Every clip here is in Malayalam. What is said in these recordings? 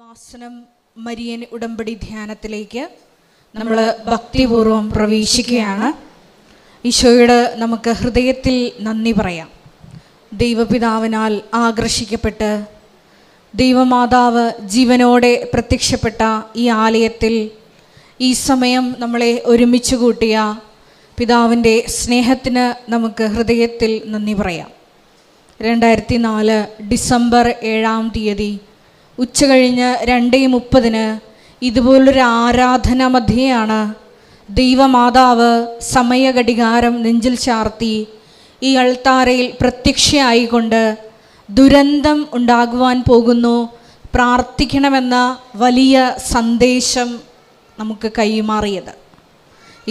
കൃപാസനം മരിയൻ ഉടമ്പടി ധ്യാനത്തിലേക്ക് നമ്മൾ ഭക്തിപൂർവം പ്രവേശിക്കുകയാണ്. ഈശോയോട് നമുക്ക് ഹൃദയത്തിൽ നന്ദി പറയാം. ദൈവപിതാവിനാൽ ആകർഷിക്കപ്പെട്ട് ദൈവമാതാവ് ജീവനോടെ പ്രത്യക്ഷപ്പെട്ട ഈ ആലയത്തിൽ ഈ സമയം നമ്മളെ ഒരുമിച്ച് കൂട്ടിയ പിതാവിൻ്റെ സ്നേഹത്തിന് നമുക്ക് ഹൃദയത്തിൽ നന്ദി പറയാം. 2004 ഡിസംബർ 7-ാം തീയതി ഉച്ചകഴിഞ്ഞ് 2:30 ഇതുപോലൊരു ആരാധന മധ്യയാണ് ദൈവമാതാവ് സമയഘടികാരം നെഞ്ചിൽ ചാർത്തി ഈ അൾത്താരയിൽ പ്രത്യക്ഷയായിക്കൊണ്ട് ദുരന്തം ഉണ്ടാകുവാൻ പോകുന്നു, പ്രാർത്ഥിക്കണമെന്ന വലിയ സന്ദേശം നമുക്ക് കൈമാറിയത്.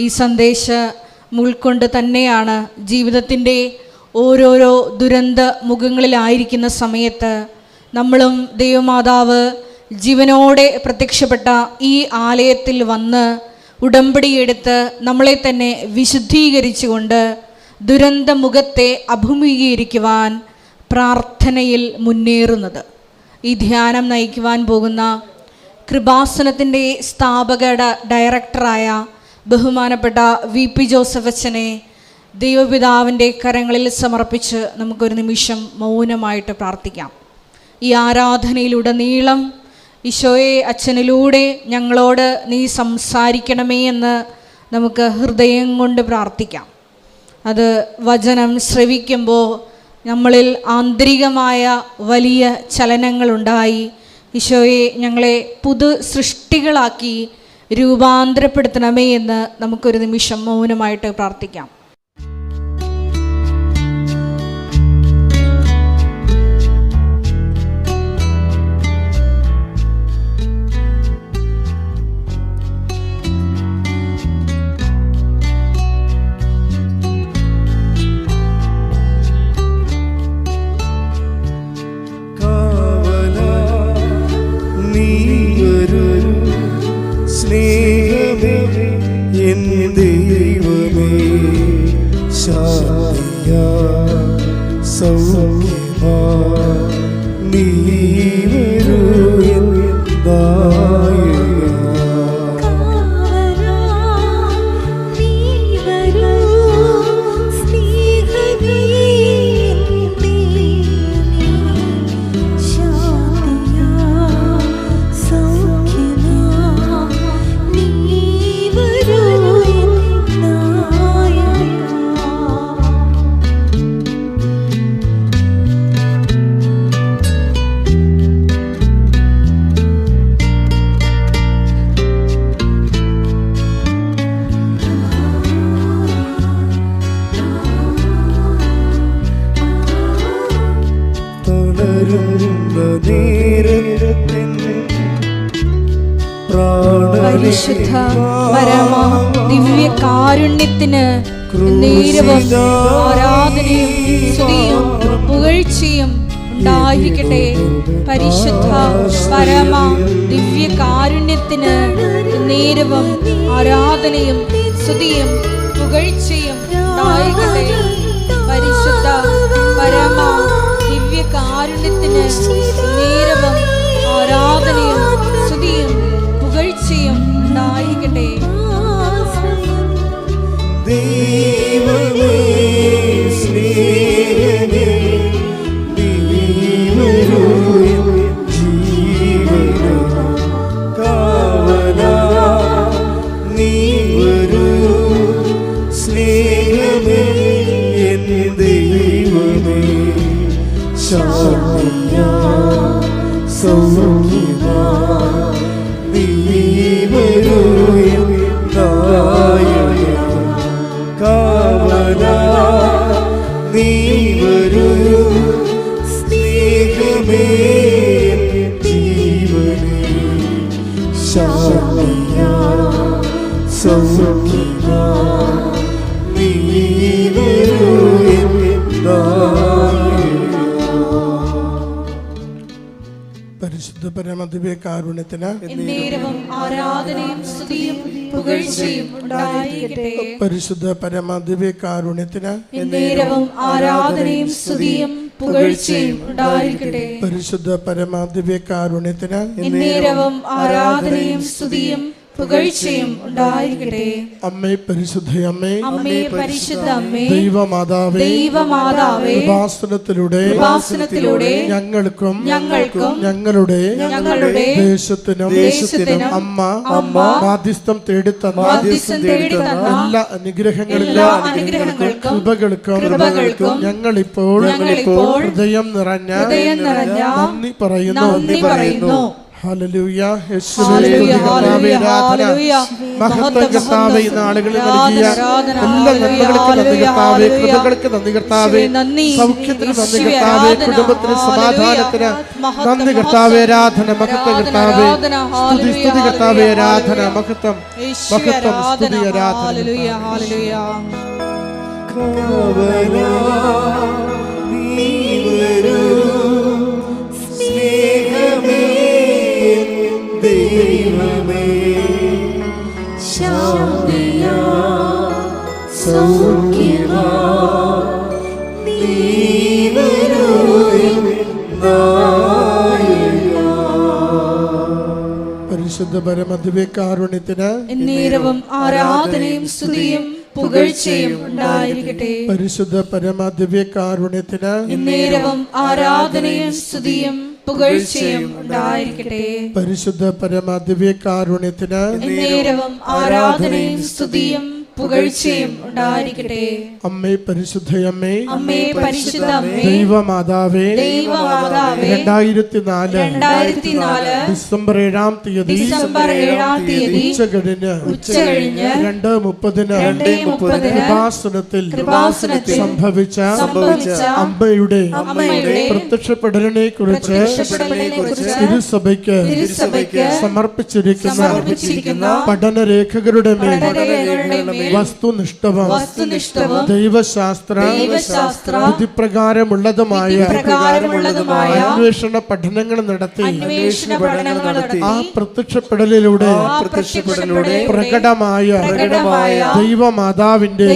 ഈ സന്ദേശം ഉൾക്കൊണ്ട് തന്നെയാണ് ജീവിതത്തിൻ്റെ ഓരോരോ ദുരന്ത മുഖങ്ങളിലായിരിക്കുന്ന സമയത്ത് നമ്മളും ദൈവമാതാവ് ജീവനോടെ പ്രത്യക്ഷപ്പെട്ട ഈ ആലയത്തിൽ വന്ന് ഉടമ്പടിയെടുത്ത് നമ്മളെ തന്നെ വിശുദ്ധീകരിച്ചുകൊണ്ട് ദുരന്ത മുഖത്തെ അഭിമുഖീകരിക്കുവാൻ പ്രാർത്ഥനയിൽ മുന്നേറുന്നത്. ഈ ധ്യാനം നയിക്കുവാൻ പോകുന്ന കൃപാസനത്തിൻ്റെ സ്ഥാപക ഡയറക്ടറായ ബഹുമാനപ്പെട്ട VP ജോസഫ് അച്ഛനെ ദൈവപിതാവിൻ്റെ കരങ്ങളിൽ സമർപ്പിച്ച് നമുക്കൊരു നിമിഷം മൗനമായിട്ട് പ്രാർത്ഥിക്കാം. ഈ ആരാധനയിലുടനീളം ഈശോയെ അച്ഛനിലൂടെ ഞങ്ങളോട് നീ സംസാരിക്കണമേ എന്ന് നമുക്ക് ഹൃദയം കൊണ്ട് പ്രാർത്ഥിക്കാം. അത് വചനം ശ്രവിക്കുമ്പോൾ നമ്മളിൽ ആന്തരികമായ വലിയ ചലനങ്ങളുണ്ടായി ഈശോയെ ഞങ്ങളെ പുതു സൃഷ്ടികളാക്കി രൂപാന്തരപ്പെടുത്തണമേ എന്ന് നമുക്കൊരു നിമിഷം മൗനമായിട്ട് പ്രാർത്ഥിക്കാം. പരിശുദ്ധ പരമ ദിവ്യ കാരുണ്യത്തിന് നേരവും ആരാധനയും സ്തുതിയും പുകഴ്ചയും ഉണ്ടായിരിക്കട്ടെ. പരിശുദ്ധ പരമ ദിവ്യ കാരുണ്യത്തിന് നേരവും ആരാധനയും സ്തുതിയും പുകഴ്ചയും ഉണ്ടായിരിക്കട്ടെ. പരിശുദ്ധ പരമ ദിവ്യ കാരുണ്യത്തിന് നേരവും ആരാധനയും സ്തുതിയും പുകഴ്ചയും ഉണ്ടായിരിക്കട്ടെ. ദൈവമേ സ്നേഹമേ ജീവനേ കാവലാ നീ വരൂ. സ്നേഹമേ എൻ ദൈവമേ ശാന്തിയാ സൗഖ്യമാ നീ വരൂ. കാവലാ നീ വരൂ. സ്നേഹമേ ജീവനേ ശാന്തിയാ സൗഖ്യമാ നീ വരൂ. പരിശുദ്ധ പരമദിവ്യ കാരുണ്യത്തിന് ആരാധനയും സ്തുതിയും പുകഴ്ചയും ഉണ്ടായിരിക്കട്ടെ. പരിശുദ്ധ പരമദിവ്യ കാരുണ്യത്തിന് ആരാധനയും സ്തുതിയും പുകഴ്ചയും ഉണ്ടായിരിക്കട്ടെ. പരിശുദ്ധ പരമാദിവ്യകാരുണ്യത്തിന് എന്നേരവും ആരാധനയും സ്തുതിയും പുകഴ്ചയും ഉണ്ടായിരിക്കട്ടെ. അമ്മേ പരിശുദ്ധയമ്മേ, അമ്മേ പരിശുദ്ധ അമ്മേ, ദൈവമാതാവേ, ദൈവമാതാവേ, കൃപാസനത്തിലൂടെ ഞങ്ങൾക്കും ഞങ്ങളുടെ ദേശത്തിനും അമ്മ മാധ്യസ്ഥം തേടിത്തന്ന എല്ലാ അനുഗ്രഹങ്ങൾക്കും കൃപകൾക്കും ഞങ്ങളിപ്പോൾ ഹൃദയം നിറഞ്ഞ നന്ദി പറയുന്നു. ഹല്ലേലൂയ. യേശുവേ ആരാധന. മഹത്വം കർത്താവേ, ഈ നാളുകളിൽ നൽകിയ എല്ലാ നന്മകൾക്കും നന്ദി കർത്താവേ, കൃപകൾക്ക് നന്ദി കർത്താവേ, സൗഖ്യത്തിന് നന്ദി കർത്താവേ, കുടുംബത്തിന് സമാധാനത്തിന് നന്ദി കർത്താവേ, ആരാധന മഹത്വം കർത്താവേ, സ്തുതി കർത്താവേ, ആരാധന മഹത്വം സ്തുതി ആരാധന. ദൈവമേ ശാന്തിയാ സൗഖ്യമാ നീ വരൂ നായക. പരിശുദ്ധ പരമദിവ്യകാരുണ്യത്തിന് എന്നേരവും ആരാധനയും സ്തുതിയും പുകഴ്ചയും ഉണ്ടായിരിക്കട്ടെ. പരിശുദ്ധ പരമദിവ്യകാരുണ്യത്തിന് എന്നേരവും ആരാധനയും സ്തുതിയും പുകഴ്ചയും ഉണ്ടായിരിക്കട്ടെ. പരിശുദ്ധ പരമദിവ്യകാരുണ്യത്തിന് എന്നേരവും ആരാധനയും സ്തുതിയും പുകഴ്ചയും ഉണ്ടായിരിക്കട്ടെ. അമ്മേ പരിശുദ്ധയമ്മേ, അമ്മേ പരിശുദ്ധ അമ്മേ, ദൈവമാതാവേ, 2004 ഡിസംബർ 7-ാം തീയതി ഉച്ചകഴിഞ്ഞ് 2:30 കൃപാസനത്തിൽ സംഭവിച്ച അമ്മയുടെ പ്രത്യക്ഷപ്പെടലിനെ കുറിച്ച് തിരുസഭയ്ക്ക് സമർപ്പിച്ചിരിക്കുന്ന പഠനരേഖകളുടെ മേൽ വസ്തുനിഷ്ഠവും ദൈവശാസ്ത്ര വിധിപ്രകാരമുള്ളതുമായ അന്വേഷണ പഠനങ്ങൾ നടത്തി ആ പ്രത്യക്ഷപ്പെടലിലൂടെ പ്രകടമായ ദൈവമാതാവിന്റെ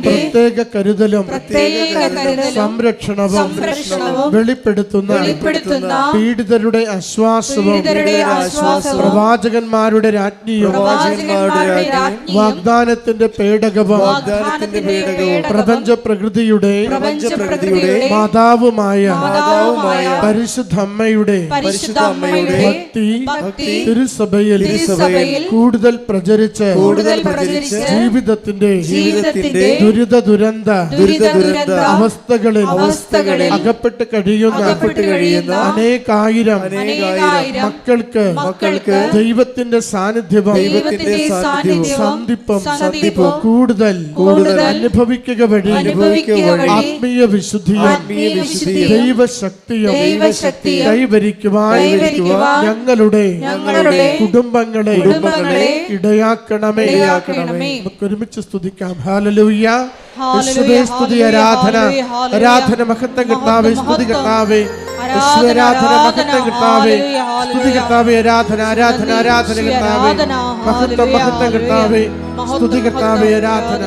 പ്രത്യേക കരുതലും സംരക്ഷണവും വെളിപ്പെടുത്തുന്ന പീഡിതരുടെ ആശ്വാസവും പ്രവാചകന്മാരുടെ രാജ്ഞിയും വാഗ്ദാനത്തിന്റെ പേടകവും പ്രപഞ്ച പ്രകൃതിയുടെ മാതാവുമായ പരിശുദ്ധ അമ്മയുടെ ഭക്തി തിരുസഭയിൽ കൂടുതൽ പ്രചരിച്ച് ജീവിതത്തിന്റെ ദുരിത ദുരന്ത അവസ്ഥകളിൽ അകപ്പെട്ട് കഴിയുന്ന അനേകായിരം മക്കൾക്ക് ദൈവത്തിന്റെ സാന്നിധ്യവും സന്ധിപ്പും കൂടുതൽ അനുഭവിക്കുക വഴി ആത്മീയ വിശുദ്ധിയും ദൈവശക്തിയും കൈവരിക്കുവാൻ ഞങ്ങളുടെ കുടുംബങ്ങളെ ഇടയാക്കണമേ. നമുക്ക് ഒരുമിച്ച് സ്തുതിക്കാം. ഹല്ലേലൂയ. യേശുവേ സ്തുതി, ആരാധന മഹത്വം കർത്താവേ, സ്തുതി കർത്താവേ, ആരാധന മഹത്വം കർത്താവേ, സ്തുതി കർത്താവേ, ആരാധന കർത്താവേ, മഹത്വം കർത്താവേ, സ്തുതി കർത്താവേ, ആരാധന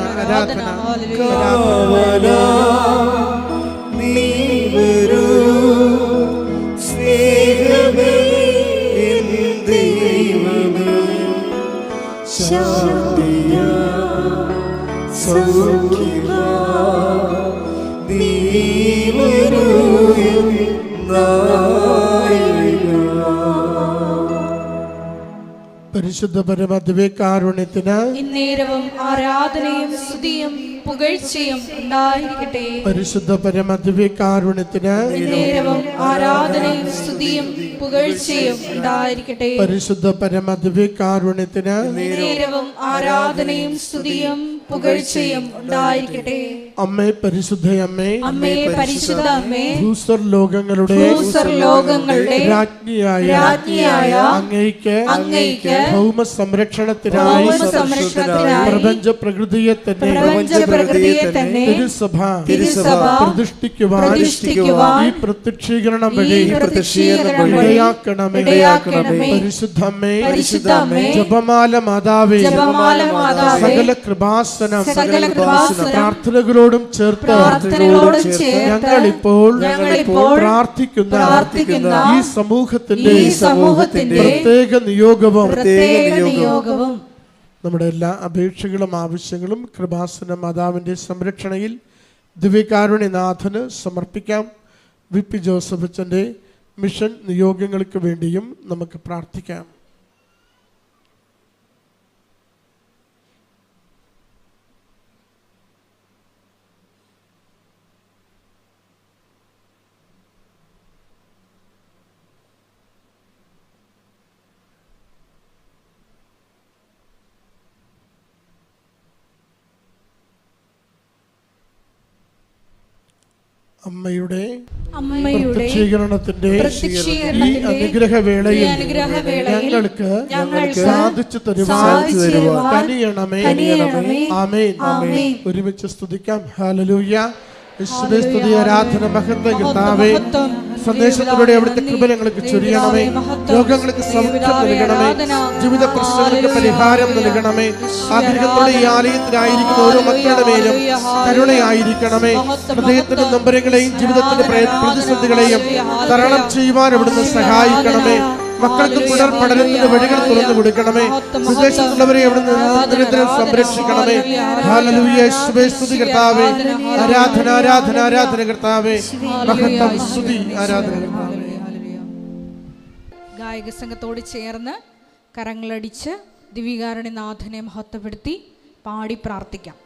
നീ വരൂ സ്നേഹമേ ദൈവമേ ശാന്തിയാ സൗഖ്യമാ നീ വരൂ നായക. പരിശുദ്ധ പരമദിവ്യകാരുണ്യത്തിന് എന്നേരവും ആരാധനയും സ്തുതിയും പുകഴ്ചയും ഉണ്ടായിരിക്കട്ടെ. പരിശുദ്ധ പരമദിവ്യകാരുണ്യത്തിന് എന്നേരവും ആരാധനയും സ്തുതിയും പുകഴ്ചയും ഉണ്ടായിരിക്കട്ടെ. പരിശുദ്ധ പരമദിവ്യകാരുണ്യത്തിന് എന്നേരവും ആരാധനയും സ്തുതിയും പുകഴ്ചയും ഉണ്ടായിരിക്കട്ടെ. അമ്മേ പരിശുദ്ധയമ്മേ, അമ്മേ പരിശുദ്ധ അമ്മേ, ഭൂസ്വർ ലോകങ്ങളുടെ രാജ്ഞിയായ അങ്ങയ്ക്ക് ഭൗമ സംരക്ഷണത്തിനായി പ്രപഞ്ച പ്രകൃതിയെ തന്നെ തിരുസഭ പ്രതിഷ്ഠിക്കുവാൻ ഈ പ്രത്യക്ഷീകരണം വഴി ഇടയാക്കണമേ. പരിശുദ്ധമ്മേ, ജപമാല മാതാവേ, സകല കൃപാസനം പ്രാർത്ഥനകളോട് പ്രാർത്ഥനകളോടും ചേർത്ത് ഞങ്ങളിപ്പോൾ പ്രാർത്ഥിക്കുന്ന ഈ സമൂഹത്തിന്റെ പ്രത്യേക നിയോഗവും നമ്മുടെ എല്ലാ അപേക്ഷകളും ആവശ്യങ്ങളും കൃപാസന മാതാവിന്റെ സംരക്ഷണയിൽ ദിവ്യകാരുണ്യനാഥന് സമർപ്പിക്കാം. VP ജോസഫ് അച്ഛൻ്റെ മിഷൻ നിയോഗങ്ങൾക്ക് വേണ്ടിയും നമുക്ക് പ്രാർത്ഥിക്കാം. അമ്മയുടെ പ്രത്യക്ഷീകരണത്തിന്റെ ഈ അനുഗ്രഹവേളയിൽ ഞങ്ങൾക്ക് സാധിച്ചു തരുവാൻ കനിയണമേ. ആമേൻ. ഒരുമിച്ച് സ്തുതിക്കാം. ഹല്ലേലൂയ. യേശുവേ സ്തുതി, ആരാധന, മഹത്വം കർത്താവേ. സന്ദേശത്തിലൂടെ അവിടുത്തെ കൃപ ഞങ്ങൾക്ക് ചൊരിയണമേ. രോഗങ്ങൾക്ക് സൗഖ്യം നൽകണമേ. ജീവിത പ്രശ്നങ്ങൾക്ക് പരിഹാരം നൽകണമേ. ആഗ്രഹത്തോടെ ഈ ആലയത്തിലായിരിക്കുന്ന ഓരോ മക്കളുടെ മേലും കരുണയായിരിക്കണമേ. ഹൃദയത്തിന്റെ നൊമ്പരങ്ങളെയും ജീവിതത്തിന്റെ പ്രതിസന്ധികളെയും തരണം ചെയ്യുവാൻ അവിടുന്ന് സഹായിക്കണമേ. മക്കൾക്ക് തുടർ പഠനത്തിന്റെ വഴികൾ തുറന്നു കൊടുക്കണമേ. വിദേശത്തുള്ളവരെ അവിടുന്ന് നിരന്തരം സംരക്ഷിക്കണമേ. ഹല്ലേലൂയ. യേശുവേ സ്തുതി കർത്താവേ. ആരാധന ആരാധന ആരാധന കർത്താവേ. മഹത്വം സ്തുതി ആരാധന. ഗായക സംഘത്തോട് ചേർന്ന് കരങ്ങളടിച്ച് ദിവ്യകാരുണ്യനാഥനെ മഹത്വപ്പെടുത്തി പാടി പ്രാർത്ഥിക്കാം.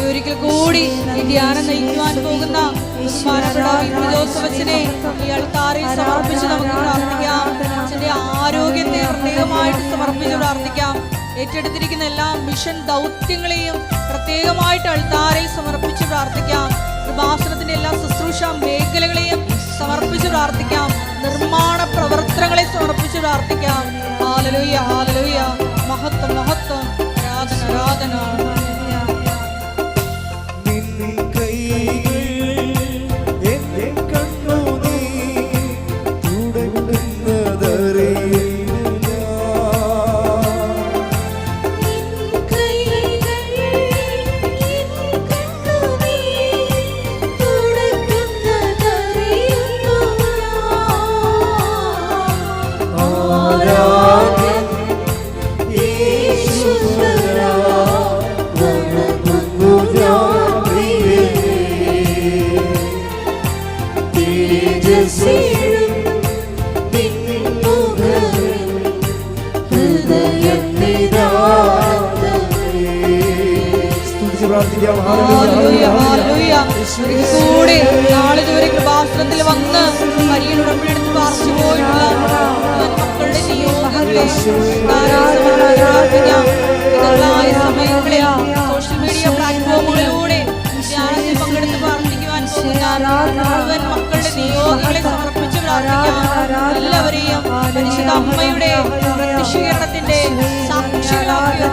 ഒരിക്കൽ കൂടി ഈ ധ്യാനം നയിക്കുവാൻ പോകുന്ന ജോസഫച്ചനെ ഈ അൾത്താരയിൽ സമർപ്പിച്ച് നമുക്ക് പ്രാർത്ഥിക്കാം. അച്ഛന്റെ ആരോഗ്യത്തെ പ്രത്യേകമായിട്ട് സമർപ്പിച്ച് പ്രാർത്ഥിക്കാം. ഏറ്റെടുത്തിരിക്കുന്ന എല്ലാ മിഷൻ ദൗത്യങ്ങളെയും പ്രത്യേകമായിട്ട് അൾത്താരയിൽ സമർപ്പിച്ച് പ്രാർത്ഥിക്കാം. കൃപാസനത്തിന്റെ എല്ലാ ശുശ്രൂഷ മേഖലകളെയും സമർപ്പിച്ച് പ്രാർത്ഥിക്കാം. നിർമ്മാണ പ്രവർത്തനങ്ങളെ സമർപ്പിച്ച് പ്രാർത്ഥിക്കാം. ഹല്ലേലൂയ ഹല്ലേലൂയ. മഹത്വം മഹത്വം. ആരാധന ആരാധന. കൂടെ നാളിതുവരെ കൃപാസനത്തിൽ വന്ന് പരിയിൽ ഉടമ്പടിയെടുത്ത് പാർച്ചു പോയിട്ടുള്ള മക്കളുടെ നിയോഗങ്ങളെ സമയങ്ങളിൽ സോഷ്യൽ മീഡിയ പ്ലാറ്റ്ഫോമുകളിലൂടെ ധ്യാനത്തിൽ പങ്കെടുത്ത് പ്രാർത്ഥിക്കുവാൻ പോകുന്ന മുഴുവൻ മക്കളുടെ നിയോഗങ്ങളെ സമർപ്പിച്ച് പ്രാർത്ഥിക്കാം. എല്ലാവരെയും പരിശുദ്ധ അമ്മയുടെ പ്രത്യക്ഷീകരണത്തിന്റെ സാക്ഷികളാക്കി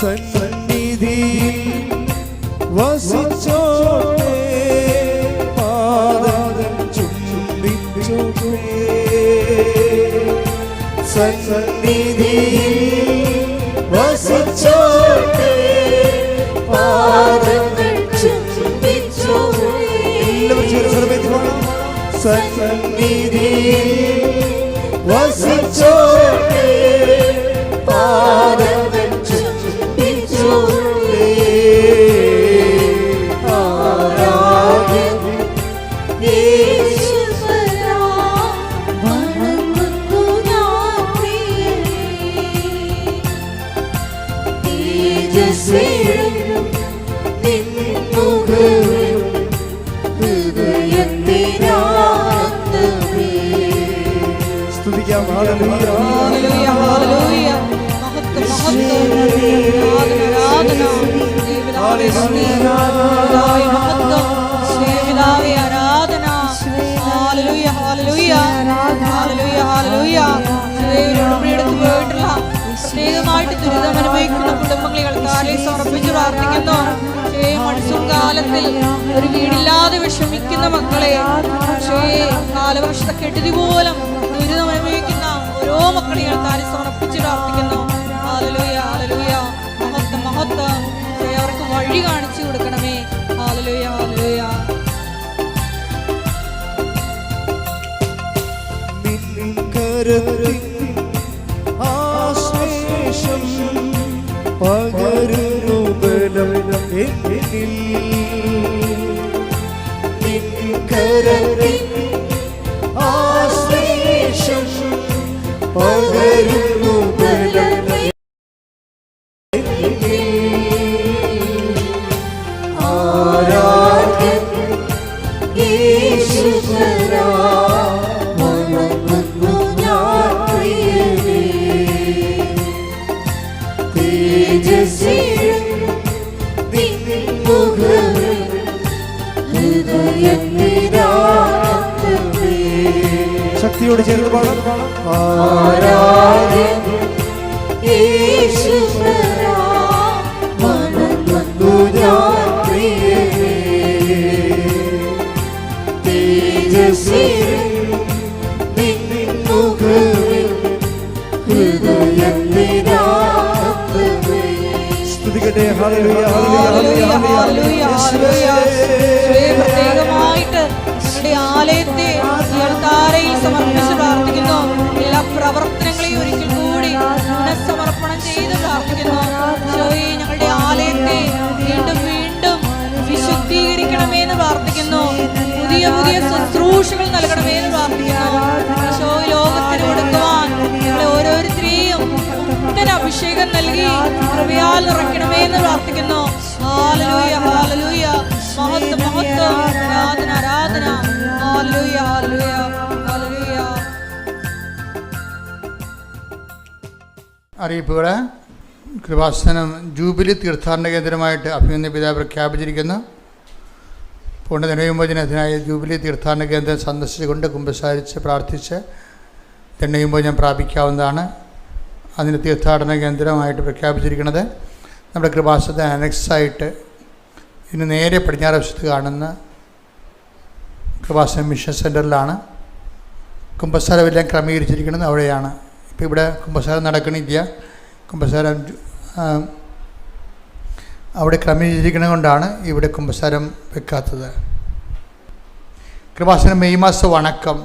സന്നിധിയിൽ വസിച്ചോട്ടെ, പാദം ചുംബിച്ചോട്ടെ. സന്നിധിയിൽ വസിച്ചോട്ടെ പാദങ്ങൾ ചുംബിച്ചോട്ടെ. എല്ലാവരും സ്വരമേറ്റി പാടാം. സന്നിധിയിൽ വസിച്ചോട്ടെ പാദങ്ങൾ ചുംബിച്ചോട്ടെ. ആരാധ്യൻ യേശുവരാ വണങ്ങുന്നു ഞാൻ പ്രിയനേ. തേജസ്സേഴും നിൻ മുഖവും ഹൃദയത്തിനാനന്ദമേ. സ്തുതിക്കാം. ഹല്ലേലൂയ ഹല്ലേലൂയ ഹല്ലേലൂയ. മഹത്വം മഹത്വം. ആരാധന ദേവനാമേ സ്തുതി. പിതാവേ മഹത്വം. പിതാവേ ആരാധന. ഹല്ലേലൂയ ഹല്ലേലൂയ ഹല്ലേലൂയ ഹല്ലേലൂയ. ദൈവത്തിനടുത്ത് പോയിട്ടുള്ള പ്രത്യേകമായിട്ട് ദുരിതം അനുഭവിക്കുന്ന കുടുംബങ്ങളെ കാലിൽ സമർപ്പിച്ച് പ്രാർത്ഥിക്കുന്നു. മൺസൂൺ കാലത്തിൽ ഒരു വീടില്ലാതെ വിഷമിക്കുന്ന മക്കളെ, കാലവർഷത്തെ കെടുതി പോലും ദുരിതം അനുഭവിക്കുന്ന ഓരോ മക്കളെയും കാലിൽ സമർപ്പിച്ച് പ്രാർത്ഥിക്കുന്നു. ഹല്ലേലൂയ ഹല്ലേലൂയ. മഹത്വം മഹത്വം. അവർക്ക് വഴി കാണിച്ചു കൊടുക്കണമേ. Hallelujah hallelujah. ആശ്ലേഷം പകരുന്നു ബലം എന്നിൽ. നിൻ കരത്തിൻ ആശ്ലേഷം പകരുന്നു ബലം എന്നിൽ. ആരാധ്യൻ യേശുവരാ വണങ്ങുന്നു ഞാൻ പ്രിയനേ. തേജസ്സേഴും നിൻ മുഖവും ഹൃദയത്തിനാനന്ദമേ. ശക്തിയോട് ചേർന്ന് പാടാം. ആരാധ്യൻ യേശുവരാ വണങ്ങുന്നു ഞാൻ പ്രിയനേ. തേജസ്സേഴും നിൻ മുഖവും ഹൃദയത്തിനാനന്ദമേ. സ്തുതിക്കട്ടെ. ഹല്ലേലൂയ ഹല്ലേലൂയ ഹല്ലേലൂയ ഹല്ലേലൂയ. പ്രത്യേകമായിട്ട് ഞങ്ങളുടെ ആലയത്തെ അൾത്താരയിൽ സമർപ്പിച്ച് പ്രാർത്ഥിക്കുന്നു. എല്ലാ പ്രവർത്തനങ്ങളെയും ഒരിക്കൽ കൂടി പുനഃസമർപ്പണം ചെയ്ത് പ്രാർത്ഥിക്കുന്നു. ഞങ്ങളുടെ ആലയത്തെ വീണ്ടും വീണ്ടും വിശുദ്ധീകരിക്കണമേ എന്ന് പ്രാർത്ഥിക്കുന്നു. പുതിയ പുതിയ ശുശ്രൂഷകൾ നൽകണമേ എന്ന് പ്രാർത്ഥിക്കുന്നു. ലോകത്തിന് കൊടുക്കുവാൻ ഞങ്ങളെ ഓരോരുത്തരെയും പുത്തൻ അഭിഷേകം നൽകി കൃപയാൽ നിറയ്ക്കണമേ എന്ന് പ്രാർത്ഥിക്കുന്നു. ഹല്ലേലൂയ ഹല്ലേലൂയ. മഹത്വം മഹത്വം. ആരാധന ആരാധന. ഹല്ലേലൂയ ഹല്ലേലൂയ ഹല്ലേലൂയ. അറിയിപ്പുകൾ. കൃപാസനം ജൂബിലി തീർത്ഥാടന കേന്ദ്രമായിട്ട് അഭിനന്ദ പിതാവ് പ്രഖ്യാപിച്ചിരിക്കുന്നു. പുണ്യദിനവിമോചനത്തിനായി ജൂബിലി തീർത്ഥാടന കേന്ദ്രം സന്ദർശിച്ചുകൊണ്ട് കുമ്പസാരിച്ച് പ്രാർത്ഥിച്ച് ദിനവിമോചനം പ്രാപിക്കാവുന്നതാണ്. അതിന് തീർത്ഥാടന കേന്ദ്രമായിട്ട് പ്രഖ്യാപിച്ചിരിക്കുന്നത് നമ്മുടെ കൃപാസനത്തിന് അനക്സായിട്ട് ഇന്ന് നേരെ പടിഞ്ഞാറ് വശത്ത് കാണുന്ന കൃപാസനം മിഷൻ സെൻറ്ററിലാണ് കുമ്പസാരമെല്ലാം ക്രമീകരിച്ചിരിക്കുന്നത്. അവിടെയാണ് ഇപ്പോൾ ഇവിടെ കുമ്പസാരം നടക്കണില്ല. കുമ്പസാരം അവിടെ ക്രമീകരിച്ചിരിക്കുന്നത് കൊണ്ടാണ് ഇവിടെ കുമ്പസാരം വെക്കാത്തത്. കൃപാസനം മെയ് മാസ വണക്കം.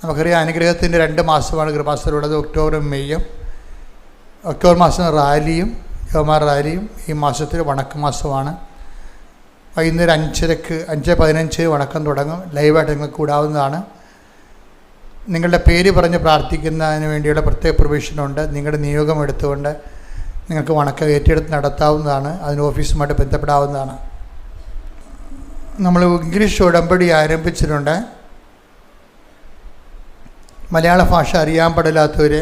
നമുക്കറിയാം അനുഗ്രഹത്തിൻ്റെ 2 മാസമാണ് കൃപാസനമുള്ളത്, ഒക്ടോബറും മെയ്യും. ഒക്ടോബർ മാസം റാലിയും ജവമാർ റാലിയും ഈ മാസത്തിൽ വണക്ക മാസമാണ്. വൈകുന്നേരം 5:15 വണക്കം തുടങ്ങും. ലൈവായിട്ട് നിങ്ങൾക്ക് കൂടാവുന്നതാണ്. നിങ്ങളുടെ പേര് പറഞ്ഞ് പ്രാർത്ഥിക്കുന്നതിന് വേണ്ടിയുള്ള പ്രത്യേക പ്രൊവിഷനുണ്ട്. നിങ്ങളുടെ നിയോഗം എടുത്തുകൊണ്ട് നിങ്ങൾക്ക് വണക്കം ഏറ്റെടുത്ത് നടത്താവുന്നതാണ്. അതിന് ഓഫീസുമായിട്ട് ബന്ധപ്പെടാവുന്നതാണ്. നമ്മൾ ഇംഗ്ലീഷ് ഉടമ്പടി ആരംഭിച്ചിട്ടുണ്ട്. മലയാള ഭാഷ അറിയാൻ പാടില്ലാത്തവർ,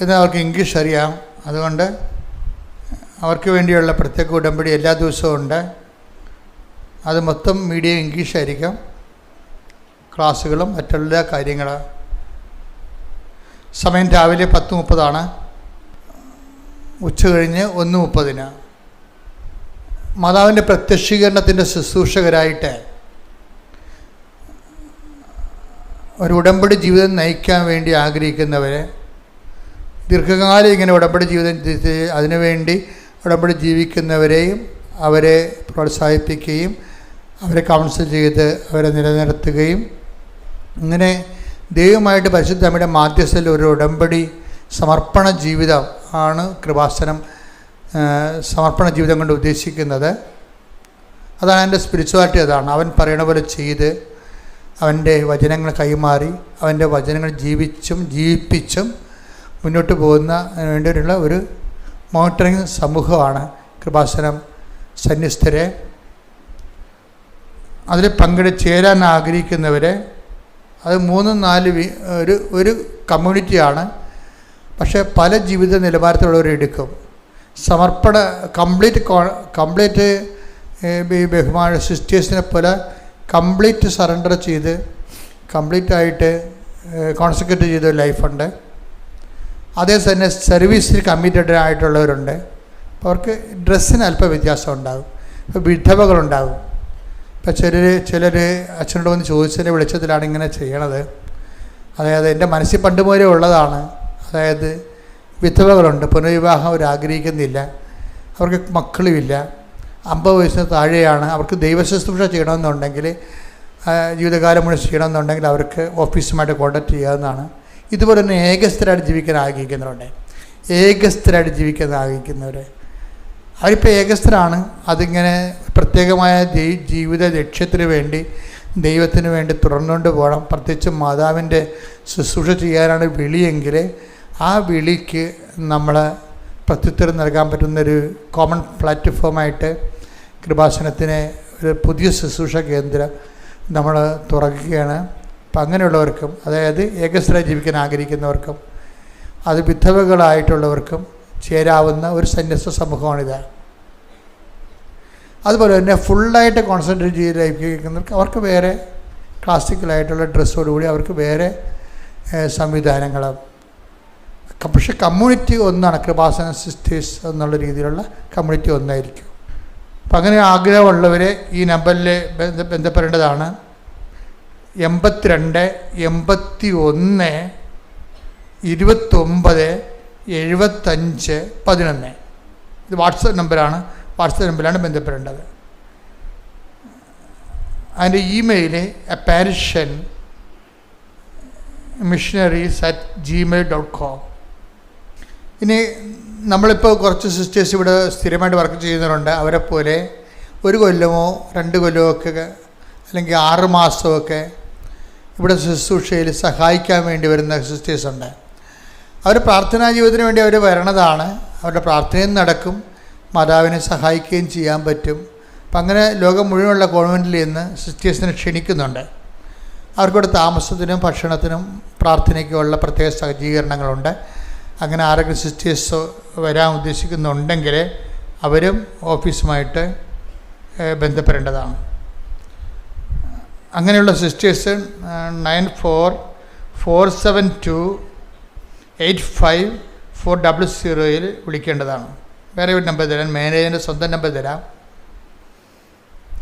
എന്നാൽ അവർക്ക് ഇംഗ്ലീഷ് അറിയാം. അതുകൊണ്ട് അവർക്ക് വേണ്ടിയുള്ള പ്രത്യേക ഉടമ്പടി എല്ലാ ദിവസവും ഉണ്ട്. അത് മൊത്തം മീഡിയം ഇംഗ്ലീഷായിരിക്കും. ക്ലാസ്സുകളും മറ്റെല്ലാ കാര്യങ്ങളും. സമയം രാവിലെ 10:30, ഉച്ച കഴിഞ്ഞ് 1:30. മാതാവിൻ്റെ പ്രത്യക്ഷീകരണത്തിൻ്റെ ശുശ്രൂഷകരായിട്ട് ഒരു ഉടമ്പടി ജീവിതം നയിക്കാൻ വേണ്ടി ആഗ്രഹിക്കുന്നവർ ദീർഘകാലം ഇങ്ങനെ ഉടമ്പടി ജീവിതം അതിനുവേണ്ടി ഉടമ്പടി ജീവിക്കുന്നവരെയും അവരെ പ്രോത്സാഹിപ്പിക്കുകയും അവരെ കൗൺസിൽ ചെയ്ത് അവരെ നിലനിർത്തുകയും ഇങ്ങനെ ദൈവമായിട്ട് പരിശുദ്ധ അമ്മയുടെ മാധ്യസ്ഥയിൽ ഒരു ഉടമ്പടി സമർപ്പണ ജീവിതം ആണ് കൃപാസനം സമർപ്പണ ജീവിതം കൊണ്ട് ഉദ്ദേശിക്കുന്നത്. അതാണ് എൻ്റെ സ്പിരിച്വാലിറ്റി. അതാണ് അവൻ പറയണ പോലെ ചെയ്ത് അവൻ്റെ വചനങ്ങൾ കൈമാറി അവൻ്റെ വചനങ്ങൾ ജീവിപ്പിച്ചും മുന്നോട്ട് പോകുന്ന വേണ്ടിയുള്ള ഒരു മോണിറ്ററിങ് സമൂഹമാണ് കൃപാസനം സന്യസ്തരെ. അതിൽ ചേരാൻ ആഗ്രഹിക്കുന്നവരെ അത് 3-4 ഒരു കമ്മ്യൂണിറ്റിയാണ്. പക്ഷേ പല ജീവിത നിലവാരത്തിലുള്ളവരെടുക്കും. സമർപ്പണ കംപ്ലീറ്റ് ബഹുമാന സിസ്റ്റേഴ്സിനെ പോലെ കംപ്ലീറ്റ് സറണ്ടർ ചെയ്ത് കംപ്ലീറ്റായിട്ട് കോൺസെൻട്രേറ്റ് ചെയ്ത ലൈഫുണ്ട്. അതേ തന്നെ സർവീസിൽ കമ്മിറ്റഡ് ആയിട്ടുള്ളവരുണ്ട്. അപ്പോൾ അവർക്ക് ഡ്രസ്സിന് അല്പം വ്യത്യാസം ഉണ്ടാകും. ഇപ്പോൾ വിധവകളുണ്ടാകും. ഇപ്പോൾ ചിലർ അച്ഛനോട് വന്ന് ചോദിച്ചതിൻ്റെ വെളിച്ചത്തിലാണ് ഇങ്ങനെ ചെയ്യണത്. അതായത് എൻ്റെ മനസ്സിൽ പണ്ട് മുതലേ ഉള്ളതാണ്. അതായത് വിധവകളുണ്ട്, പുനർവിവാഹം അവർ ആഗ്രഹിക്കുന്നില്ല, അവർക്ക് മക്കളുമില്ല, 50 വയസ്സിന് താഴെയാണ്. അവർക്ക് ദൈവശുശ്രൂഷ ചെയ്യണമെന്നുണ്ടെങ്കിൽ ജീവിതകാലം മുഴുവൻ ചെയ്യണമെന്നുണ്ടെങ്കിൽ അവർക്ക് ഓഫീസുമായിട്ട് കോൺടാക്ട് ചെയ്യാവുന്നതാണ്. ഇതുപോലെ തന്നെ ഏകസ്ഥരായിട്ട് ജീവിക്കാൻ ആഗ്രഹിക്കുന്നവർ അവരിപ്പോൾ ഏകസ്ഥരാണ്. അതിങ്ങനെ പ്രത്യേകമായ ജീവിത ലക്ഷ്യത്തിന് വേണ്ടി ദൈവത്തിന് വേണ്ടി തുറന്നുകൊണ്ട് പോകണം. പ്രത്യേകിച്ച് മാതാവിൻ്റെ ശുശ്രൂഷ ചെയ്യാനാണ് വിളിയെങ്കിൽ ആ വിളിക്ക് നമ്മൾ പ്രത്യുത്തരം നൽകാൻ പറ്റുന്നൊരു കോമൺ പ്ലാറ്റ്ഫോമായിട്ട് കൃപാസനത്തിനെ ഒരു പുതിയ ശുശ്രൂഷ കേന്ദ്രം നമ്മൾ തുറക്കുകയാണ്. അപ്പം അങ്ങനെയുള്ളവർക്കും, അതായത് ഏകസ്ഥരായി ജീവിക്കാൻ ആഗ്രഹിക്കുന്നവർക്കും അത് വിധവകളായിട്ടുള്ളവർക്കും ചേരാവുന്ന ഒരു സന്യസ്ത സമൂഹമാണിത്. അതുപോലെ തന്നെ ഫുള്ളായിട്ട് കോൺസെൻട്രേറ്റ് ചെയ്ത് ലൈഫിക്കുന്നവർക്ക് അവർക്ക് വേറെ ക്ലാസിക്കലായിട്ടുള്ള ഡ്രസ്സോടുകൂടി അവർക്ക് വേറെ സംവിധാനങ്ങൾ. പക്ഷേ കമ്മ്യൂണിറ്റി ഒന്നാണ്. കൃപാസന സിസ്റ്റേഴ്സ് എന്നുള്ള രീതിയിലുള്ള കമ്മ്യൂണിറ്റി ഒന്നായിരിക്കും. അപ്പം അങ്ങനെ ആഗ്രഹമുള്ളവരെ ഈ നമ്പറിൽ ബന്ധപ്പെടേണ്ടതാണ്. 82 81 29 75 11. ഇത് വാട്സപ്പ് നമ്പറാണ്. വാട്സപ്പ് നമ്പറിലാണ് ബന്ധപ്പെടേണ്ടത്. അതിൻ്റെ ഇമെയിൽ apparitionmissionaries@gmail.com. ഇനി നമ്മളിപ്പോൾ കുറച്ച് സിസ്റ്റേഴ്സ് ഇവിടെ സ്ഥിരമായിട്ട് വർക്ക് ചെയ്യുന്നവരുണ്ട്. അവരെ പോലെ 1 കൊല്ലമോ 2 കൊല്ലമോ ഒക്കെ അല്ലെങ്കിൽ 6 മാസമൊക്കെ ഇവിടെ ശുശ്രൂഷയിൽ സഹായിക്കാൻ വേണ്ടി വരുന്ന സിസ്റ്റേഴ്സുണ്ട്. അവർ പ്രാർത്ഥനാ ജീവിതത്തിന് വേണ്ടി അവർ വരണതാണ്. അവരുടെ പ്രാർത്ഥനയും നടക്കും, മാതാവിനെ സഹായിക്കുകയും ചെയ്യാൻ പറ്റും. അപ്പം അങ്ങനെ ലോകം മുഴുവനുള്ള കോൺവെൻറ്റിൽ നിന്ന് സിസ്റ്റേഴ്സിനെ ക്ഷണിക്കുന്നുണ്ട്. അവർക്കിവിടെ താമസത്തിനും ഭക്ഷണത്തിനും പ്രാർത്ഥനയ്ക്കുമുള്ള പ്രത്യേക സജ്ജീകരണങ്ങളുണ്ട്. അങ്ങനെ ആരെങ്കിലും സിസ്റ്റേഴ്സ് വരാൻ ഉദ്ദേശിക്കുന്നുണ്ടെങ്കിൽ അവരും ഓഫീസുമായിട്ട് ബന്ധപ്പെടേണ്ടതാണ്. അങ്ങനെയുള്ള സിസ്റ്റേഴ്സ് 9447285400 വിളിക്കേണ്ടതാണ്. വേറെ ഒരു നമ്പർ തരാം, മാനേജറിൻ്റെ സ്വന്തം നമ്പർ തരാം.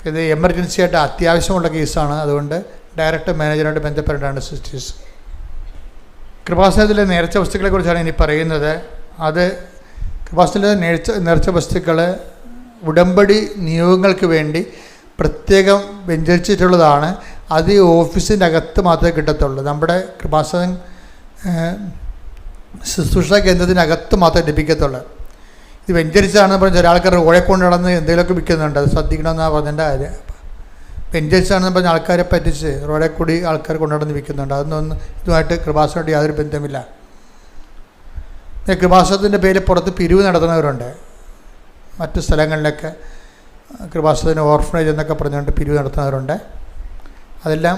ഇത് എമർജൻസി ആയിട്ട് അത്യാവശ്യമുള്ള കേസാണ്. അതുകൊണ്ട് ഡയറക്റ്റ് മാനേജറുമായിട്ട് ബന്ധപ്പെടേണ്ടതാണ് സിസ്റ്റേഴ്സ്. കൃപാസനത്തിലെ നേർച്ച വസ്തുക്കളെക്കുറിച്ചാണ് ഇനി പറയുന്നത്. അത് കൃപാസനത്തിലെ നേർച്ച വസ്തുക്കൾ ഉടമ്പടി നിയോഗങ്ങൾക്ക് വേണ്ടി പ്രത്യേകം വെഞ്ചരിച്ചിട്ടുള്ളതാണ്. അത് ഈ ഓഫീസിൻ്റെ അകത്ത് മാത്രമേ കിട്ടത്തുള്ളൂ. നമ്മുടെ കൃപാസനം ശുശ്രൂഷ കേന്ദ്രത്തിനകത്ത് മാത്രമേ ലഭിക്കത്തുള്ളൂ. ഇത് വെഞ്ചരിച്ചാണെന്ന് പറഞ്ഞാൽ ചില ആൾക്കാർ ഓഴക്കൊണ്ട് നടന്ന് എന്തെങ്കിലുമൊക്കെ വിൽക്കുന്നുണ്ട്. അത് ശ്രദ്ധിക്കണമെന്നാണ് പറഞ്ഞതിൻ്റെ കാര്യം. വെഞ്ചരിച്ചാണെന്ന് പറഞ്ഞ ആൾക്കാരെ പറ്റിച്ച് റോഡിൽ കൂടി ആൾക്കാർ കൊണ്ടുനടന്ന് വിൽക്കുന്നുണ്ട്. അതൊന്നും ഇതുമായിട്ട് കൃപാസനമായിട്ട് യാതൊരു ബന്ധമില്ല. കൃപാസനത്തിൻ്റെ പേരിൽ പുറത്ത് പിരിവ് നടത്തുന്നവരുണ്ട്. മറ്റു സ്ഥലങ്ങളിലൊക്കെ കൃപാസനത്തിന് ഓർഫനേജ് എന്നൊക്കെ പറഞ്ഞുകൊണ്ട് പിരിവ് നടത്തുന്നവരുണ്ട്. അതെല്ലാം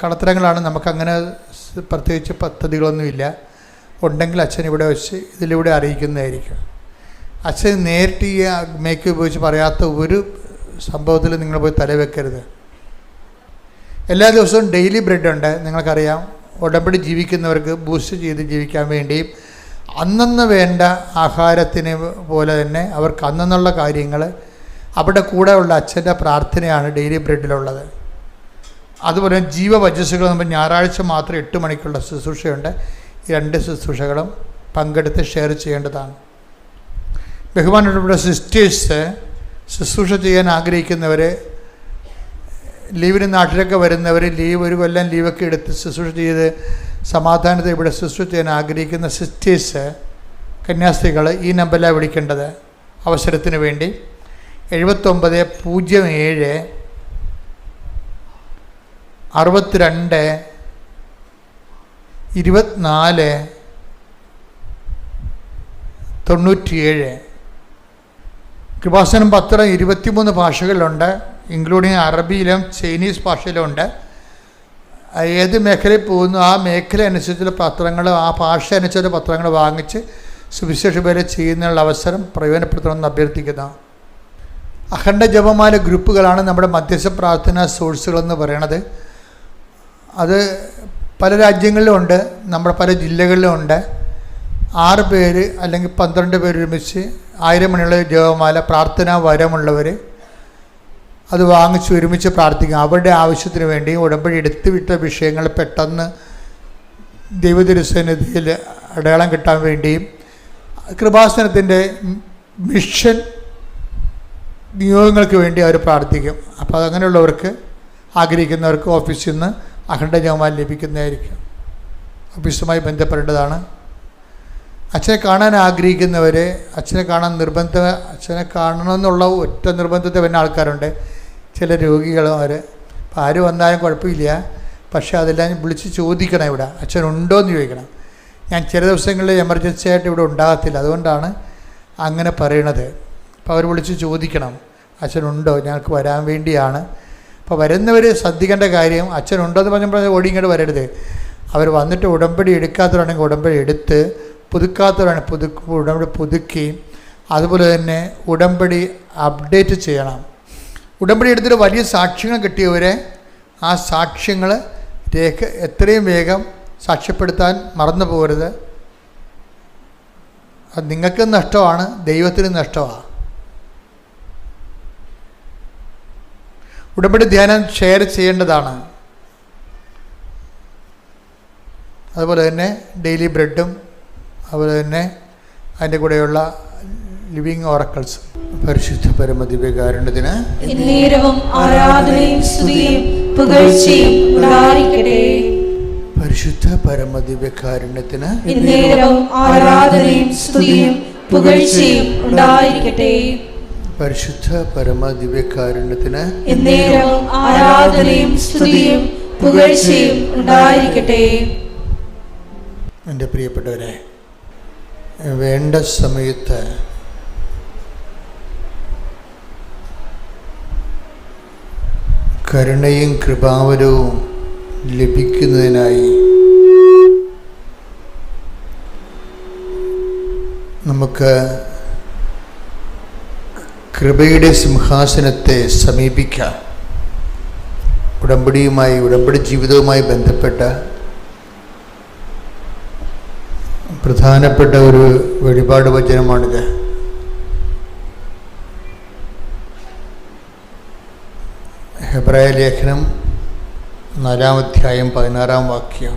കള്ളത്തരങ്ങളാണ്. നമുക്കങ്ങനെ പ്രത്യേകിച്ച് പദ്ധതികളൊന്നുമില്ല. ഉണ്ടെങ്കിൽ അച്ഛൻ ഇവിടെ വെച്ച് ഇതിലൂടെ അറിയിക്കുന്നതായിരിക്കും. അച്ഛൻ നേരിട്ട് ഈ മേക്ക് ഉപയോഗിച്ച് പറയാത്ത ഒരു സംഭവത്തിൽ നിങ്ങൾ പോയി തലവെക്കരുത്. എല്ലാ ദിവസവും ഡെയിലി ബ്രെഡ് ഉണ്ട്. നിങ്ങൾക്കറിയാം, ഉടമ്പടി ജീവിക്കുന്നവർക്ക് ബൂസ്റ്റ് ചെയ്ത് ജീവിക്കാൻ വേണ്ടിയും അന്നന്ന് വേണ്ട ആഹാരത്തിന് പോലെ തന്നെ അവർക്ക് അന്നുള്ള കാര്യങ്ങൾ അവിടെ കൂടെ ഉള്ള അച്ഛൻ്റെ പ്രാർത്ഥനയാണ് ഡെയിലി ബ്രെഡിലുള്ളത്. അതുപോലെ ജീവവചസ്സുകൾ നമ്മൾ ഞായറാഴ്ച മാത്രം 8 മണിക്കുള്ള ശുശ്രൂഷയുണ്ട്. ഈ 2 ശുശ്രൂഷകളും പങ്കെടുത്ത് ഷെയർ ചെയ്യേണ്ടതാണ്. ബഹുമാനപ്പെട്ട സിസ്റ്റേഴ്സ്, ശുശ്രൂഷ ചെയ്യാൻ ആഗ്രഹിക്കുന്നവർ, ലീവിന് നാട്ടിലൊക്കെ വരുന്നവർ, ഒരു കൊല്ലം ലീവൊക്കെ എടുത്ത് ശുശ്രൂഷ ചെയ്ത് സമാധാനത്തെ ഇവിടെ ശുശ്രൂഷ ചെയ്യാൻ ആഗ്രഹിക്കുന്ന സിസ്റ്റേഴ്സ്, കന്യാസ്ത്രീകൾ ഈ നമ്പറിലാണ് വിളിക്കേണ്ടത് അവസരത്തിന് വേണ്ടി. 7907 62 24 97. കൃപാസനം പത്രം 23 ഭാഷകളിലുണ്ട്, ഇൻക്ലൂഡിങ് അറബിയിലും ചൈനീസ് ഭാഷയിലുമുണ്ട്. ഏത് മേഖലയിൽ പോകുന്നു ആ മേഖല അനുസരിച്ചുള്ള പത്രങ്ങൾ, ആ ഭാഷ അനുസരിച്ചുള്ള പത്രങ്ങൾ വാങ്ങിച്ച് സുവിശേഷ പേരെ ചെയ്യുന്നതിനുള്ള അവസരം പ്രയോജനപ്പെടുത്തണമെന്ന് അഭ്യർത്ഥിക്കുന്നു. അഖണ്ഡ ജപമാല ഗ്രൂപ്പുകളാണ് നമ്മുടെ മധ്യസ്ഥ പ്രാർത്ഥനാ സോഴ്സുകളെന്ന് പറയണത്. അത് പല രാജ്യങ്ങളിലും ഉണ്ട്, നമ്മുടെ പല ജില്ലകളിലും ഉണ്ട്. 6 പേര് അല്ലെങ്കിൽ 12 പേര് ഒരുമിച്ച് 1000 മണിയുള്ള ജപമാല പ്രാർത്ഥനാ വരമുള്ളവർ അത് വാങ്ങിച്ച് ഒരുമിച്ച് പ്രാർത്ഥിക്കും. അവരുടെ ആവശ്യത്തിന് വേണ്ടി ഉടമ്പടി എടുത്തു വിട്ട വിഷയങ്ങൾ പെട്ടെന്ന് ദൈവതിരുസന്നിധിയിൽ അടയാളം കിട്ടാൻ വേണ്ടിയും കൃപാസനത്തിൻ്റെ മിഷൻ നിയോഗങ്ങൾക്ക് വേണ്ടി അവർ പ്രാർത്ഥിക്കും. അപ്പോൾ അങ്ങനെയുള്ളവർക്ക്, ആഗ്രഹിക്കുന്നവർക്ക് ഓഫീസിൽ നിന്ന് അഖണ്ഡ ജപമാല ലഭിക്കുന്നതായിരിക്കും. ഓഫീസുമായി ബന്ധപ്പെടേണ്ടതാണ്. അച്ഛനെ കാണാൻ ആഗ്രഹിക്കുന്നവർ, അച്ഛനെ കാണാൻ അച്ഛനെ കാണണമെന്നുള്ള ഒറ്റ നിർബന്ധത്തെ വരുന്ന ആൾക്കാരുണ്ട്. ചില രോഗികളും അവർ അപ്പോൾ ആര് വന്നാലും കുഴപ്പമില്ല, പക്ഷേ അതെല്ലാം വിളിച്ച് ചോദിക്കണം. ഇവിടെ അച്ഛനുണ്ടോ എന്ന് ചോദിക്കണം. ഞാൻ ചില ദിവസങ്ങളിൽ എമർജൻസി ആയിട്ട് ഇവിടെ ഉണ്ടാകത്തില്ല, അതുകൊണ്ടാണ് അങ്ങനെ പറയണത്. അപ്പോൾ അവർ വിളിച്ച് ചോദിക്കണം, അച്ഛനുണ്ടോ, ഞങ്ങൾക്ക് വരാൻ വേണ്ടിയാണ്. അപ്പോൾ വരുന്നവർ ശ്രദ്ധിക്കേണ്ട കാര്യം, അച്ഛനുണ്ടോ എന്ന് പറഞ്ഞപ്പോൾ ഓടി ഇങ്ങോട്ട് വരരുത്. അവർ വന്നിട്ട് ഉടമ്പടി എടുക്കാത്തവരാണെങ്കിൽ ഉടമ്പടി എടുത്ത്, പുതുക്കാത്തവരാണ് ഉടമ്പടി പുതുക്കി, അതുപോലെ തന്നെ ഉടമ്പടി അപ്ഡേറ്റ് ചെയ്യണം. ഉടമ്പടി എടുത്തിട്ട് വലിയ സാക്ഷ്യങ്ങൾ കിട്ടിയവരെ ആ സാക്ഷ്യങ്ങൾ എത്രയും വേഗം സാക്ഷ്യപ്പെടുത്താൻ മറന്നു പോകരുത്. അത് നിങ്ങൾക്ക് നഷ്ടമാണ്, ദൈവത്തിന് നഷ്ടമാണ്. ഉടമ്പടി ധ്യാനം ഷെയർ ചെയ്യേണ്ടതാണ്. അതുപോലെ തന്നെ ഡെയിലി ബ്രെഡും, അതുപോലെ തന്നെ അതിൻ്റെ കൂടെയുള്ള ലിവിങ് ഓറക്കിൾസ്. പരിശുദ്ധ പരമദിവ്യകാരുണ്യത്തിന് നേരവും ആരാധനയും സ്തുതിയും പുകഴ്ചയും ഉണ്ടായിരിക്കട്ടെ. പരിശുദ്ധ പരമദിവ്യകാരുണ്യത്തിന് നേരവും ആരാധനയും സ്തുതിയും പുകഴ്ചയും ഉണ്ടായിരിക്കട്ടെ. പരിശുദ്ധ പരമദിവ്യകാരുണ്യത്തിന് നേരവും ആരാധനയും സ്തുതിയും പുകഴ്ചയും ഉണ്ടായിരിക്കട്ടെ. എൻ്റെ പ്രിയപ്പെട്ടവരെ, വേണ്ട സമയത്ത് കരുണയും കൃപാവരവും ലഭിക്കുന്നതിനായി നമുക്ക് കൃപയുടെ സിംഹാസനത്തെ സമീപിക്കാം. ഉടമ്പടി ജീവിതവുമായി ബന്ധപ്പെട്ട പ്രധാനപ്പെട്ട ഒരു വെളിപാട് വചനമാണിത്. ഹെബ്രായ ലേഖനം 4-ാം അധ്യായം 16-ാം വാക്യം.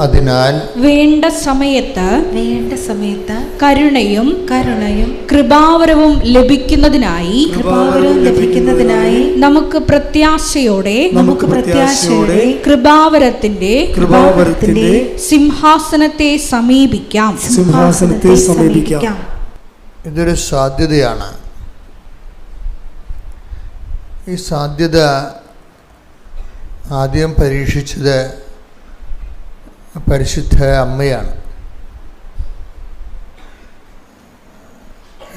അതിനാൽ വേണ്ട സമയത്ത് കരുണയും കൃപാവരവും ലഭിക്കുന്നതിനായി നമുക്ക് പ്രത്യാശയോടെ കൃപാവരത്തിന്റെ സിംഹാസനത്തെ സമീപിക്കാം. ഇതൊരു സാധ്യതയാണ്. ഈ സാധ്യത ആദ്യം പരീക്ഷിച്ചത് പരിശുദ്ധ അമ്മയാണ്.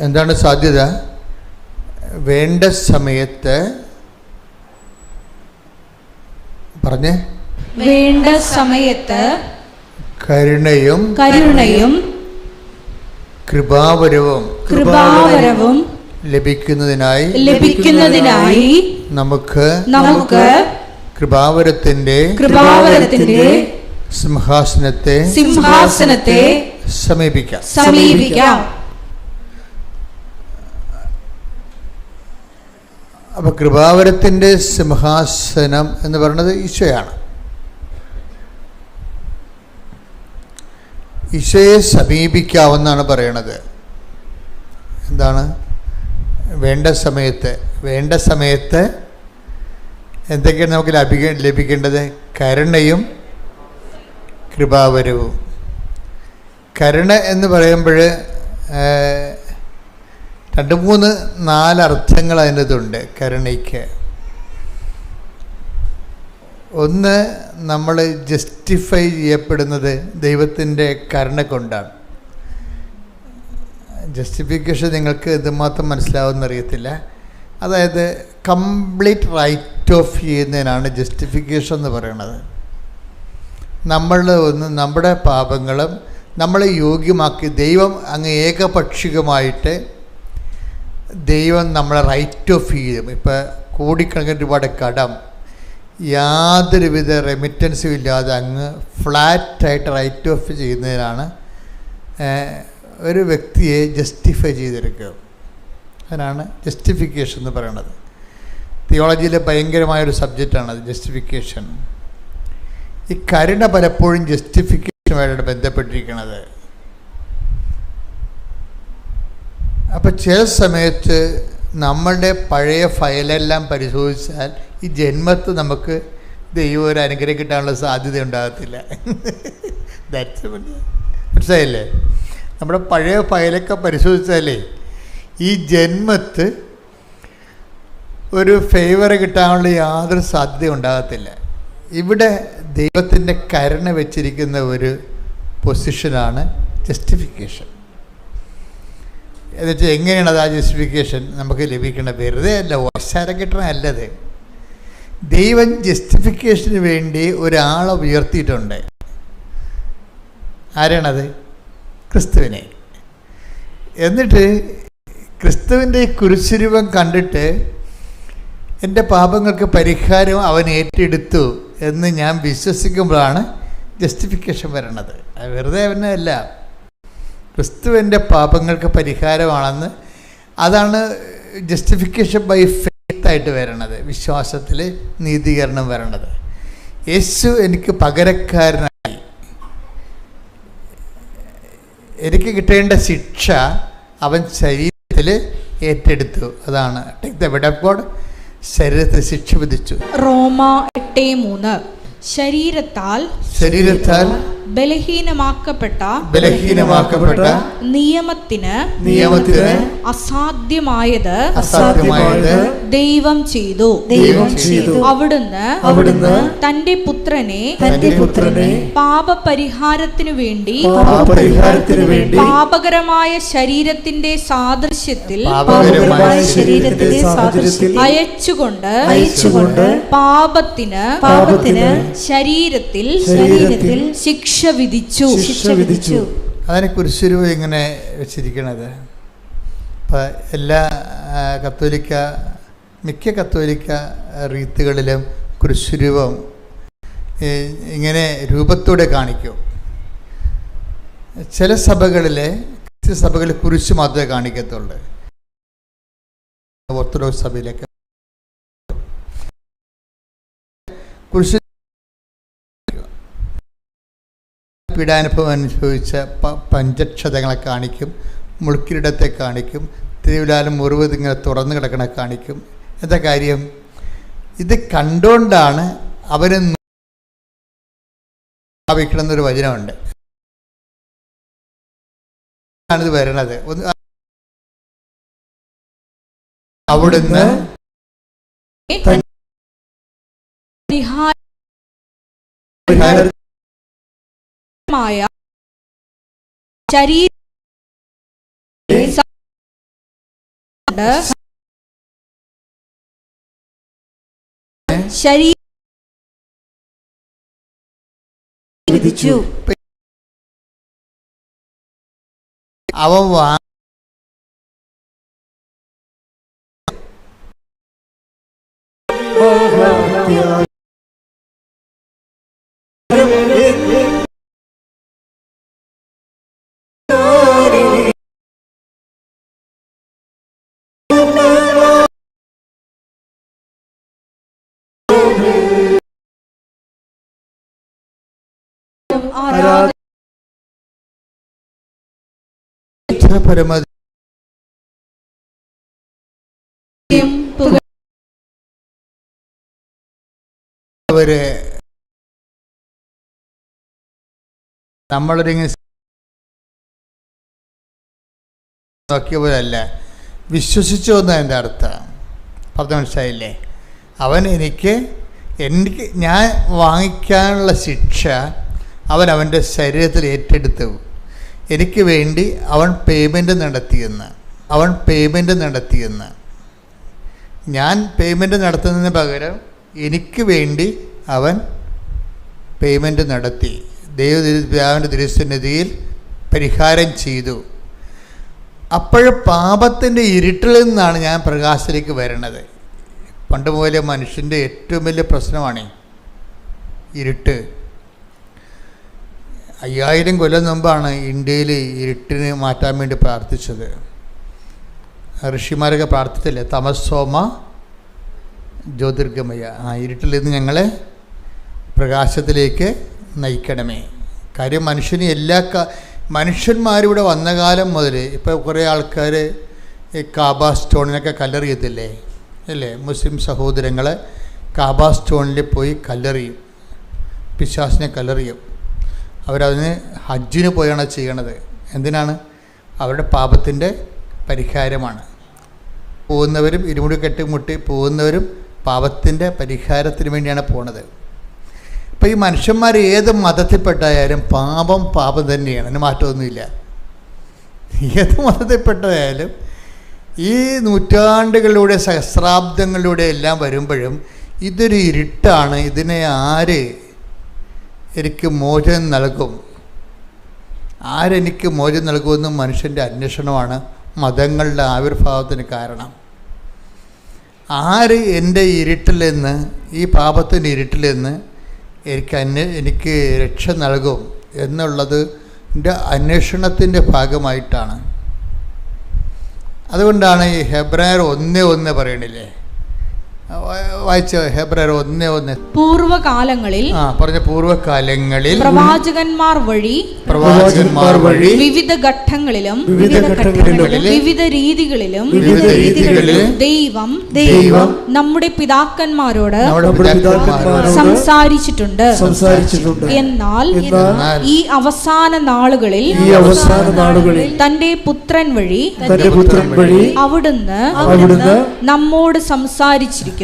എന്താണ് സാധ്യത? വേണ്ട സമയത്ത് പറഞ്ഞേ, വേണ്ട സമയത്ത് കരുണയും കൃപാവരവും ലഭിക്കുന്നതിനായി നമുക്ക് കൃപാവരത്തിന്റെ സിംഹാസനത്തെ സമീപിക്കാം. അപ്പൊ കൃപാവരത്തിന്റെ സിംഹാസനം എന്ന് പറയുന്നത് ഈശോയാണ്. ഈശോയെ സമീപിക്കാവുന്നതാണ് പറയണത്. എന്താണ്? വേണ്ട സമയത്ത് എന്തൊക്കെയാണ് നമുക്ക് ലഭിക്കേണ്ടത്? കരുണയും കൃപാവരവും. കരുണ എന്ന് പറയുമ്പോൾ 2-3-4 അർത്ഥങ്ങൾ അതിനകത്തുണ്ട് കരുണയ്ക്ക്. ഒന്ന്, നമ്മൾ ജസ്റ്റിഫൈ ചെയ്യപ്പെടുന്നത് ദൈവത്തിൻ്റെ കരുണ കൊണ്ടാണ്. ജസ്റ്റിഫിക്കേഷൻ നിങ്ങൾക്ക് എന്തുമാത്രം മനസ്സിലാവുമെന്ന് അറിയത്തില്ല. അതായത് കംപ്ലീറ്റ് റൈറ്റ് ഓഫ് ചെയ്യുന്നതിനാണ് ജസ്റ്റിഫിക്കേഷൻ എന്ന് പറയുന്നത്. നമ്മുടെ പാപങ്ങളും നമ്മളെ യോഗ്യമാക്കി ദൈവം അങ്ങ് ഏകപക്ഷികമായിട്ട് ദൈവം നമ്മളെ റൈറ്റ് ഓഫ് ചെയ്യും. ഇപ്പോൾ കോടിക്കണക്കിന് രൂപയുടെ കടം യാതൊരുവിധ റെമിറ്റൻസും ഇല്ലാതെ അങ്ങ് ഫ്ലാറ്റായിട്ട് റൈറ്റ് ഓഫ് ചെയ്യുന്നതിനാണ് ഒരു വ്യക്തിയെ ജസ്റ്റിഫൈ ചെയ്തെടുക്കുക. അതിനാണ് ജസ്റ്റിഫിക്കേഷൻ എന്ന് പറയുന്നത്. തിയോളജിയിലെ ഭയങ്കരമായൊരു സബ്ജക്റ്റാണത്, ജസ്റ്റിഫിക്കേഷൻ. ഈ കരുണ പലപ്പോഴും ജസ്റ്റിഫിക്കേഷനുമായിട്ട് ബന്ധപ്പെട്ടിരിക്കുന്നത്. അപ്പോൾ ചില സമയത്ത് നമ്മളുടെ പഴയ ഫയലെല്ലാം പരിശോധിച്ചാൽ ഈ ജന്മത്ത് നമുക്ക് ദൈവം ഒരു അനുഗ്രഹം കിട്ടാനുള്ള സാധ്യത ഉണ്ടാകത്തില്ല. മനസ്സിലായില്ലേ? നമ്മുടെ പഴയ ഫയലൊക്കെ പരിശോധിച്ചാലേ ഈ ജന്മത്ത് ഒരു ഫേവർ കിട്ടാനുള്ള യാതൊരു സാധ്യത ഉണ്ടാകത്തില്ല. ഇവിടെ ദൈവത്തിൻ്റെ കരുണ വെച്ചിരിക്കുന്ന ഒരു പൊസിഷനാണ് ജസ്റ്റിഫിക്കേഷൻ. എന്നുവെച്ചാൽ എങ്ങനെയാണ് അത് ആ ജസ്റ്റിഫിക്കേഷൻ നമുക്ക് ലഭിക്കുന്നത്? വെറുതെ അല്ല, ഓശാരം കിട്ടണമല്ലത്. ദൈവം ജസ്റ്റിഫിക്കേഷന് വേണ്ടി ഒരാളെ ഉയർത്തിയിട്ടുണ്ട്. ആരാണത്? ക്രിസ്തുവിനെ. എന്നിട്ട് ക്രിസ്തുവിൻ്റെ കുരിശുരൂപം കണ്ടിട്ട് എൻ്റെ പാപങ്ങൾക്ക് പരിഹാരം അവൻ ഏറ്റെടുത്തു എന്ന് ഞാൻ വിശ്വസിക്കുമ്പോഴാണ് ജസ്റ്റിഫിക്കേഷൻ വരണത്. അത് വെറുതെ അവനല്ല, ക്രിസ്തുവിൻ്റെ പാപങ്ങൾക്ക് പരിഹാരമാണെന്ന്. അതാണ് ജസ്റ്റിഫിക്കേഷൻ ബൈ ഫെയ്ത്തായിട്ട് വരണത്, വിശ്വാസത്തിൽ നീതീകരണം വരണത്. യേശു എനിക്ക് പകരക്കാരനായി, എനിക്ക് കിട്ടേണ്ട ശിക്ഷ അവൻ ശരീരത്തിൽ ഏറ്റെടുത്തു. അതാണ് take the bed of God. ശരീരത്തിൽ ശിക്ഷ വിധിച്ചു. റോമ 8:3 ശരീരത്താൽ ബലഹീനമാക്കപ്പെട്ട നിയമത്തിന് അസാധ്യമായത് ദൈവം ചെയ്തു. അവിടുന്ന് തന്റെ പുത്രനെ പാപപരിഹാരത്തിനു വേണ്ടി പാപകരമായ ശരീരത്തിന്റെ സാദൃശ്യത്തിൽ അയച്ചുകൊണ്ട് പാപത്തിന് ശരീരത്തിൽ ശിക്ഷ വിധിച്ചു. അതിനെ കുരിശുരൂപം ഇങ്ങനെ വെച്ചിരിക്കണത്. ഇപ്പം എല്ലാ മിക്ക കത്തോലിക്ക റീത്തുകളിലും കുരിശുരൂപം ഇങ്ങനെ രൂപത്തോടെ കാണിക്കും. ചില സഭകളിൽ കുരിശ് മാത്രമേ കാണിക്കത്തുള്ളൂ. ഓർത്തഡോക്സ് സഭയിലൊക്കെ കുരിശ് പീഡാനുഭവം അനുഭവിച്ച പഞ്ചക്ഷതങ്ങളെ കാണിക്കും, മുൾക്കിരീടത്തെ കാണിക്കും, തിരുവിലാലും മുറിവ് ഇങ്ങനെ തുറന്നു കിടക്കണ കാണിക്കും. എന്താ കാര്യം? ഇത് കണ്ടുകൊണ്ടാണ് അവന് ഭാവിക്കണമെന്നൊരു വചനമുണ്ട്. ആണിത് വരണത്. അവിടുന്ന് അവൻ പരമ അവര് നമ്മളൊരിങ്ങനെ നോക്കിയ പോലല്ല, വിശ്വസിച്ചു എന്നാണ് എൻ്റെ അർത്ഥം. പറഞ്ഞ മനസ്സിലായില്ലേ? അവൻ എനിക്ക് ഞാൻ വാങ്ങിക്കാനുള്ള ശിക്ഷ അവൻ അവൻ്റെ ശരീരത്തിൽ ഏറ്റെടുത്തു. എനിക്ക് വേണ്ടി അവൻ പേയ്മെൻറ്റ് നടത്തിയെന്ന് ഞാൻ പേയ്മെൻറ്റ് നടത്തുന്നതിന് പകരം എനിക്ക് വേണ്ടി അവൻ പേയ്മെൻറ്റ് നടത്തി. ദൈവപിതാവിൻ്റെ തിരുസന്നിധിയിൽ പരിഹാരം ചെയ്തു. അപ്പോൾ പാപത്തിൻ്റെ ഇരുട്ടിൽ നിന്നാണ് ഞാൻ പ്രകാശത്തിലേക്ക് വരണത്. പണ്ട് മുതലേ മനുഷ്യൻ്റെ ഏറ്റവും വലിയ പ്രശ്നമാണ് ഇരുട്ട്. 5000 കൊല്ലം മുമ്പാണ് ഇന്ത്യയിൽ ഇരുട്ടിനെ മാറ്റാൻ വേണ്ടി പ്രാർത്ഥിച്ചത്. ഋഷിമാരൊക്കെ പ്രാർത്ഥിച്ചില്ലേ? തമസോമ ജ്യോതിർഗമയ, ഇരുട്ടിൽ നിന്ന് ഞങ്ങളെ പ്രകാശത്തിലേക്ക് നയിക്കണമേ. കാര്യം മനുഷ്യന്മാരിവിടെ വന്ന കാലം മുതൽ ഇപ്പോൾ കുറേ ആൾക്കാർ ഈ കാബ സ്റ്റോണിനൊക്കെ കല്ലെറിയത്തില്ലേ അല്ലേ? മുസ്ലിം സഹോദരങ്ങൾ കാബ സ്റ്റോണിൽ പോയി കല്ലെറിയും, പിശാചിനെ കല്ലെറിയും. അവരതിന് ഹജ്ജിന് പോയാണ് ചെയ്യണത്. എന്തിനാണ്? അവരുടെ പാപത്തിൻ്റെ പരിഹാരമാണ്. പോകുന്നവരും ഇരുമുടി കെട്ടിമുട്ടി പോകുന്നവരും പാപത്തിൻ്റെ പരിഹാരത്തിന് വേണ്ടിയാണ് പോണത്. ഇപ്പോൾ ഈ മനുഷ്യന്മാർ ഏത് മതത്തിൽപ്പെട്ടായാലും പാപം തന്നെയാണ്, അതിന് മാറ്റമൊന്നുമില്ല. ഏത് മതത്തിൽപ്പെട്ടതായാലും ഈ നൂറ്റാണ്ടുകളിലൂടെ സഹസ്രാബ്ദങ്ങളിലൂടെ എല്ലാം വരുമ്പോഴും ഇതൊരു ഇരുട്ടാണ്. ഇതിനെ ആര് എനിക്ക് മോചനം നൽകും, ആരെനിക്ക് മോചനം നൽകുമെന്നും മനുഷ്യൻ്റെ അന്വേഷണമാണ് മതങ്ങളുടെ ആവിർഭാവത്തിന് കാരണം. ആര് എൻ്റെ ഇരുട്ടിൽ നിന്ന്, ഈ പാപത്തിൻ്റെ ഇരുട്ടിൽ നിന്ന് എനിക്ക് രക്ഷ നൽകും എന്നുള്ളത് എൻ്റെ അന്വേഷണത്തിൻ്റെ ഭാഗമായിട്ടാണ്. അതുകൊണ്ടാണ് ഈ ഹെബ്രായർ 1:1 പറയണില്ലേ? വായിച്ച ഹെബ്രായർ 1:1. പൂർവകാലങ്ങളിൽ പ്രവാചകന്മാർ വഴി വിവിധ ഘട്ടങ്ങളിലും വിവിധ രീതികളിലും ദൈവം നമ്മുടെ പിതാക്കന്മാരോട് സംസാരിച്ചിട്ടുണ്ട്. എന്നാൽ ഈ അവസാന നാളുകളിൽ തന്റെ പുത്രൻ വഴി അവിടുന്ന് നമ്മോട് സംസാരിച്ചിരിക്കുന്നു.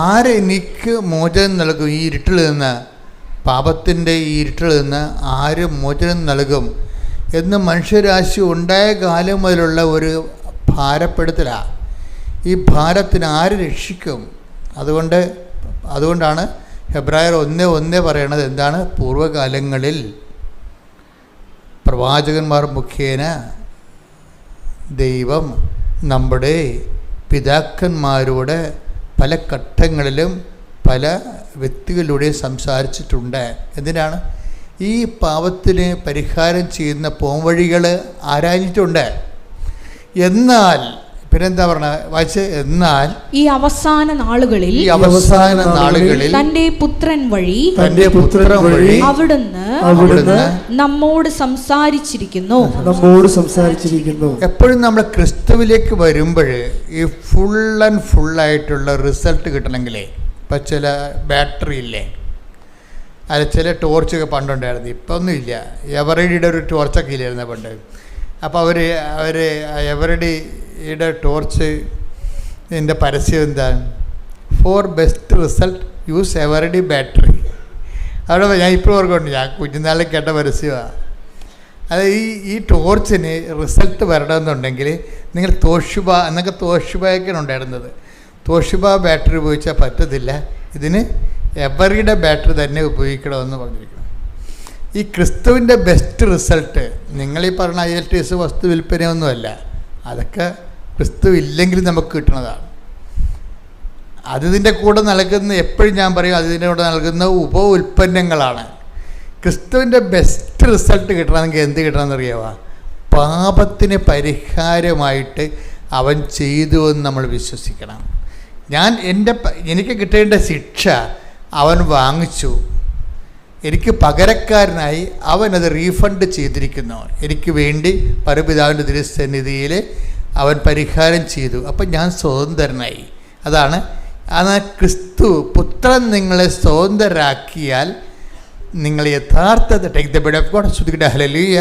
ആരെനിക്ക് മോചനം നൽകും? ഈ ഇരുട്ടിൽ നിന്ന്, പാപത്തിൻ്റെ ഈ ഇരുട്ടിൽ നിന്ന് ആര് മോചനം നൽകും എന്ന് മനുഷ്യരാശി ഉണ്ടായ കാലം മുതലുള്ള ഒരു ഭാരപ്പെടുത്തലാണ്. ഈ ഭാരത്തിന് ആര് രക്ഷിക്കും? അതുകൊണ്ടാണ് ഹെബ്രായർ 1:1 പറയണത്. എന്താണ്? പൂർവ്വകാലങ്ങളിൽ പ്രവാചകന്മാർ മുഖേന ദൈവം നമ്മുടെ പിതാക്കന്മാരോട് പല ഘട്ടങ്ങളിലും പല വ്യക്തികളിലൂടെ സംസാരിച്ചിട്ടുണ്ട്. എന്തിനാണ്? ഈ പാപത്തിന് പരിഹാരം ചെയ്യുന്ന പോംവഴികൾ ആരാഞ്ഞിട്ടുണ്ട്. എന്നാൽ പിന്നെന്താ പറഞ്ഞ വായിച്ച്? എന്നാൽ ഈ അവസാന നാളുകളിൽ തന്റെ പുത്രൻ വഴി അവിടുന്ന് നമ്മോട് സംസാരിച്ചിരിക്കുന്നു. എപ്പോഴും നമ്മൾ ക്രിസ്തുവിലേക്ക് വരുമ്പോൾ ഈ ഫുള്ളായിട്ടുള്ള റിസൾട്ട് കിട്ടണമെങ്കിലേ, ഇപ്പം ചില ബാറ്ററി ഇല്ലേ, അത് ചില ടോർച്ചൊക്കെ പണ്ടുണ്ടായിരുന്നു, ഇപ്പം ഒന്നുമില്ല. എവറഡിയുടെ ഒരു ടോർച്ചൊക്കെ ഇല്ലായിരുന്നു പണ്ട്. അപ്പോൾ അവർ എവറഡിയുടെ ടോർച്ച് ഇതിൻ്റെ പരസ്യം എന്താണ്? Four best result use Eveready battery. അവിടെ ഞാൻ ഇപ്പോൾ ഓർക്കുന്നുണ്ട്, ഞാൻ കുഞ്ഞുനാളിൽ കേട്ട പരസ്യമാണ്. അത് ഈ ടോർച്ചിന് റിസൾട്ട് വരണമെന്നുണ്ടെങ്കിൽ നിങ്ങൾ തോഷിബ എന്നൊക്കെ തോഷിബയൊക്കെയാണ് ഉണ്ടായിരുന്നത്. തോഷിബ ബാറ്ററി ഉപയോഗിച്ചാൽ പറ്റത്തില്ല, ഇതിന് എവറിയുടെ ബാറ്ററി തന്നെ ഉപയോഗിക്കണമെന്ന് പറഞ്ഞിരിക്കണം. ഈ ക്രിസ്തുവിൻ്റെ ബെസ്റ്റ് റിസൾട്ട് നിങ്ങളീ പറഞ്ഞ IELTS വസ്തു വിൽപ്പനയൊന്നുമല്ല, അതൊക്കെ ക്രിസ്തു ഇല്ലെങ്കിൽ നമുക്ക് കിട്ടുന്നതാണ്. അതിൻ്റെ കൂടെ നൽകുന്ന, എപ്പോഴും ഞാൻ പറയും, അതിൻ്റെ കൂടെ നൽകുന്ന ഉൽപ്പന്നങ്ങളാണ്. ക്രിസ്തുവിൻ്റെ ബെസ്റ്റ് റിസൾട്ട് കിട്ടണമെങ്കിൽ എന്ത് കിട്ടണമെന്നറിയാമോ? പാപത്തിന് പരിഹാരമായിട്ട് അവൻ ചെയ്തു എന്ന് നമ്മൾ വിശ്വസിക്കണം. എനിക്ക് കിട്ടേണ്ട ശിക്ഷ അവൻ വാങ്ങിച്ചു. എനിക്ക് പകരക്കാരനായി അവനത് റീഫണ്ട് ചെയ്തിരിക്കുന്നു. എനിക്ക് വേണ്ടി പരപിതാവിൻ്റെ തിരുസന്നിധിയിൽ അവൻ പരിഹാരം ചെയ്തു. അപ്പം ഞാൻ സ്വതന്ത്രനായി. അതാണ് ക്രിസ്തു പുത്രൻ നിങ്ങളെ സ്വതന്ത്രരാക്കിയാൽ നിങ്ങൾ യഥാർത്ഥ take the bread of God. ശ്രുതിക്കട്ടെ ഹല്ലേലൂയ.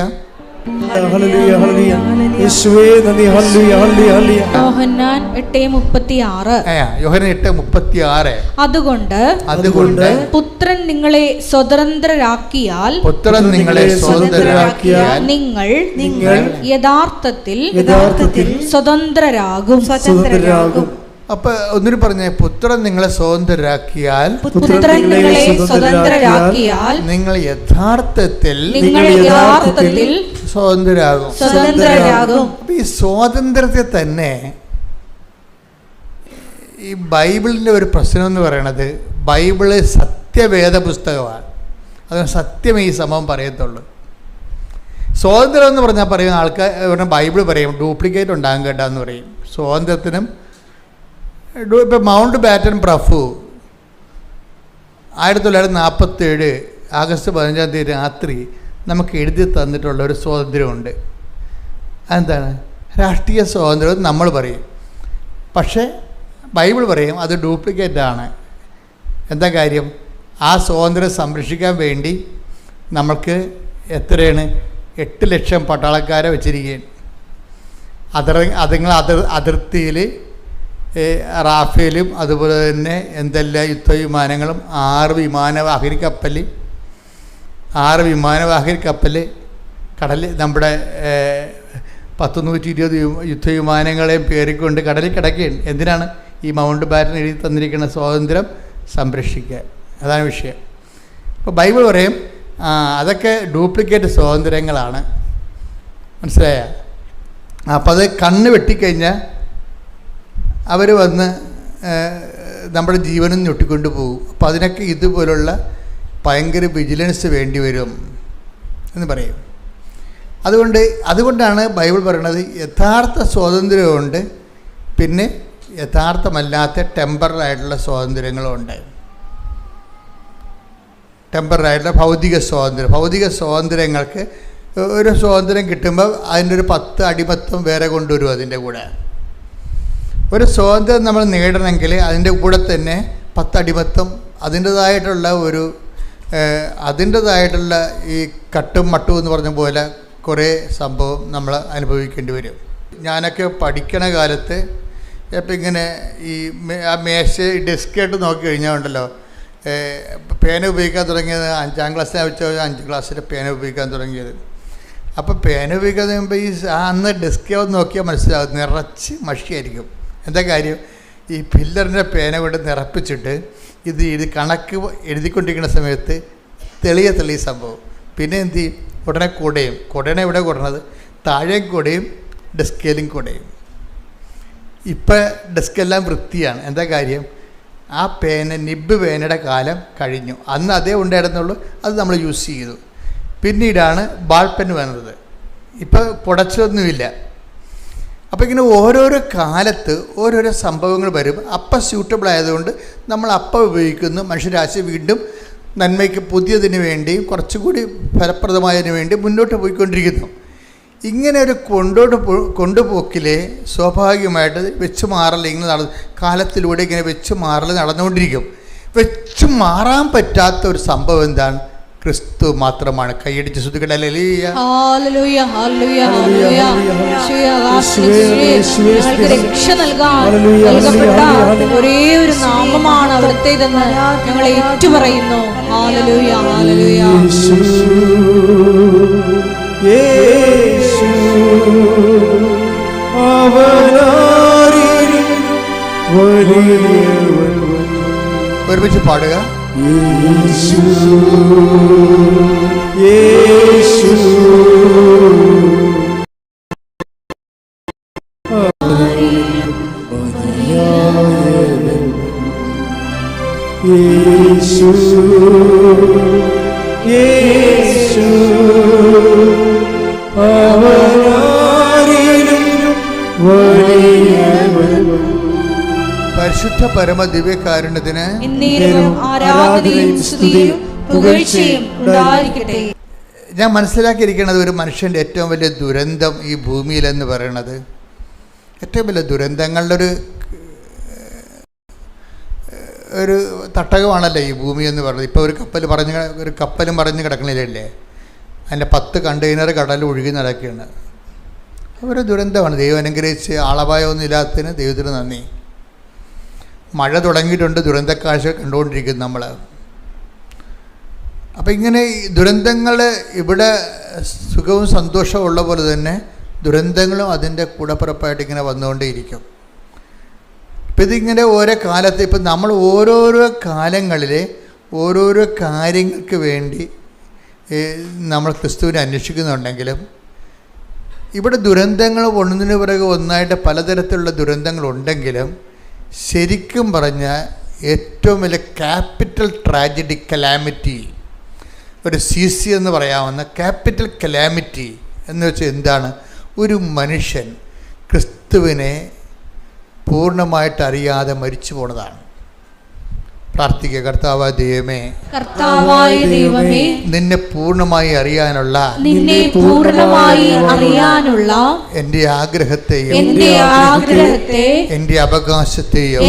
യോഹന്നാൻ 8:36. അതുകൊണ്ട് പുത്രൻ നിങ്ങളെ സ്വതന്ത്രരാക്കിയാൽ നിങ്ങൾ യഥാർത്ഥത്തിൽ സ്വതന്ത്രരാകും. അപ്പൊ ഒന്നിനു പറഞ്ഞേ, പുത്രൻ നിങ്ങളെ സ്വതന്ത്രരാക്കിയാൽ നിങ്ങൾ യഥാർത്ഥത്തിൽ സ്വതന്ത്രരാകും. അപ്പൊ ഈ സ്വാതന്ത്ര്യത്തെ തന്നെ ഈ ബൈബിളിൻ്റെ ഒരു പ്രശ്നം എന്ന് പറയണത്, ബൈബിള് സത്യവേദ പുസ്തകമാണ്. അതിന് സത്യമേ ഈ സംഭവം പറയത്തുള്ളൂ. സ്വാതന്ത്ര്യം എന്ന് പറഞ്ഞാൽ പറയുന്ന ആൾക്കാർ ബൈബിൾ പറയും ഡ്യൂപ്ലിക്കേറ്റ് ഉണ്ടാകും കേട്ടാന്ന് പറയും. സ്വാതന്ത്ര്യത്തിനും ഇപ്പം മൗണ്ട് ബാറ്റൻ പ്രഭു 1947 ആഗസ്റ്റ് 15 രാത്രി നമുക്ക് എഴുതി തന്നിട്ടുള്ള ഒരു സ്വാതന്ത്ര്യമുണ്ട്. അതെന്താണ്? രാഷ്ട്രീയ സ്വാതന്ത്ര്യം നമ്മൾ പറയും, പക്ഷേ ബൈബിൾ പറയും അത് ഡ്യൂപ്ലിക്കേറ്റാണ്. എന്താ കാര്യം? ആ സ്വാതന്ത്ര്യം സംരക്ഷിക്കാൻ വേണ്ടി നമ്മൾക്ക് എത്രയാണ് 8 ലക്ഷം പട്ടാളക്കാരെ വെച്ചിരിക്കുകയാണ്. അതിർത്തിയിൽ റാഫേലും അതുപോലെ തന്നെ എന്തെല്ലാം യുദ്ധവിമാനങ്ങളും 6 വിമാനവാഹക കപ്പൽ കടലിൽ നമ്മുടെ 120 യുദ്ധവിമാനങ്ങളെയും പേറിക്കൊണ്ട് കടലിൽ കിടക്കുകയാണ്. എന്തിനാണ്? ഈ മൗണ്ട് ബാറ്റൻ എഴുതി തന്നിരിക്കുന്ന സ്വാതന്ത്ര്യം സംരക്ഷിക്കുക. അതാണ് വിഷയം. ഇപ്പോൾ ബൈബിൾ പറയും അതൊക്കെ ഡ്യൂപ്ലിക്കേറ്റ് സ്വാതന്ത്ര്യങ്ങളാണ്. മനസ്സിലായ? അപ്പം അത് കണ്ണ് വെട്ടിക്കഴിഞ്ഞാൽ അവർ വന്ന് നമ്മുടെ ജീവനും ഞൊട്ടിക്കൊണ്ട് പോകും. അപ്പോൾ അതിനൊക്കെ ഇതുപോലുള്ള ഭയങ്കര വിജിലൻസ് വേണ്ടി വരും എന്ന് പറയും. അതുകൊണ്ടാണ് ബൈബിൾ പറയണത് യഥാർത്ഥ സ്വാതന്ത്ര്യമുണ്ട്, പിന്നെ യഥാർത്ഥമല്ലാത്ത ടെമ്പററായിട്ടുള്ള സ്വാതന്ത്ര്യങ്ങളുമുണ്ട്. ടെമ്പററായിട്ടുള്ള ഭൗതിക സ്വാതന്ത്ര്യങ്ങൾക്ക് ഒരു സ്വാതന്ത്ര്യം കിട്ടുമ്പോൾ അതിൻ്റെ ഒരു 10 അടിമത്തം വേറെ കൊണ്ടുവരും. അതിൻ്റെ കൂടെ ഒരു സ്വാതന്ത്ര്യം നമ്മൾ നേടണമെങ്കിൽ അതിൻ്റെ കൂടെ തന്നെ 10 അടിമത്തം അതിൻ്റേതായിട്ടുള്ള ഈ കട്ടും മട്ടും എന്ന് പറഞ്ഞ പോലെ കുറേ സംഭവം നമ്മൾ അനുഭവിക്കേണ്ടി വരും. ഞാനൊക്കെ പഠിക്കണ കാലത്ത് ഇപ്പം ഇങ്ങനെ ഈ മേശ ഡെസ്കായിട്ട് നോക്കി കഴിഞ്ഞാൽ ഉണ്ടല്ലോ, പേന ഉപയോഗിക്കാൻ തുടങ്ങിയത് 5ാം ക്ലാസ്സിനെ വെച്ച് 5 ക്ലാസ്സിൽ പേന ഉപയോഗിക്കാൻ തുടങ്ങിയത്. അപ്പോൾ പേന ഉപയോഗിക്കാൻ കഴിയുമ്പോൾ ഈ അന്ന് ഡെസ്ക് നോക്കിയാൽ മനസ്സിലാവും നിറച്ച് മഷിയായിരിക്കും. എന്താ കാര്യം? ഈ പില്ലറിൻ്റെ പേന കൊണ്ട് നിറപ്പിച്ചിട്ട് ഇത് കണക്ക് എഴുതിക്കൊണ്ടിരിക്കുന്ന സമയത്ത് തെളിയ സംഭവം. പിന്നെ എന്ത് ചെയ്യും? ഉടനെ കുടയാണ് എവിടെ കൊടുക്കുന്നത്? താഴെ കുടയും ഡെസ്കേലും കുടയും. ഇപ്പം ഡെസ്കെല്ലാം വൃത്തിയാണ്. എന്താ കാര്യം? ആ നിബ് പേനയുടെ കാലം കഴിഞ്ഞു. അന്ന് അതേ ഉണ്ടായിരുന്നുള്ളൂ, അത് നമ്മൾ യൂസ് ചെയ്തു. പിന്നീടാണ് ബാൾ പെൻ വന്നത്. ഇപ്പോൾ കുടച്ചൊന്നുമില്ല. അപ്പോൾ ഇങ്ങനെ ഓരോരോ കാലത്ത് ഓരോരോ സംഭവങ്ങൾ വരും. അപ്പം സ്യൂട്ടബിൾ ആയതുകൊണ്ട് നമ്മൾ അപ്പം ഉപയോഗിക്കുന്നു. മനുഷ്യരാശി വീണ്ടും നന്മയ്ക്ക് പുതിയതിന് വേണ്ടി കുറച്ചുകൂടി ഫലപ്രദമായതിനു വേണ്ടി മുന്നോട്ട് പോയിക്കൊണ്ടിരിക്കുന്നു. ഇങ്ങനെ ഒരു കൊണ്ടുപോക്കിലെ സ്വാഭാവികമായിട്ട് വെച്ച് മാറൽ ഇങ്ങനെ കാലത്തിലൂടെ ഇങ്ങനെ വെച്ച് മാറൽ നടന്നുകൊണ്ടിരിക്കും. വെച്ച് മാറാൻ പറ്റാത്ത ഒരു സംഭവം എന്താണ്? ക്രിസ്തു മാത്രമാണ്. കൈയടിച്ച് ശ്രുതിക്കട്ടെ ഹല്ലേലൂയ. രക്ഷ നൽകാൻ ഒരേ ഒരു നാമമാണ് അവിടുത്തേതെന്ന് ഞങ്ങൾ ഏറ്റുപറയുന്നു. ഹല്ലേലൂയ, ഹല്ലേലൂയ. ഒരുമിച്ച് പാടുക. യേശു യേശു യേശു യേശു പരിശുദ്ധ പരമ ദിവ്യകാരുണ്യത്തിന് ആരാധനയും സ്തുതിയും പുകഴ്ചയും ഉണ്ടായിരിക്കട്ടെ. ഞാൻ മനസ്സിലാക്കിയിരിക്കുന്നത് ഒരു മനുഷ്യൻ്റെ ഏറ്റവും വലിയ ദുരന്തം ഈ ഭൂമിയിലെന്ന് പറയണത്, ഏറ്റവും വലിയ ദുരന്തങ്ങളുടെ ഒരു തട്ടകമാണല്ലോ ഈ ഭൂമി എന്ന് പറയുന്നത്. ഇപ്പോൾ ഒരു കപ്പലും പറഞ്ഞ് കിടക്കണില്ലേ, അതിൻ്റെ 10 കണ്ടെയ്നർ കടലിൽ ഒഴുകി നടക്കുകയാണ്. ഒരു ദുരന്തമാണ്. ദൈവം അനുഗ്രഹിച്ച് ആളപായമൊന്നും ഇല്ലാത്തതിന് ദൈവത്തിന് നന്ദി. മഴ തുടങ്ങിയിട്ടുണ്ട്, ദുരന്തക്കാഴ്ച കണ്ടുകൊണ്ടിരിക്കുന്നു നമ്മൾ. അപ്പം ഇങ്ങനെ ദുരന്തങ്ങൾ ഇവിടെ സുഖവും സന്തോഷവും ഉള്ള പോലെ തന്നെ ദുരന്തങ്ങളും അതിൻ്റെ കൂടപ്പിറപ്പായിട്ട് ഇങ്ങനെ വന്നുകൊണ്ടേയിരിക്കും. ഇപ്പം ഇതിങ്ങനെ ഓരോ കാലത്ത് ഇപ്പം നമ്മൾ ഓരോരോ കാലങ്ങളിൽ ഓരോരോ കാര്യങ്ങൾക്ക് വേണ്ടി നമ്മൾ ക്രിസ്തുവിനെ അന്വേഷിക്കുന്നുണ്ടെങ്കിലും ഇവിടെ ദുരന്തങ്ങൾ ഒന്നിനു പിറകെ ഒന്നായിട്ട് പലതരത്തിലുള്ള ദുരന്തങ്ങളുണ്ടെങ്കിലും ശരിക്കും പറഞ്ഞാൽ ഏറ്റവും വലിയ ക്യാപിറ്റൽ ട്രാജഡി കലാമിറ്റി, ഒരു CC എന്ന് പറയാവുന്ന ക്യാപിറ്റൽ കലാമിറ്റി എന്ന് വെച്ചാൽ എന്താണ്? ഒരു മനുഷ്യൻ ക്രിസ്തുവിനെ പൂർണ്ണമായിട്ട് അറിയാതെ മരിച്ചു പോണതാണ്. പ്രാർത്ഥിക്കുക. കർത്താവായ ദൈവമേ, നിന്നെ പൂർണ്ണമായി അറിയാനുള്ള എൻ്റെ ആഗ്രഹത്തെയും എൻ്റെ അവകാശത്തെയും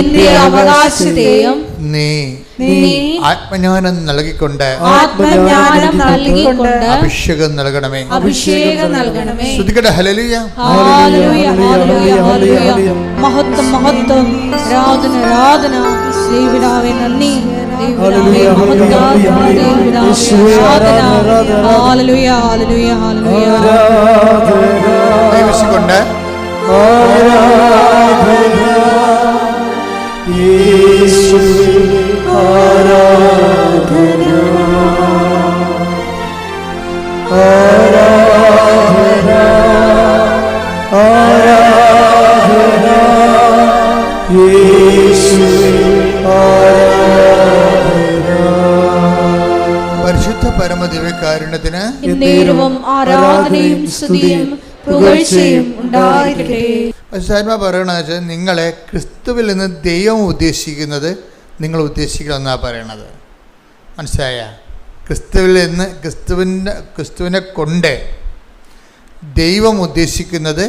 നീ ആത്മജ്ഞാനം നൽകിക്കൊണ്ട് അഭിഷേകം നൽകണമേ. ശ്രുതിക്കട്ടെ. ഹല്ലേലൂയ. മഹത്വം മഹത്വം, ആരാധന ആരാധന. ദൈവപിതാവേ നന്ദി, ദൈവപിതാവേ മഹത്വം, ദൈവപിതാവേ ആരാധന. ഹല്ലേലൂയ ഹല്ലേലൂയ ഹല്ലേലൂയ. ദൈവശികൊണ്ട് യേശുവേ ആരാധന ആരാധന ആരാധന യേശുവേ ആരാധന. പരിശുദ്ധ പരമദിവ്യകാരുണ്യത്തിന് ആരാധനയും സ്തുതിയും പുകഴ്ചയും ഉണ്ടായിരിക്കട്ടെ. പരിശുദ്ധാത്മാ പറയണമെന്ന് വെച്ചാൽ നിങ്ങളെ ക്രിസ്തുവിൽ നിന്ന് ദൈവം ഉദ്ദേശിക്കുന്നത് നിങ്ങൾ ഉദ്ദേശിക്കണമെന്നാണ് പറയണത്. മനസ്സിലായ? ക്രിസ്തുവിൽ നിന്ന് ക്രിസ്തുവിനെ കൊണ്ട് ദൈവം ഉദ്ദേശിക്കുന്നത്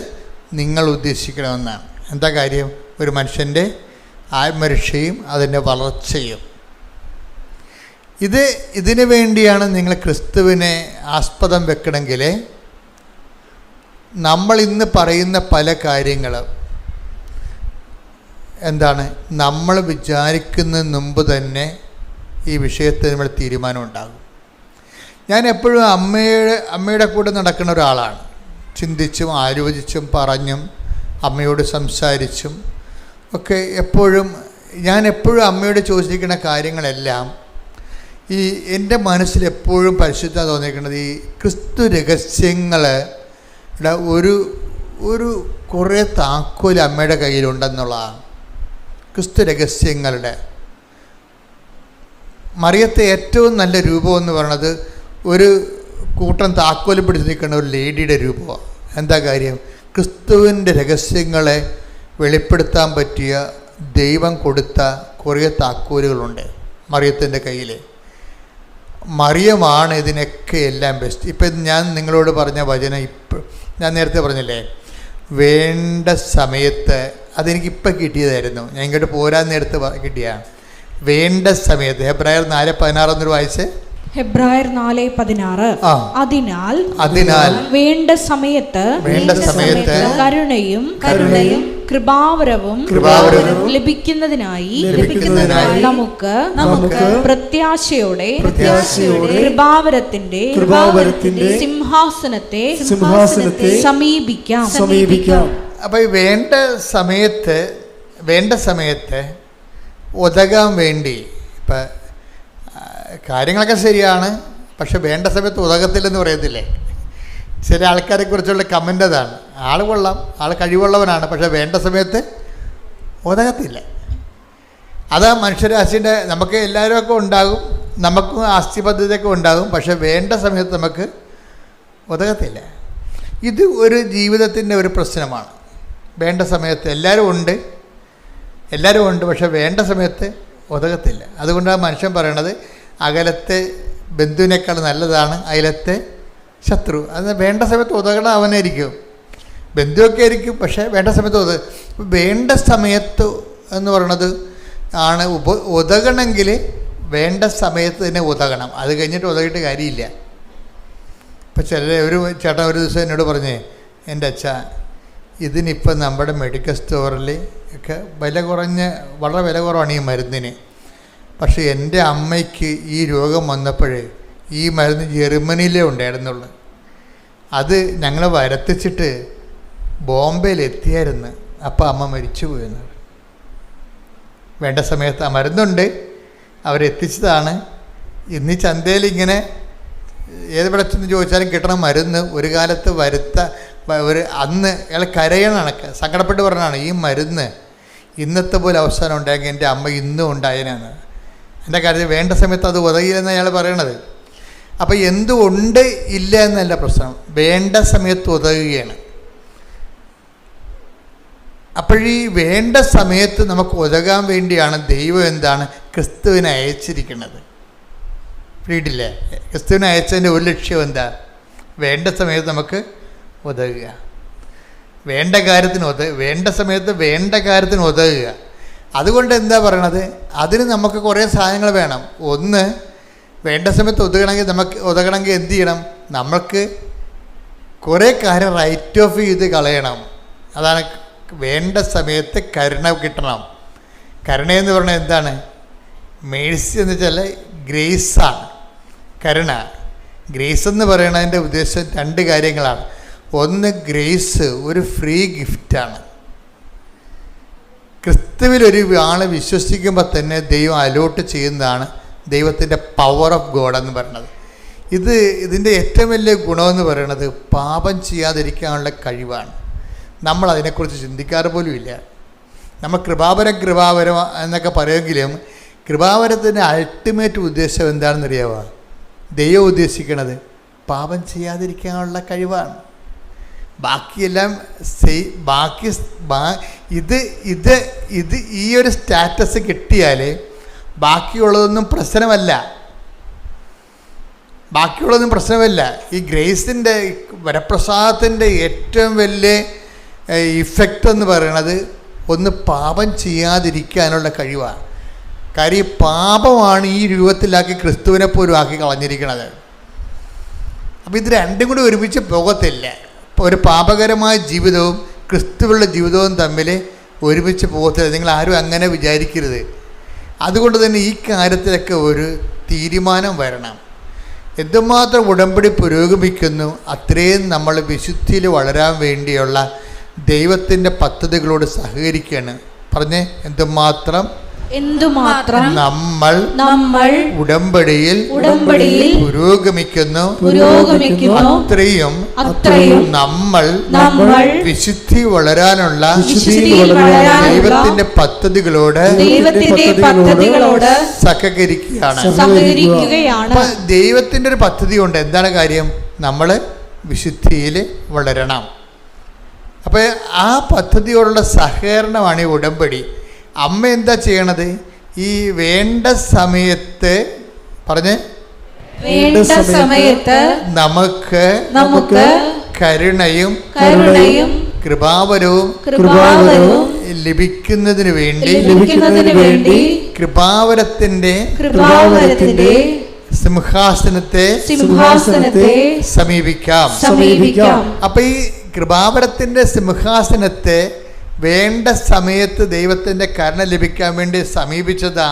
നിങ്ങൾ ഉദ്ദേശിക്കണമെന്നാണ്. എന്താ കാര്യം? ഒരു മനുഷ്യൻ്റെ ആത്മരക്ഷയും അതിൻ്റെ വളർച്ചയും. ഇതിനു വേണ്ടിയാണ് നിങ്ങൾ ക്രിസ്തുവിനെ ആസ്പദം വെക്കണമെങ്കിൽ നമ്മൾ ഇന്ന് പറയുന്ന പല കാര്യങ്ങളും എന്താണ്? നമ്മൾ വിചാരിക്കുന്നതിന് മുമ്പ് തന്നെ ഈ വിഷയത്തിൽ നമ്മൾ തീരുമാനം ഉണ്ടാകും. ഞാൻ എപ്പോഴും അമ്മയുടെ കൂടെ നടക്കുന്ന ഒരാളാണ്. ചിന്തിച്ചും ആലോചിച്ചും പറഞ്ഞും അമ്മയോട് സംസാരിച്ചും ഒക്കെ ഞാൻ എപ്പോഴും അമ്മയോട് ചോദിച്ചിരിക്കുന്ന കാര്യങ്ങളെല്ലാം ഈ എൻ്റെ മനസ്സിൽ എപ്പോഴും പരിശുദ്ധ തോന്നിയിരിക്കുന്നത് ഈ ക്രിസ്തു രഹസ്യങ്ങളുടെ ഒരു കുറേ താക്കോൽ അമ്മയുടെ കയ്യിലുണ്ടെന്നുള്ളതാണ്. ക്രിസ്തു രഹസ്യങ്ങളുടെ മറിയത്തെ ഏറ്റവും നല്ല രൂപമെന്ന് പറയുന്നത് ഒരു കൂട്ടം താക്കോൽ പിടിച്ച് നിൽക്കുന്ന ഒരു ലേഡിയുടെ രൂപമാണ്. എന്താ കാര്യം? ക്രിസ്തുവിൻ്റെ രഹസ്യങ്ങളെ വെളിപ്പെടുത്താൻ പറ്റിയ ദൈവം കൊടുത്ത കുറേ താക്കോലുകളുണ്ട് മറിയത്തിൻ്റെ കയ്യിൽ. മറിയമാണ് ഇതിനൊക്കെ എല്ലാം ബെസ്റ്റ്. ഇപ്പം ഞാൻ നിങ്ങളോട് പറഞ്ഞ വചനം ഞാൻ നേരത്തെ പറഞ്ഞില്ലേ, വേണ്ട സമയത്ത് അതെനിക്കിപ്പം കിട്ടിയതായിരുന്നു. ഞാൻ ഇങ്ങോട്ട് പോരാൻ നേരത്ത് കിട്ടിയാണ്. വേണ്ട സമയത്ത് ഹെബ്രായർ 4:16 എന്നൊരു വായിച്ച്. ഹെബ്രായർ 4:16. അതിനാൽ വേണ്ട സമയത്ത് കരുണയും കൃപാവരവും ലഭിക്കുന്നതിനായി നമുക്ക് പ്രത്യാശയോടെ കൃപാവരത്തിന്റെ സിംഹാസനത്തെ സമീപിക്കാം. അപ്പോൾ ഈ വേണ്ട സമയത്ത് ഉതകാൻ വേണ്ടി ഇപ്പം കാര്യങ്ങളൊക്കെ ശരിയാണ്, പക്ഷെ വേണ്ട സമയത്ത് ഉതകത്തില്ലെന്ന് പറയത്തില്ലേ? ചില ആൾക്കാരെ കുറിച്ചുള്ള കമൻ്റ് അതാണ്. ആൾ കൊള്ളാം, ആൾ കഴിവുള്ളവനാണ്, പക്ഷെ വേണ്ട സമയത്ത് ഉതകത്തില്ല. അതാ മനുഷ്യരാശിൻ്റെ നമുക്ക് എല്ലാവരുമൊക്കെ ഉണ്ടാകും, നമുക്കും ആസ്തി പദ്ധതിയൊക്കെ ഉണ്ടാകും, പക്ഷെ വേണ്ട സമയത്ത് നമുക്ക് ഉതകത്തില്ല. ഇത് ഒരു ജീവിതത്തിൻ്റെ ഒരു പ്രശ്നമാണ്. വേണ്ട സമയത്ത് എല്ലാവരും ഉണ്ട്, പക്ഷെ വേണ്ട സമയത്ത് ഉതകത്തില്ല. അതുകൊണ്ടാണ് മനുഷ്യൻ പറയണത് അകലത്തെ ബന്ധുവിനേക്കാൾ നല്ലതാണ് അയലത്തെ ശത്രു. അത് വേണ്ട സമയത്ത് ഉതകണം അവനായിരിക്കും, ബന്ധുവൊക്കെ ആയിരിക്കും, പക്ഷേ വേണ്ട സമയത്ത് വേണ്ട സമയത്ത് എന്ന് പറയണത് ആണ് ഉതകണമെങ്കിൽ വേണ്ട സമയത്ത് തന്നെ ഉതകണം. അത് കഴിഞ്ഞിട്ട് ഉതകിയിട്ട് കാര്യമില്ല. ഇപ്പം ഒരു ചേട്ടൻ ഒരു ദിവസം എന്നോട് പറഞ്ഞേ, എൻ്റെ അച്ഛാ, ഇതിനിപ്പം നമ്മുടെ മെഡിക്കൽ സ്റ്റോറിൽ ഒക്കെ വളരെ വില കുറവാണ് ഈ മരുന്നിന്. പക്ഷേ എൻ്റെ അമ്മയ്ക്ക് ഈ രോഗം വന്നപ്പോഴേ ഈ മരുന്ന് ജർമ്മനിയിലേ ഉണ്ടായിരുന്നുള്ളൂ. അത് ഞങ്ങൾ വരത്തിച്ചിട്ട് ബോംബെയിൽ എത്തിയായിരുന്നു. അപ്പോൾ അമ്മ മരിച്ചു പോയെന്ന്. വേണ്ട സമയത്ത് ആ മരുന്നുണ്ട്, അവരെത്തിച്ചതാണ്. ഇന്ന് ഈ ചന്തയിൽ ഇങ്ങനെ ഏത് ഇവിടെ ചെന്ന് ചോദിച്ചാലും കിട്ടണ മരുന്ന് ഒരു കാലത്ത് അന്ന് അയാൾ കരയണ സങ്കടപ്പെട്ട് പറഞ്ഞാണ്, ഈ മരുന്ന് ഇന്നത്തെ പോലെ അവസാനം ഉണ്ടായെങ്കിൽ എൻ്റെ അമ്മ ഇന്നും ഉണ്ടായനാണ്. എൻ്റെ കാര്യത്തിൽ വേണ്ട സമയത്ത് അത് ഉതകില്ലെന്ന് അയാൾ പറയണത്. അപ്പോൾ എന്തുകൊണ്ട് ഇല്ല എന്നല്ല പ്രശ്നം, വേണ്ട സമയത്ത് ഉതകുകയാണ്. അപ്പോഴീ വേണ്ട സമയത്ത് നമുക്ക് ഉതകാൻ വേണ്ടിയാണ് ദൈവം എന്താണ് ക്രിസ്തുവിനെ അയച്ചിരിക്കുന്നത്. വീട്ടില്ലേ, ക്രിസ്തുവിനെ അയച്ചതിൻ്റെ ഒരു ലക്ഷ്യം എന്താ? വേണ്ട സമയത്ത് നമുക്ക് ഉതകുക, വേണ്ട സമയത്ത് വേണ്ട കാര്യത്തിന് ഉതകുക. അതുകൊണ്ട് എന്താ പറയണത്, അതിന് നമുക്ക് കുറേ സാധനങ്ങൾ വേണം. ഒന്ന്, വേണ്ട സമയത്ത് ഉതകണമെങ്കിൽ എന്ത് ചെയ്യണം? നമുക്ക് കുറേ കാര്യം റൈറ്റ് ഓഫ് ചെയ്ത് കളയണം. അതാണ് വേണ്ട സമയത്ത് കരുണ കിട്ടണം. കരുണയെന്ന് പറഞ്ഞാൽ എന്താണ്? മേഴ്സി എന്ന് വെച്ചാൽ ഗ്രേസാണ് കരുണ. ഗ്രേസ് എന്ന് പറയുന്നതിൻ്റെ ഉദ്ദേശം രണ്ട് കാര്യങ്ങളാണ്. ഒന്ന്, ഗ്രേസ് ഒരു ഫ്രീ ഗിഫ്റ്റാണ്. ക്രിസ്തുവിലൊരു ആൾ വിശ്വസിക്കുമ്പോൾ തന്നെ ദൈവം അലോട്ട് ചെയ്യുന്നതാണ് ദൈവത്തിൻ്റെ പവർ ഓഫ് ഗോഡ് എന്ന് പറയുന്നത്. ഇതിൻ്റെ ഏറ്റവും വലിയ ഗുണമെന്ന് പറയുന്നത് പാപം ചെയ്യാതിരിക്കാനുള്ള കഴിവാണ്. നമ്മൾ അതിനെക്കുറിച്ച് ചിന്തിക്കാറ് പോലും ഇല്ല. നമ്മൾ കൃപാവരം എന്നൊക്കെ പറയുമെങ്കിലും കൃപാവരത്തിൻ്റെ അൾട്ടിമേറ്റ് ഉദ്ദേശം എന്താണെന്നറിയാമോ? ദൈവം ഉദ്ദേശിക്കണത് പാപം ചെയ്യാതിരിക്കാനുള്ള കഴിവാണ്. ബാക്കിയെല്ലാം ഇത് ഈ ഒരു സ്റ്റാറ്റസ് കിട്ടിയാൽ ബാക്കിയുള്ളതൊന്നും പ്രശ്നമല്ല. ഈ ഗ്രേസിൻ്റെ വരപ്രസാദത്തിൻ്റെ ഏറ്റവും വലിയ ഇഫക്റ്റ് എന്ന് പറയുന്നത് ഒന്ന് പാപം ചെയ്യാതിരിക്കാനുള്ള കഴിവാണ്. കാര്യം പാപമാണ് ഈ രൂപത്തിലാക്കി ക്രിസ്തുവിനെ പോലും ആക്കി കളഞ്ഞിരിക്കുന്നത്. അപ്പോൾ ഇത് രണ്ടും കൂടി ഒരുമിച്ച് പോകത്തില്ല. ഒരു പാപകരമായ ജീവിതവും ക്രിസ്തുവുള്ള ജീവിതവും തമ്മിൽ ഒരുമിച്ച് പോകത്തില്ല. നിങ്ങൾ ആരും അങ്ങനെ വിചാരിക്കരുത്. അതുകൊണ്ട് തന്നെ ഈ കാര്യത്തിലൊക്കെ ഒരു തീരുമാനം വരണം. എന്തുമാത്രം ഉടമ്പടി പുരോഗമിക്കുന്നു അത്രയും നമ്മൾ വിശുദ്ധിയിൽ വളരാൻ വേണ്ടിയുള്ള ദൈവത്തിൻ്റെ പദ്ധതികളോട് സഹകരിക്കുകയാണ്. പറഞ്ഞേ, എന്തുമാത്രം നമ്മൾ ഉടമ്പടിയിൽ പുരോഗമിക്കുന്നു അത്രയും നമ്മൾ വിശുദ്ധി വളരാനുള്ള ദൈവത്തിന്റെ പദ്ധതികളോട് സഹകരിക്കുകയാണ്. ദൈവത്തിന്റെ ഒരു പദ്ധതി കൊണ്ട് എന്താണ് കാര്യം? നമ്മൾ വിശുദ്ധിയിൽ വളരണം. അപ്പോൾ ആ പദ്ധതിയോടുള്ള സഹകരണമാണ് ഈ ഉടമ്പടി. അമ്മ എന്താ ചെയ്യണത്? ഈ വേണ്ട സമയത്ത് നമുക്ക് കരുണയും കൃപാവരവും ലഭിക്കുന്നതിന് വേണ്ടി കൃപാവരത്തിന്റെ സിംഹാസനത്തെ സമീപിക്കാം. അപ്പൊ ഈ കൃപാവരത്തിന്റെ സിംഹാസനത്തെ വേണ്ട സമയത്ത് ദൈവത്തിൻ്റെ കരുണ ലഭിക്കാൻ വേണ്ടി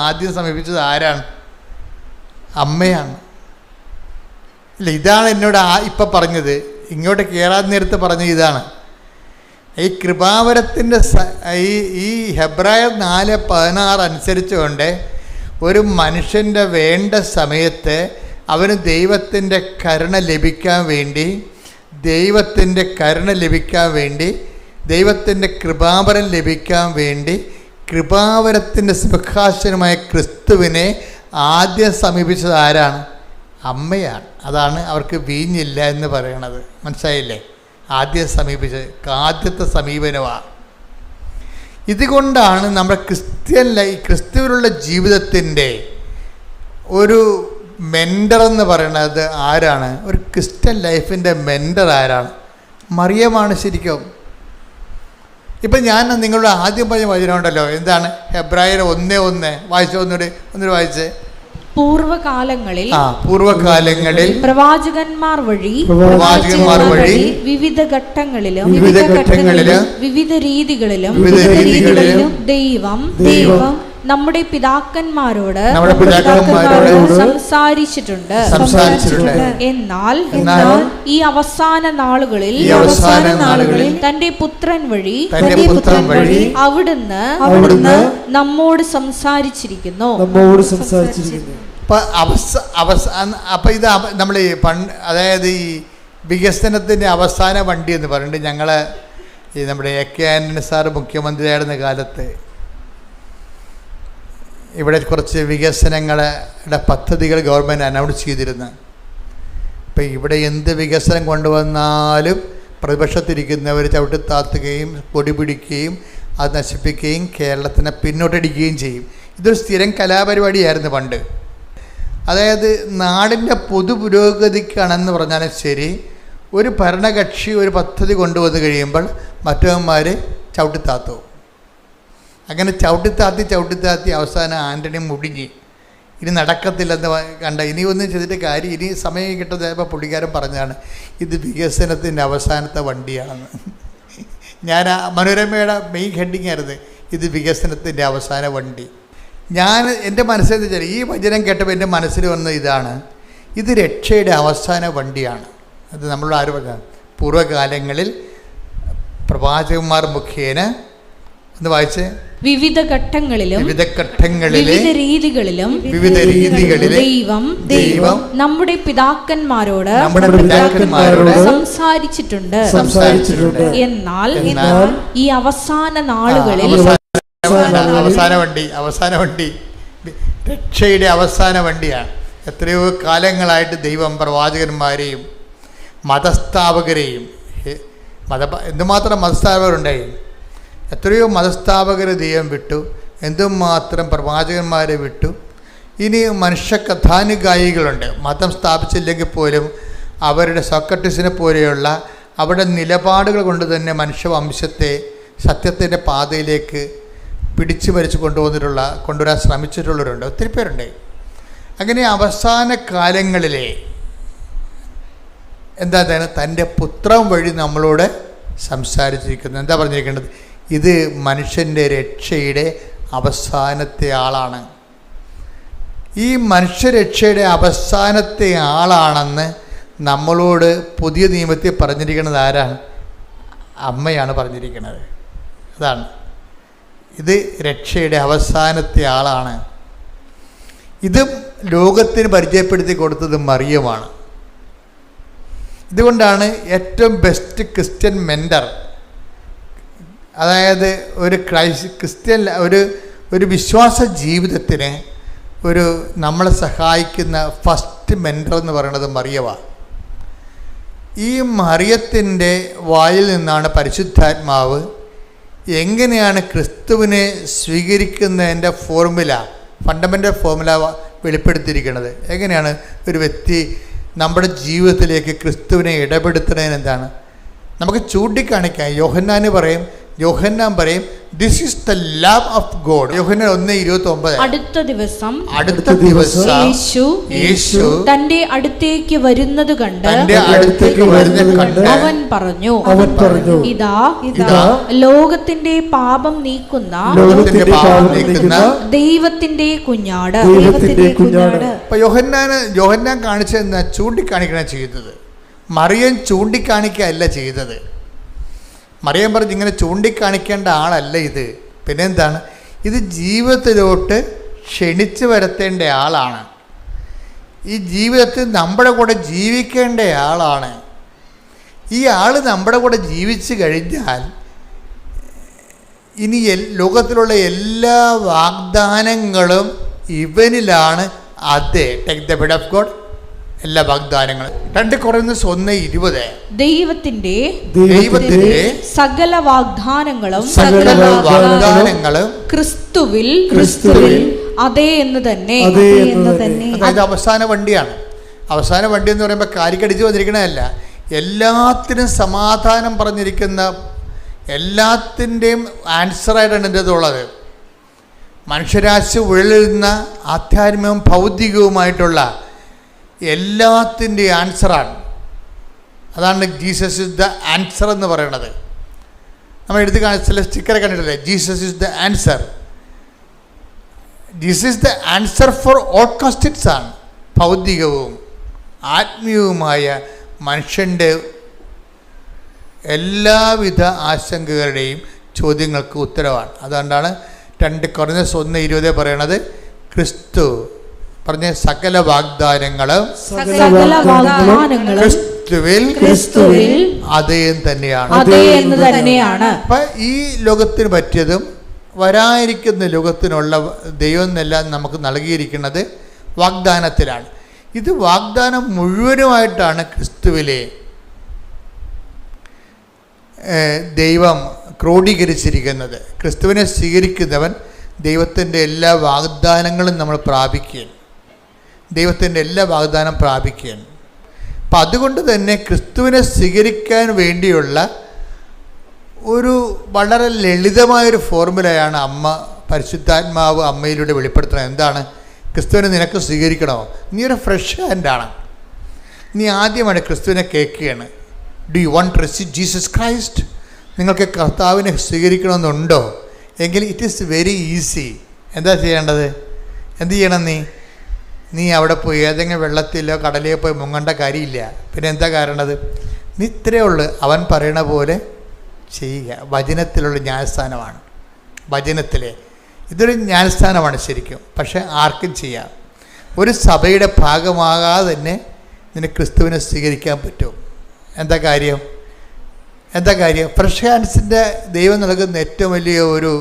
ആദ്യം സമീപിച്ചത് ആരാണ്? അമ്മയാണ്. ഇല്ല, ഇതാണ് എന്നോട് ഇപ്പം പറഞ്ഞത്. ഇങ്ങോട്ട് കയറാൻ നേരത്ത് പറഞ്ഞത് ഇതാണ്. ഈ കൃപാവരത്തിൻ്റെ ഈ ഹെബ്രായർ 4:16 അനുസരിച്ചുകൊണ്ട് ഒരു മനുഷ്യൻ്റെ വേണ്ട സമയത്ത് അവന് ദൈവത്തിൻ്റെ കരുണ ലഭിക്കാൻ വേണ്ടി ദൈവത്തിൻ്റെ കൃപാവരം ലഭിക്കാൻ വേണ്ടി കൃപാവരത്തിൻ്റെ സിംഹാസനമായ ക്രിസ്തുവിനെ ആദ്യം സമീപിച്ചത് ആരാണ്? അമ്മയാണ്. അതാണ് അവർക്ക് വീഞ്ഞില്ല എന്ന് പറയണത്. മനസ്സിലായില്ലേ? ആദ്യത്തെ സമീപനമാണ്. ഇതുകൊണ്ടാണ് നമ്മുടെ ക്രിസ്തുവിലുള്ള ജീവിതത്തിൻ്റെ ഒരു മെൻറ്റർ എന്ന് പറയുന്നത് ആരാണ്? ഒരു ക്രിസ്ത്യൻ ലൈഫിൻ്റെ മെൻറ്റർ ആരാണ്? മറിയമാണ് ശരിക്കും. ഇപ്പം ഞാൻ നിങ്ങളുടെ ആദ്യം പറഞ്ഞ വചനമുണ്ടല്ലോ, എന്താണ്? ഹെബ്രായർ 1:1 വായിച്ചോ, ഒന്നുകൂടി വായിച്ചേ. പൂർവകാലങ്ങളിൽ പ്രവാചകന്മാർ വഴി വിവിധ ഘട്ടങ്ങളിലും വിവിധ രീതികളിലും ദൈവം നമ്മുടെ പിതാക്കന്മാരോട് സംസാരിച്ചിട്ടുണ്ട്. എന്നാൽ ഈ അവസാന നാളുകളിൽ തന്റെ പുത്രൻ വഴി അവിടുന്ന് നമ്മോട് സംസാരിച്ചിരിക്കുന്നു. അപ്പം ഇത് നമ്മൾ അതായത് ഈ വികസനത്തിൻ്റെ അവസാന വണ്ടി എന്ന് പറഞ്ഞിട്ട് ഞങ്ങൾ ഈ നമ്മുടെ AK ആൻ്റണി സാറ് മുഖ്യമന്ത്രിയായിരുന്ന കാലത്ത് ഇവിടെ കുറച്ച് വികസനങ്ങളുടെ പദ്ധതികൾ ഗവൺമെൻറ് അനൗൺസ് ചെയ്തിരുന്നു. ഇപ്പം ഇവിടെ എന്ത് വികസനം കൊണ്ടുവന്നാലും പ്രതിപക്ഷത്തിരിക്കുന്നവർ ചവിട്ടിത്താത്തുകയും പൊടി പിടിക്കുകയും അത് നശിപ്പിക്കുകയും കേരളത്തിനെ പിന്നോട്ടടിക്കുകയും ചെയ്യും. ഇതൊരു സ്ഥിരം കലാപരിപാടിയായിരുന്നു പണ്ട്. അതായത് നാടിൻ്റെ പൊതു പുരോഗതിക്കാണെന്ന് പറഞ്ഞാലും ശരി, ഒരു ഭരണകക്ഷി ഒരു പദ്ധതി കൊണ്ടുവന്ന് കഴിയുമ്പോൾ മറ്റവന്മാർ ചവിട്ടിത്താത്തും. അങ്ങനെ ചവിട്ടിത്താത്തി അവസാനം ആൻ്റണി മുടിഞ്ഞ് ഇനി നടക്കത്തില്ലെന്ന് കണ്ട, ഇനി ഒന്നും ചെയ്തിട്ട് കാര്യം, ഇനി സമയം കിട്ടുന്നപ്പോൾ പുള്ളിക്കാരൻ പറഞ്ഞതാണ് ഇത് വികസനത്തിൻ്റെ അവസാനത്തെ വണ്ടിയാണെന്ന്. ഞാൻ മനോരമയുടെ മെയിൻ ഹെഡിങ് ആയിരുന്നു ഇത് വികസനത്തിൻ്റെ അവസാന വണ്ടി. ഞാൻ എൻ്റെ മനസ്സിൽ വെച്ചാൽ ഈ വചനം കേട്ടപ്പോൾ എൻ്റെ മനസ്സിൽ വന്നത് ഇതാണ്, ഇത് രക്ഷയുടെ അവസാന വണ്ടിയാണ്. അത് നമ്മളോട് ആര് പറഞ്ഞ പൂർവ്വകാലങ്ങളിൽ പ്രവാചകന്മാർ മുഖേന എന്ന് വായിച്ച് വിവിധ ഘട്ടങ്ങളിലും വിവിധ രീതികളിലും ദൈവം നമ്മുടെ പിതാക്കന്മാരോട് സംസാരിച്ചിട്ടുണ്ട്. എന്നാൽ ഈ അവസാന നാളുകളിൽ അവസാന വണ്ടി രക്ഷയുടെ അവസാന വണ്ടിയാണ്. എത്രയോ കാലങ്ങളായിട്ട് ദൈവം പ്രവാചകന്മാരെയും മതസ്ഥാപകരെയും എന്തുമാത്രം മതസ്ഥാപകരുണ്ടായി, എത്രയോ മതസ്ഥാപകർ ദൈവം വിട്ടു, എന്തുമാത്രം പ്രവാചകന്മാരെ വിട്ടു. ഇനി മനുഷ്യ കഥാനുഗായികളുണ്ട്, മതം സ്ഥാപിച്ചില്ലെങ്കിൽ പോലും അവരുടെ സോക്രട്ടീസിനെ പോലെയുള്ള അവരുടെ നിലപാടുകൾ കൊണ്ട് തന്നെ മനുഷ്യവംശത്തെ സത്യത്തിൻ്റെ പാതയിലേക്ക് പിടിച്ചു വലിച്ച് കൊണ്ടുവരാൻ ശ്രമിച്ചിട്ടുള്ളവരുണ്ട്, ഒത്തിരി പേരുണ്ട്. അങ്ങനെ അവസാന കാലങ്ങളിലെ എന്താണ് തൻ്റെ പുത്രൻ വഴി നമ്മളോട് സംസാരിച്ചിരിക്കുന്നത്. എന്താ പറഞ്ഞിരിക്കേണ്ടത്? ഇത് മനുഷ്യൻ്റെ രക്ഷയുടെ അവസാനത്തെ ആളാണ്. ഈ മനുഷ്യരക്ഷയുടെ അവസാനത്തെ ആളാണെന്ന് നമ്മളോട് പുതിയ നിയമത്തിൽ പറഞ്ഞിരിക്കുന്നത് ആരാണ്? അമ്മയാണ് പറഞ്ഞിരിക്കുന്നത്. അതാണ് ഇത് രക്ഷയുടെ അവസാനത്തെ ആളാണ്. ഇത് ലോകത്തിന് പരിചയപ്പെടുത്തി കൊടുത്തത് മറിയമാണ്. ഇതുകൊണ്ടാണ് ഏറ്റവും ബെസ്റ്റ് ക്രിസ്ത്യൻ മെൻറ്റർ, അതായത് ഒരു ക്രിസ്ത്യൻ ഒരു വിശ്വാസ ജീവിതത്തിന് നമ്മളെ സഹായിക്കുന്ന ഫസ്റ്റ് മെൻറ്റർ എന്ന് പറയുന്നത് മറിയമാണ്. ഈ മറിയത്തിൻ്റെ വായിൽ നിന്നാണ് പരിശുദ്ധാത്മാവ് എങ്ങനെയാണ് ക്രിസ്തുവിനെ സ്വീകരിക്കുന്നതിൻ്റെ ഫണ്ടമെൻ്റൽ ഫോർമുല വെളിപ്പെടുത്തിയിരിക്കുന്നത്. എങ്ങനെയാണ് ഒരു വ്യക്തി നമ്മുടെ ജീവിതത്തിലേക്ക് ക്രിസ്തുവിനെ ഇടപെടുത്തുന്നതിന് എന്താണ് നമുക്ക് ചൂണ്ടിക്കാണിക്കാം. യോഹന്നാൻ പറയും this is the love of God. Yohannan 1:29. അടുത്ത ദിവസം യേശു തന്റെ അടുത്തേക്ക് വരുന്നത് കണ്ട് അവൻ പറഞ്ഞു ഇതാ ലോകത്തിന്റെ പാപം നീക്കുന്ന ദൈവത്തിന്റെ കുഞ്ഞാട്. അപ്പൊ യോഹന്നാൻ കാണിച്ചെന്ന് ചൂണ്ടിക്കാണിക്കണ ചെയ്തത്. മറിയം ചൂണ്ടിക്കാണിക്കല്ല ചെയ്തത്. മറിയം പറഞ്ഞ് ഇങ്ങനെ ചൂണ്ടിക്കാണിക്കേണ്ട ആളല്ല ഇത്. പിന്നെന്താണ്? ഇത് ജീവിതത്തിലോട്ട് ക്ഷണിച്ചു വരുത്തേണ്ട ആളാണ്. ഈ ജീവിതത്തിൽ നമ്മുടെ കൂടെ ജീവിക്കേണ്ട ആളാണ്. ഈ ആൾ നമ്മുടെ കൂടെ ജീവിച്ചു കഴിഞ്ഞാൽ ഇനി ലോകത്തിലുള്ള എല്ലാ വാഗ്ദാനങ്ങളും ഇവനിലാണ്. അതെ, take the bed of God, എല്ലാ വാഗ്ദാനങ്ങളും. 2 Corinthians 1:20. ദൈവത്തിന്റെ സകല വാഗ്ദാനങ്ങളും ക്രിസ്തുവിൽ അതേ എന്ന് തന്നെ. അതായത് അവസാന വണ്ടിയാണ്. അവസാന വണ്ടി എന്ന് പറയുമ്പോൾ കാലിക്കടിച്ച് വന്നിരിക്കണതല്ല, എല്ലാത്തിനും സമാധാനം പറഞ്ഞിരിക്കുന്ന, എല്ലാത്തിൻ്റെയും ആൻസറായിട്ടാണ് എൻ്റെ ഉള്ളത്. മനുഷ്യരാശി ഉഴലുന്ന ആധ്യാത്മികവും ഭൗതികവുമായിട്ടുള്ള എല്ലാത്തിൻ്റെയും ആൻസറാണ്. അതാണ് ജീസസ് ഇസ് ദ ആൻസർ എന്ന് പറയുന്നത്. നമ്മൾ എടുത്ത് ചില സ്റ്റിക്കറെ കണ്ടിട്ടില്ലേ, Jesus is the answer. Jesus is the answer for all questions ആണ്. ഭൗതികവും ആത്മീയവുമായ മനുഷ്യൻ്റെ എല്ലാവിധ ആശങ്കകളുടെയും ചോദ്യങ്ങൾക്ക് ഉത്തരവാണ്. അതുകൊണ്ടാണ് 2 Corinthians 1:20 പറയണത്, ക്രിസ്തു പറഞ്ഞ സകല വാഗ്ദാനങ്ങളും ക്രിസ്തുവിൽ അതേ തന്നെയാണ്. അപ്പൊ ഈ ലോകത്തിന് പറ്റിയതും വരാനിരിക്കുന്ന ലോകത്തിനുള്ള ദൈവം എന്നെല്ലാം നമുക്ക് നൽകിയിരിക്കുന്നത് വാഗ്ദാനത്തിലാണ്. ഇത് വാഗ്ദാനം മുഴുവനുമായിട്ടാണ് ക്രിസ്തുവിലെ ദൈവം ക്രോഡീകരിച്ചിരിക്കുന്നത്. ക്രിസ്തുവിനെ സ്വീകരിക്കുന്നവൻ ദൈവത്തിൻ്റെ എല്ലാ വാഗ്ദാനങ്ങളും നമ്മൾ പ്രാപിക്കുകയാണ്, ദൈവത്തിൻ്റെ എല്ലാ വാഗ്ദാനം പ്രാപിക്കുകയാണ്. അപ്പം അതുകൊണ്ട് തന്നെ ക്രിസ്തുവിനെ സ്വീകരിക്കാൻ വേണ്ടിയുള്ള ഒരു വളരെ ലളിതമായൊരു ഫോർമുലയാണ് അമ്മ, പരിശുദ്ധാത്മാവ് അമ്മയിലൂടെ വെളിപ്പെടുത്തുന്നത്. എന്താണ്? ക്രിസ്തുവിനെ നിനക്ക് സ്വീകരിക്കണോ? നീ ഒരു ഫ്രഷ് ഹാൻഡാണ്. നീ ആദ്യമാണ് ക്രിസ്തുവിനെ കേൾക്കുകയാണ്. Do you want to receive Jesus Christ? നിങ്ങൾക്ക് കർത്താവിനെ സ്വീകരിക്കണമെന്നുണ്ടോ? എങ്കിൽ ഇറ്റ് ഈസ് വെരി ഈസി. എന്താ ചെയ്യേണ്ടത്? എന്ത് ചെയ്യണം? നീ അവിടെ പോയി ഏതെങ്കിലും വെള്ളത്തിലോ കടലിലോ പോയി മുങ്ങേണ്ട കാര്യമില്ല. പിന്നെ എന്താ കാരണത്? നീ ഇത്രയേ ഉള്ളൂ, അവൻ പറയണ പോലെ ചെയ്യുക. വചനത്തിലുള്ള ന്യായസ്ഥാനമാണ്. വചനത്തിലെ ഇതൊരു ന്യായസ്ഥാനമാണ് ശരിക്കും. പക്ഷേ ആർക്കും ചെയ്യാം. ഒരു സഭയുടെ ഭാഗമാകാതെ തന്നെ നിനക്ക് ക്രിസ്തുവിനെ സ്വീകരിക്കാൻ പറ്റും. എന്താ കാര്യം? ഫ്രഷ് ഹാൻഡ്സിൻ്റെ ദൈവം നൽകുന്ന ഏറ്റവും വലിയ ഒരു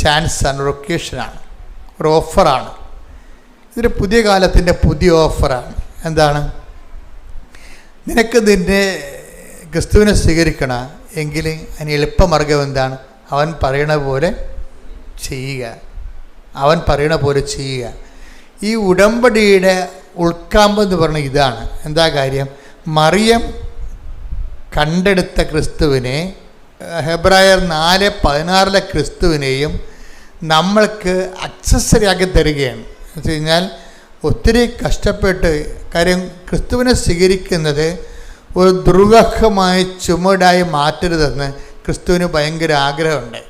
ചാൻസാണ്, ഒരു ഒക്കേഷനാണ്, ഒരു ഓഫറാണ്. ഇതൊരു പുതിയ കാലത്തിൻ്റെ പുതിയ ഓഫറാണ്. എന്താണ്? നിനക്ക് നിന്നെ ക്രിസ്തുവിനെ സ്വീകരിക്കണം എങ്കിൽ അതിന് എളുപ്പമാർഗം എന്താണ്? അവൻ പറയണ പോലെ ചെയ്യുക. ഈ ഉടമ്പടിയുടെ ഉൾക്കാമ്പെന്ന് പറഞ്ഞ ഇതാണ്. എന്താ കാര്യം? മറിയം കണ്ടെടുത്ത ക്രിസ്തുവിനെ, ഹെബ്രായർ 4:16 ക്രിസ്തുവിനെയും നമ്മൾക്ക് അക്സസറി ആക്കി തരികയാണ്. എന്ന് വെച്ച് കഴിഞ്ഞാൽ ഒത്തിരി കഷ്ടപ്പെട്ട്, കാര്യം ക്രിസ്തുവിനെ സ്വീകരിക്കുന്നത് ഒരു ദുർവഹമായ ചുമടായി മാറ്റരുതെന്ന് ക്രിസ്തുവിന് ഭയങ്കര ആഗ്രഹമുണ്ട്.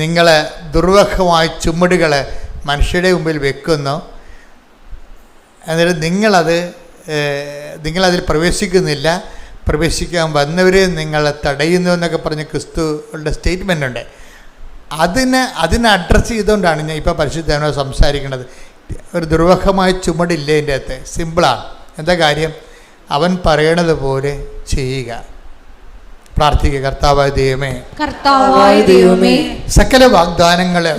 നിങ്ങൾ ദുർവഹമായ ചുമടുകൾ മനുഷ്യരുടെ മുമ്പിൽ വെക്കുന്നു, എന്നിട്ട് നിങ്ങളതിൽ പ്രവേശിക്കുന്നില്ല, പ്രവേശിക്കാൻ വന്നവരെ നിങ്ങൾ തടയുന്നു എന്നൊക്കെ പറഞ്ഞ് ക്രിസ്തുവിൻ്റെ സ്റ്റേറ്റ്മെൻ്റ് ഉണ്ട്. അതിനെ അഡ്രസ്സ് ചെയ്തുകൊണ്ടാണ് ഞാൻ ഇപ്പോൾ പരിശുദ്ധനോട് സംസാരിക്കുന്നത്. ഒരു ദുർവഹമായ ചുമടില്ല എൻ്റെ അകത്ത്. സിമ്പിളാണ്. എന്താ കാര്യം? അവൻ പറയണത് പോലെ ചെയ്യുക. പ്രാർത്ഥിക്കുക. കർത്താവായ ദൈവമേ, സകല വാഗ്ദാനങ്ങളും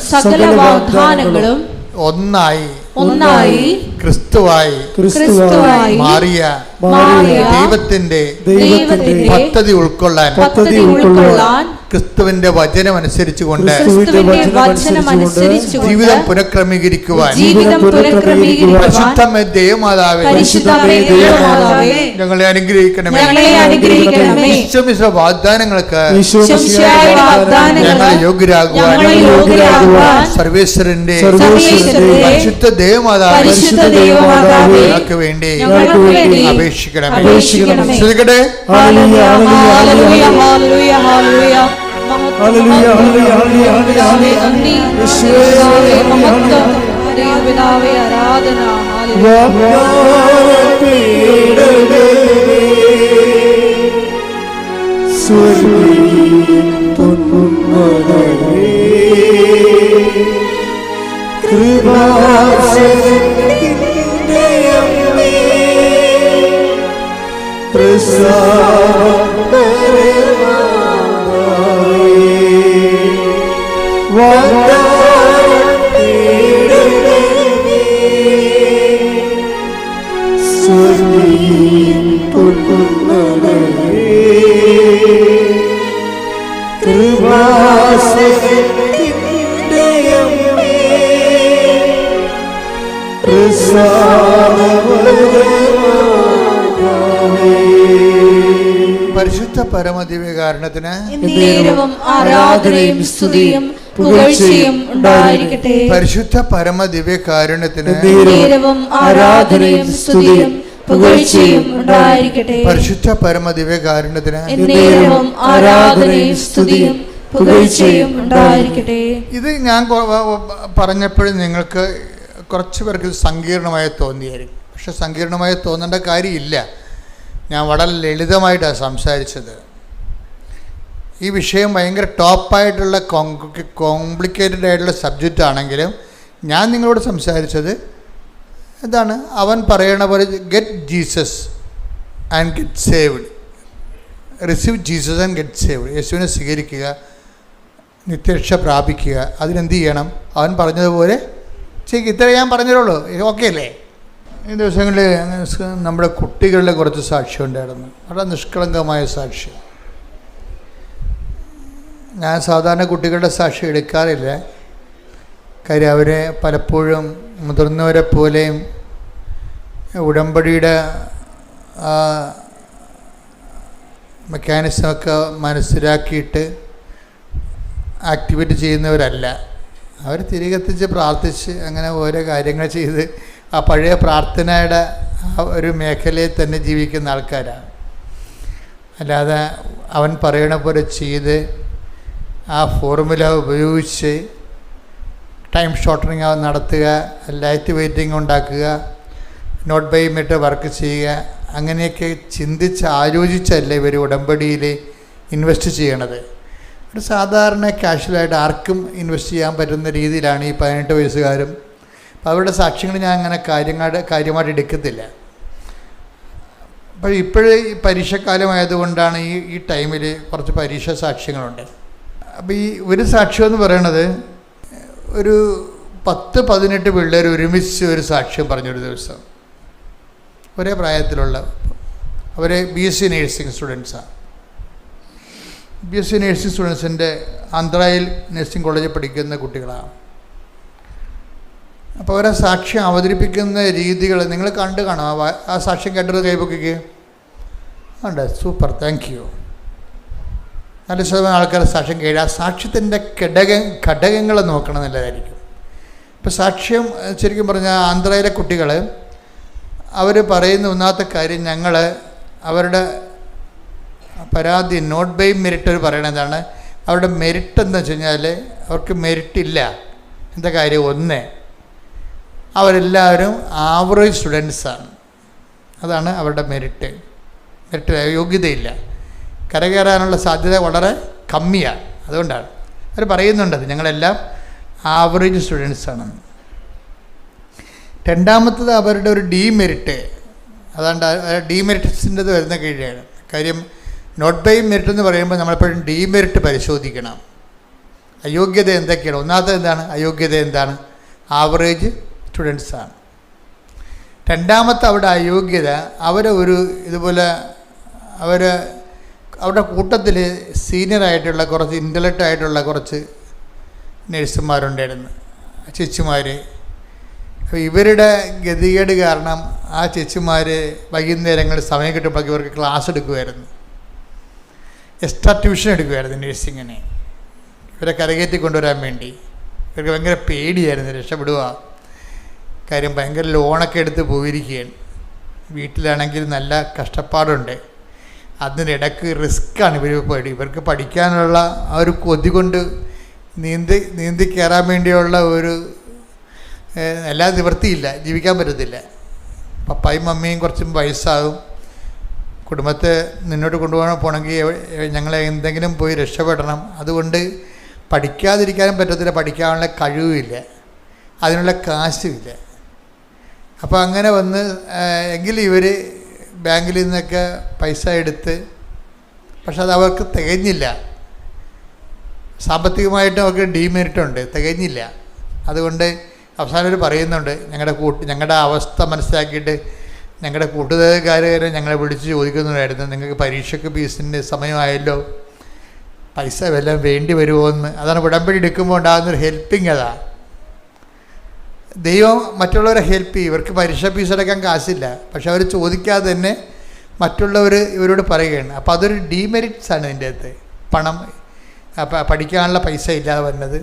ഒന്നായി ക്രിസ്തുവായി മാറിയ ദൈവത്തിന്റെ പദ്ധതി ഉൾക്കൊള്ളാൻ ക്രിസ്തുവിന്റെ വചനം അനുസരിച്ചുകൊണ്ട് ജീവിതം പുനഃക്രമീകരിക്കുവാൻ പരിശുദ്ധമേ ദൈവമാതാവേ ഞങ്ങളെ അനുഗ്രഹിക്കണമേ. ഈശോമിശിഹ വാഗ്ദാനങ്ങൾക്ക് ഞങ്ങളെ യോഗ്യരാകുവാൻ സർവേശ്വരന്റെ പരിശുദ്ധ ദൈവമാതാവേ ഞങ്ങൾക്ക് വേണ്ടി അപേക്ഷിക്കണമേ. ശ്രദ്ധിക്കട്ടെ. കൃപ പരിശുദ്ധ പരമദിവ്യകാരുണ്യത്തിന് എന്നേരവും ആരാധനയും സ്തുതിയും പുകഴ്ചയും ഉണ്ടായിരിക്കട്ടെ. പരിശുദ്ധ പരമദിവ്യകാരുണ്യത്തിന് എന്നേരവും ആരാധനയും സ്തുതിയും പുകഴ്ചയും ഉണ്ടായിരിക്കട്ടെ. പരിശുദ്ധ പരമദിവ്യകാരുണ്യത്തിന് എന്നേരവും ആരാധനയും സ്തുതിയും പുകഴ്ചയും ഉണ്ടായിരിക്കട്ടെ. ഇത് ഞാൻ പറഞ്ഞപ്പോഴും നിങ്ങൾക്ക് കുറച്ച് പേർക്ക് ഇത് സങ്കീർണമായി തോന്നിയായിരിക്കും. പക്ഷെ സങ്കീർണമായി തോന്നേണ്ട കാര്യമില്ല. ഞാൻ വളരെ ലളിതമായിട്ടാണ് സംസാരിച്ചത്. ഈ വിഷയം ഭയങ്കര ടോപ്പായിട്ടുള്ള കോംപ്ലിക്കേറ്റഡ് ആയിട്ടുള്ള സബ്ജക്റ്റ് ആണെങ്കിലും ഞാൻ നിങ്ങളോട് സംസാരിച്ചത് എന്താണ്? അവൻ പറയണ പോലെ get Jesus and get saved. Receive Jesus and get saved. യേശുവിനെ സ്വീകരിക്കുക, നിത്യരക്ഷ പ്രാപിക്കുക. അതിനെന്ത് ചെയ്യണം? അവൻ പറഞ്ഞതുപോലെ ചെയ്യുക. ഇത്രേ ഞാൻ പറഞ്ഞുള്ളൂ. ഓക്കെ അല്ലേ? ഈ ദിവസങ്ങളിൽ നമ്മുടെ കുട്ടികളുടെ കുറച്ച് സാക്ഷ്യം ഉണ്ടായിരുന്നു. വളരെ നിഷ്കളങ്കമായ സാക്ഷ്യം. ഞാൻ സാധാരണ കുട്ടികളുടെ സാക്ഷ്യം എടുക്കാറില്ല. കാര്യം അവരെ പലപ്പോഴും മുതിർന്നവരെ പോലെയും ഉടമ്പടിയുടെ മെക്കാനിസമൊക്കെ മനസ്സിലാക്കിയിട്ട് ആക്ടിവേറ്റ് ചെയ്യുന്നവരല്ല. അവർ തിരികെത്തിച്ച് പ്രാർത്ഥിച്ച് അങ്ങനെ ഓരോ കാര്യങ്ങൾ ചെയ്ത് ആ പഴയ പ്രാർത്ഥനയുടെ ആ ഒരു മേഖലയിൽ തന്നെ ജീവിക്കുന്ന ആൾക്കാരാണ്. അല്ലാതെ അവൻ പറയണ പോലെ ചെയ്ത് ആ ഫോർമുല ഉപയോഗിച്ച് ടൈം ഷോർട്ടനിങ് നടത്തുക, ലൈറ്റ് വെയിറ്റിംഗ് ഉണ്ടാക്കുക, നോട്ട് ബൈ മിനിറ്റ് വർക്ക് ചെയ്യുക, അങ്ങനെയൊക്കെ ചിന്തിച്ച് ആലോചിച്ചല്ല ഇവർ ഉടമ്പടിയിൽ ഇൻവെസ്റ്റ് ചെയ്യണത്. ഒരു സാധാരണ കാഷ്വലായിട്ട് ആർക്കും ഇൻവെസ്റ്റ് ചെയ്യാൻ പറ്റുന്ന രീതിയിലാണ് ഈ 18 വയസ്സുകാരും. അപ്പോൾ അവരുടെ സാക്ഷ്യങ്ങൾ ഞാൻ അങ്ങനെ കാര്യമായിട്ട് എടുക്കത്തില്ല. അപ്പോൾ ഇപ്പോഴേ ഈ പരീക്ഷക്കാലമായതുകൊണ്ടാണ് ഈ ടൈമിൽ കുറച്ച് പരീക്ഷ സാക്ഷ്യങ്ങളുണ്ട്. അപ്പോൾ ഈ ഒരു സാക്ഷ്യം എന്ന് പറയണത് ഒരു 10-18 പിള്ളേർ ഒരുമിച്ച് ഒരു സാക്ഷ്യം പറഞ്ഞൊരു ദിവസം. ഒരേ പ്രായത്തിലുള്ള അവർ BSc നേഴ്സിംഗ് സ്റ്റുഡൻസാണ്. BSc നേഴ്സിംഗ് സ്റ്റുഡൻസിൻ്റെ ആന്ധ്രയിൽ നഴ്സിംഗ് കോളേജിൽ പഠിക്കുന്ന കുട്ടികളാണ്. അപ്പോൾ അവരെ സാക്ഷ്യം അവതരിപ്പിക്കുന്ന രീതികൾ നിങ്ങൾ കണ്ടു കാണാം. ആ സാക്ഷ്യം കേട്ടത് കൈപൊക്കിക്ക് ഉണ്ട്. Super, thank you. 4% ആൾക്കാർ സാക്ഷ്യം കേൾക്കുക. ആ സാക്ഷ്യത്തിൻ്റെ ഘടകങ്ങൾ നോക്കണം നല്ലതായിരിക്കും. ഇപ്പോൾ സാക്ഷ്യം ശരിക്കും പറഞ്ഞാൽ ആന്ധ്രയിലെ കുട്ടികൾ അവർ പറയുന്ന ഒന്നാമത്തെ കാര്യം, ഞങ്ങൾ അവരുടെ പരാതി നോട്ട് ബൈ മെറിറ്റ് അവർ പറയണതാണ്. അവരുടെ മെറിറ്റ് എന്ന് വെച്ച് കഴിഞ്ഞാൽ അവർക്ക് മെറിറ്റില്ല. എന്താ കാര്യം? ഒന്ന്, അവരെല്ലാവരും ആവറേജ് സ്റ്റുഡൻസാണ്. അതാണ് അവരുടെ മെറിറ്റ്. യോഗ്യതയില്ല, കരകയറാനുള്ള സാധ്യത വളരെ കമ്മിയാണ്. അതുകൊണ്ടാണ് അവർ പറയുന്നുണ്ടത് ഞങ്ങളെല്ലാം ആവറേജ് സ്റ്റുഡൻസാണ്. രണ്ടാമത്തത് അവരുടെ ഒരു ഡീമെറിറ്റ്. അതുകൊണ്ട് ഡീമെറിറ്റ്സിൻ്റെത് വരുന്ന കീഴാണ്. കാര്യം നോട്ട് ബൈ മെറിറ്റ് എന്ന് പറയുമ്പോൾ നമ്മളെപ്പോഴും ഡീമെറിറ്റ് പരിശോധിക്കണം. അയോഗ്യത എന്തൊക്കെയാണ്? ഒന്നാമത്തെ എന്താണ് അയോഗ്യത? എന്താണ്? ആവറേജ് സ്റ്റുഡൻസാണ്. രണ്ടാമത്തെ അവരുടെ അയോഗ്യത, അവരെ ഒരു ഇതുപോലെ അവരുടെ കൂട്ടത്തിൽ സീനിയറായിട്ടുള്ള കുറച്ച് ഇൻ്റലക്റ്റായിട്ടുള്ള കുറച്ച് നഴ്സുമാരുണ്ടായിരുന്നു, ചേച്ചിമാർ. അപ്പോൾ ഇവരുടെ ഗതികേട് കാരണം ആ ചേച്ചിമാർ വൈകുന്നേരങ്ങളിൽ സമയം കിട്ടുമ്പോഴേക്ക് ഇവർക്ക് ക്ലാസ് എടുക്കുമായിരുന്നു, എക്സ്ട്രാ ട്യൂഷൻ എടുക്കുമായിരുന്നു നഴ്സിങ്ങിന്, ഇവരെ കരകയറ്റി കൊണ്ടുവരാൻ വേണ്ടി. ഇവർക്ക് ഭയങ്കര പേടിയായിരുന്നു രക്ഷപ്പെടുക. കാര്യം ഭയങ്കര ലോണൊക്കെ എടുത്ത് പോയിരിക്കുകയാണ്. വീട്ടിലാണെങ്കിൽ നല്ല കഷ്ടപ്പാടുണ്ട്. അതിനിടയ്ക്ക് റിസ്ക്കാണ് ഇവർക്ക് പഠിക്കാനുള്ള ആ ഒരു കൊതി കൊണ്ട് നീന്തി കയറാൻ വേണ്ടിയുള്ള ഒരു എല്ലാ നിവൃത്തിയില്ല, ജീവിക്കാൻ പറ്റത്തില്ല. പപ്പായും മമ്മിയും കുറച്ചും വയസ്സാകും. കുടുംബത്തെ മുന്നോട്ട് പോകണമെങ്കിൽ ഞങ്ങളെ എന്തെങ്കിലും പോയി രക്ഷപ്പെടണം. അതുകൊണ്ട് പഠിക്കാതിരിക്കാനും പറ്റത്തില്ല, പഠിക്കാനുള്ള കഴിവുമില്ല, അതിനുള്ള കാശുമില്ല. അപ്പോൾ അങ്ങനെ വന്ന് എങ്കിലും ഇവർ ബാങ്കിൽ നിന്നൊക്കെ പൈസ എടുത്ത്, പക്ഷെ അത് അവർക്ക് തികഞ്ഞില്ല. സാമ്പത്തികമായിട്ട് അവർക്ക് ഡീമെറിറ്റ് ഉണ്ട്, തികഞ്ഞില്ല. അതുകൊണ്ട് അവസാനം അവർ പറയുന്നുണ്ട്, ഞങ്ങളുടെ അവസ്ഥ മനസ്സിലാക്കിയിട്ട് ഞങ്ങളുടെ കൂട്ടുകാർ ഞങ്ങളെ വിളിച്ച് ചോദിക്കുന്നുണ്ടായിരുന്നു, നിങ്ങൾക്ക് പരീക്ഷയ്ക്ക് ഫീസിൻ്റെ സമയമായല്ലോ, പൈസ വല്ലതും വേണ്ടി വരുമോ എന്ന്. അതാണ് ഉടമ്പടി എടുക്കുമ്പോൾ ഉണ്ടാകുന്നൊരു ഹെൽപ്പിംഗ്. അതാണ് ദൈവം മറ്റുള്ളവരെ ഹെൽപ്പ് ചെയ്യും. ഇവർക്ക് പരീക്ഷ ഫീസ് അടക്കാൻ കാശില്ല, പക്ഷെ അവർ ചോദിക്കാതെ തന്നെ മറ്റുള്ളവർ ഇവരോട് പറയുകയാണ്. അപ്പോൾ അതൊരു ഡീമെറിറ്റ്സ് ആണ് ഇതിൻ്റെ അകത്ത്. പണം പഠിക്കാനുള്ള പൈസ ഇല്ലാതെ വരുന്നത്.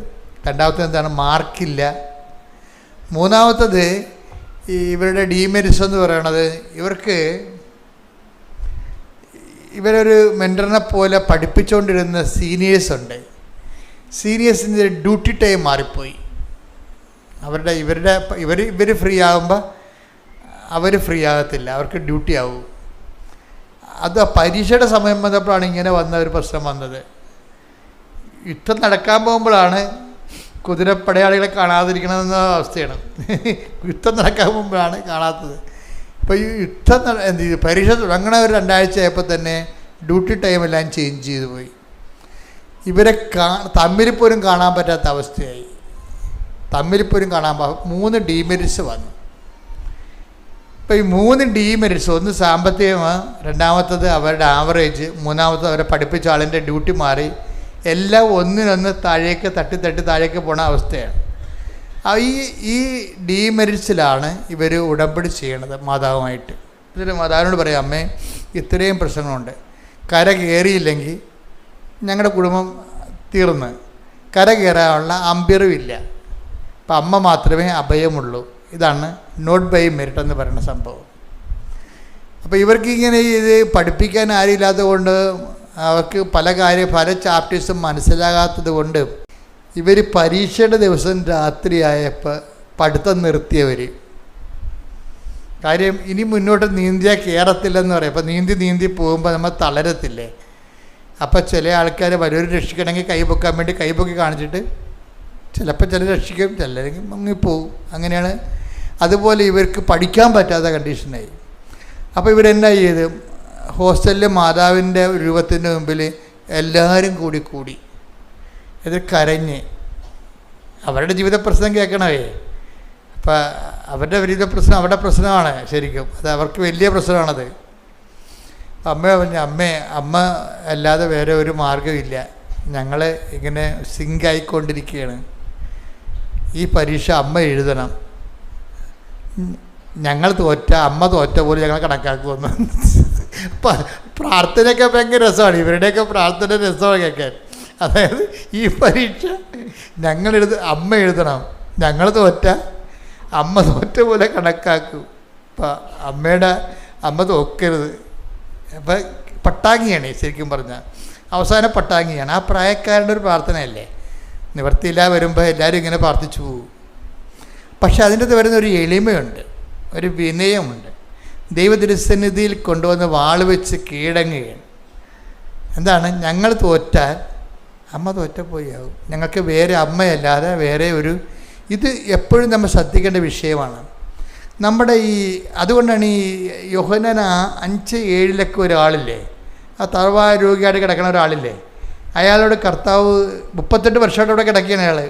രണ്ടാമത്തെ എന്താണ്, മാർക്കില്ല. മൂന്നാമത്തത് ഇവരുടെ ഡീമെറിറ്റ്സ് എന്ന് പറയണത്, ഇവരൊരു മെൻറ്ററിനെ പോലെ പഠിപ്പിച്ചുകൊണ്ടിരുന്ന സീനിയേഴ്സ് ഉണ്ട്. സീനിയേഴ്സിൻ്റെ ഡ്യൂട്ടി ടൈം മാറിപ്പോയി. ഇവർ ഫ്രീ ആകുമ്പോൾ അവർ ഫ്രീ ആകത്തില്ല, അവർക്ക് ഡ്യൂട്ടി ആവും. അത് പരീക്ഷയുടെ സമയം വന്നപ്പോഴാണ് ഇങ്ങനെ വന്ന ഒരു പ്രശ്നം വന്നത്. യുദ്ധം നടക്കാൻ പോകുമ്പോഴാണ് കുതിരപ്പടയാളികളെ കാണാതിരിക്കണമെന്ന അവസ്ഥയാണ്. യുദ്ധം നടക്കാൻ പോകുമ്പോഴാണ് കാണാത്തത്. ഇപ്പോൾ ഈ പരീക്ഷ തുടങ്ങണ ഒരു 2 ആഴ്ച ആയപ്പോൾ തന്നെ ഡ്യൂട്ടി ടൈമെല്ലാം ചേഞ്ച് ചെയ്തു പോയി. ഇവരെ തമ്മിൽ പോലും കാണാൻ പറ്റാത്ത അവസ്ഥയായി. തമ്മിൽ പോലും കാണാൻ 3 ഡീമെറിറ്റ്സ് വന്നു. ഇപ്പോൾ ഈ 3 ഡീമെറിറ്റ്സ്, ഒന്ന് സാമ്പത്തികമാണ്, രണ്ടാമത്തത് അവരുടെ ആവറേജ്, മൂന്നാമത്തത് അവരെ പഠിപ്പിച്ച ആളിൻ്റെ ഡ്യൂട്ടി മാറി, എല്ലാം ഒന്നിനൊന്ന് താഴേക്ക് തട്ടി താഴേക്ക് പോണ അവസ്ഥയാണ്. ഈ ഡീമെറിറ്റ്സിലാണ് ഇവർ ഉടമ്പടി ചെയ്യണത് മാതാവുമായിട്ട്. എന്നിട്ട് മാതാവിനോട് പറയാം, അമ്മേ ഇത്രയും പ്രശ്നങ്ങളുണ്ട്, കര കയറിയില്ലെങ്കിൽ ഞങ്ങളുടെ കുടുംബം തീർന്ന്, കര കയറാനുള്ള അമ്പയറുമില്ല, അപ്പം അമ്മ മാത്രമേ അഭയമുള്ളൂ. ഇതാണ് നോട്ട് ബൈ മെറിറ്റ് എന്ന് പറയുന്ന സംഭവം. അപ്പോൾ ഇവർക്ക് ഇങ്ങനെ ഇത് പഠിപ്പിക്കാൻ ആരുമില്ലാത്തത് കൊണ്ട്, അവർക്ക് പല ചാപ്റ്റേഴ്സും മനസ്സിലാകാത്തത് കൊണ്ട് ഇവർ പരീക്ഷയുടെ ദിവസം രാത്രിയായപ്പോൾ പഠിത്തം നിർത്തിയവർ. കാര്യം ഇനി മുന്നോട്ട് നീന്തിയാൽ കയറത്തില്ലെന്ന് പറയും. അപ്പോൾ നീന്തി പോകുമ്പോൾ നമ്മൾ തളരത്തില്ലേ. അപ്പോൾ ചില ആൾക്കാർ വലിയൊരു രക്ഷിക്കണമെങ്കിൽ കൈ പൊക്കാൻ വേണ്ടി കൈ പൊക്കി കാണിച്ചിട്ട് ചിലപ്പോൾ ചില രക്ഷിക്കും, ചിലരെങ്കിൽ മുങ്ങിപ്പോവും. അങ്ങനെയാണ്. അതുപോലെ ഇവർക്ക് പഠിക്കാൻ പറ്റാത്ത കണ്ടീഷനായി. അപ്പോൾ ഇവരെന്നാ ചെയ്ത്, ഹോസ്റ്റലിൽ മാതാവിൻ്റെ രൂപത്തിൻ്റെ മുമ്പിൽ എല്ലാവരും കൂടി ഇത് കരഞ്ഞ് അവരുടെ ജീവിത പ്രശ്നം കേൾക്കണമേ. അപ്പം അവരുടെ ജീവിത പ്രശ്നം അവരുടെ പ്രശ്നമാണ് ശരിക്കും, അത് അവർക്ക് വലിയ പ്രശ്നമാണത്. അമ്മ പറഞ്ഞു, അമ്മ അല്ലാതെ വേറെ ഒരു മാർഗ്ഗമില്ല, ഞങ്ങൾ ഇങ്ങനെ സിങ്കായിക്കൊണ്ടിരിക്കുകയാണ്, ഈ പരീക്ഷ അമ്മ എഴുതണം, ഞങ്ങൾ അമ്മ തോറ്റ പോലെ ഞങ്ങൾ കണക്കാക്കുമെന്ന്. പ്രാർത്ഥനയൊക്കെ ഭയങ്കര രസമാണ്, ഇവരുടെയൊക്കെ പ്രാർത്ഥന രസമാണ് കേൾക്കാൻ. അതായത് ഈ പരീക്ഷ അമ്മ എഴുതണം, ഞങ്ങൾ അമ്മ തോറ്റ പോലെ കണക്കാക്കും. അപ്പം അമ്മ തോക്കരുത്. അപ്പം പട്ടാങ്ങിയാണ് ശരിക്കും പറഞ്ഞാൽ, അവസാനം പട്ടാങ്ങിയാണ്. ആ പ്രായക്കാരുടെ ഒരു പ്രാർത്ഥനയല്ലേ, നിവർത്തിയില്ല വരുമ്പോൾ എല്ലാവരും ഇങ്ങനെ പ്രാർത്ഥിച്ചു പോകും. പക്ഷെ അതിൻ്റെ വരുന്ന ഒരു എളിമയുണ്ട്, ഒരു വിനയമുണ്ട്. ദൈവതിരുസന്നിധിയിൽ കൊണ്ടുവന്ന് വാൾ വെച്ച് കീഴടങ്ങുകയാണ്. എന്താണ്, ഞങ്ങൾ തോറ്റാൽ അമ്മ തോറ്റപ്പോയാവും, ഞങ്ങൾക്ക് വേറെ അമ്മയല്ലാതെ വേറെ ഇത് എപ്പോഴും നമ്മൾ ശ്രദ്ധിക്കേണ്ട വിഷയമാണ്. നമ്മുടെ അതുകൊണ്ടാണ് ഈ യോഹന്നാൻ 5:7 ഒരാളില്ലേ, ആ തറവായ രോഗിയായിട്ട് കിടക്കുന്ന ഒരാളില്ലേ, അയാളോട് കർത്താവ് 38 വർഷമായിട്ട് അവിടെ കിടക്കുകയാണ്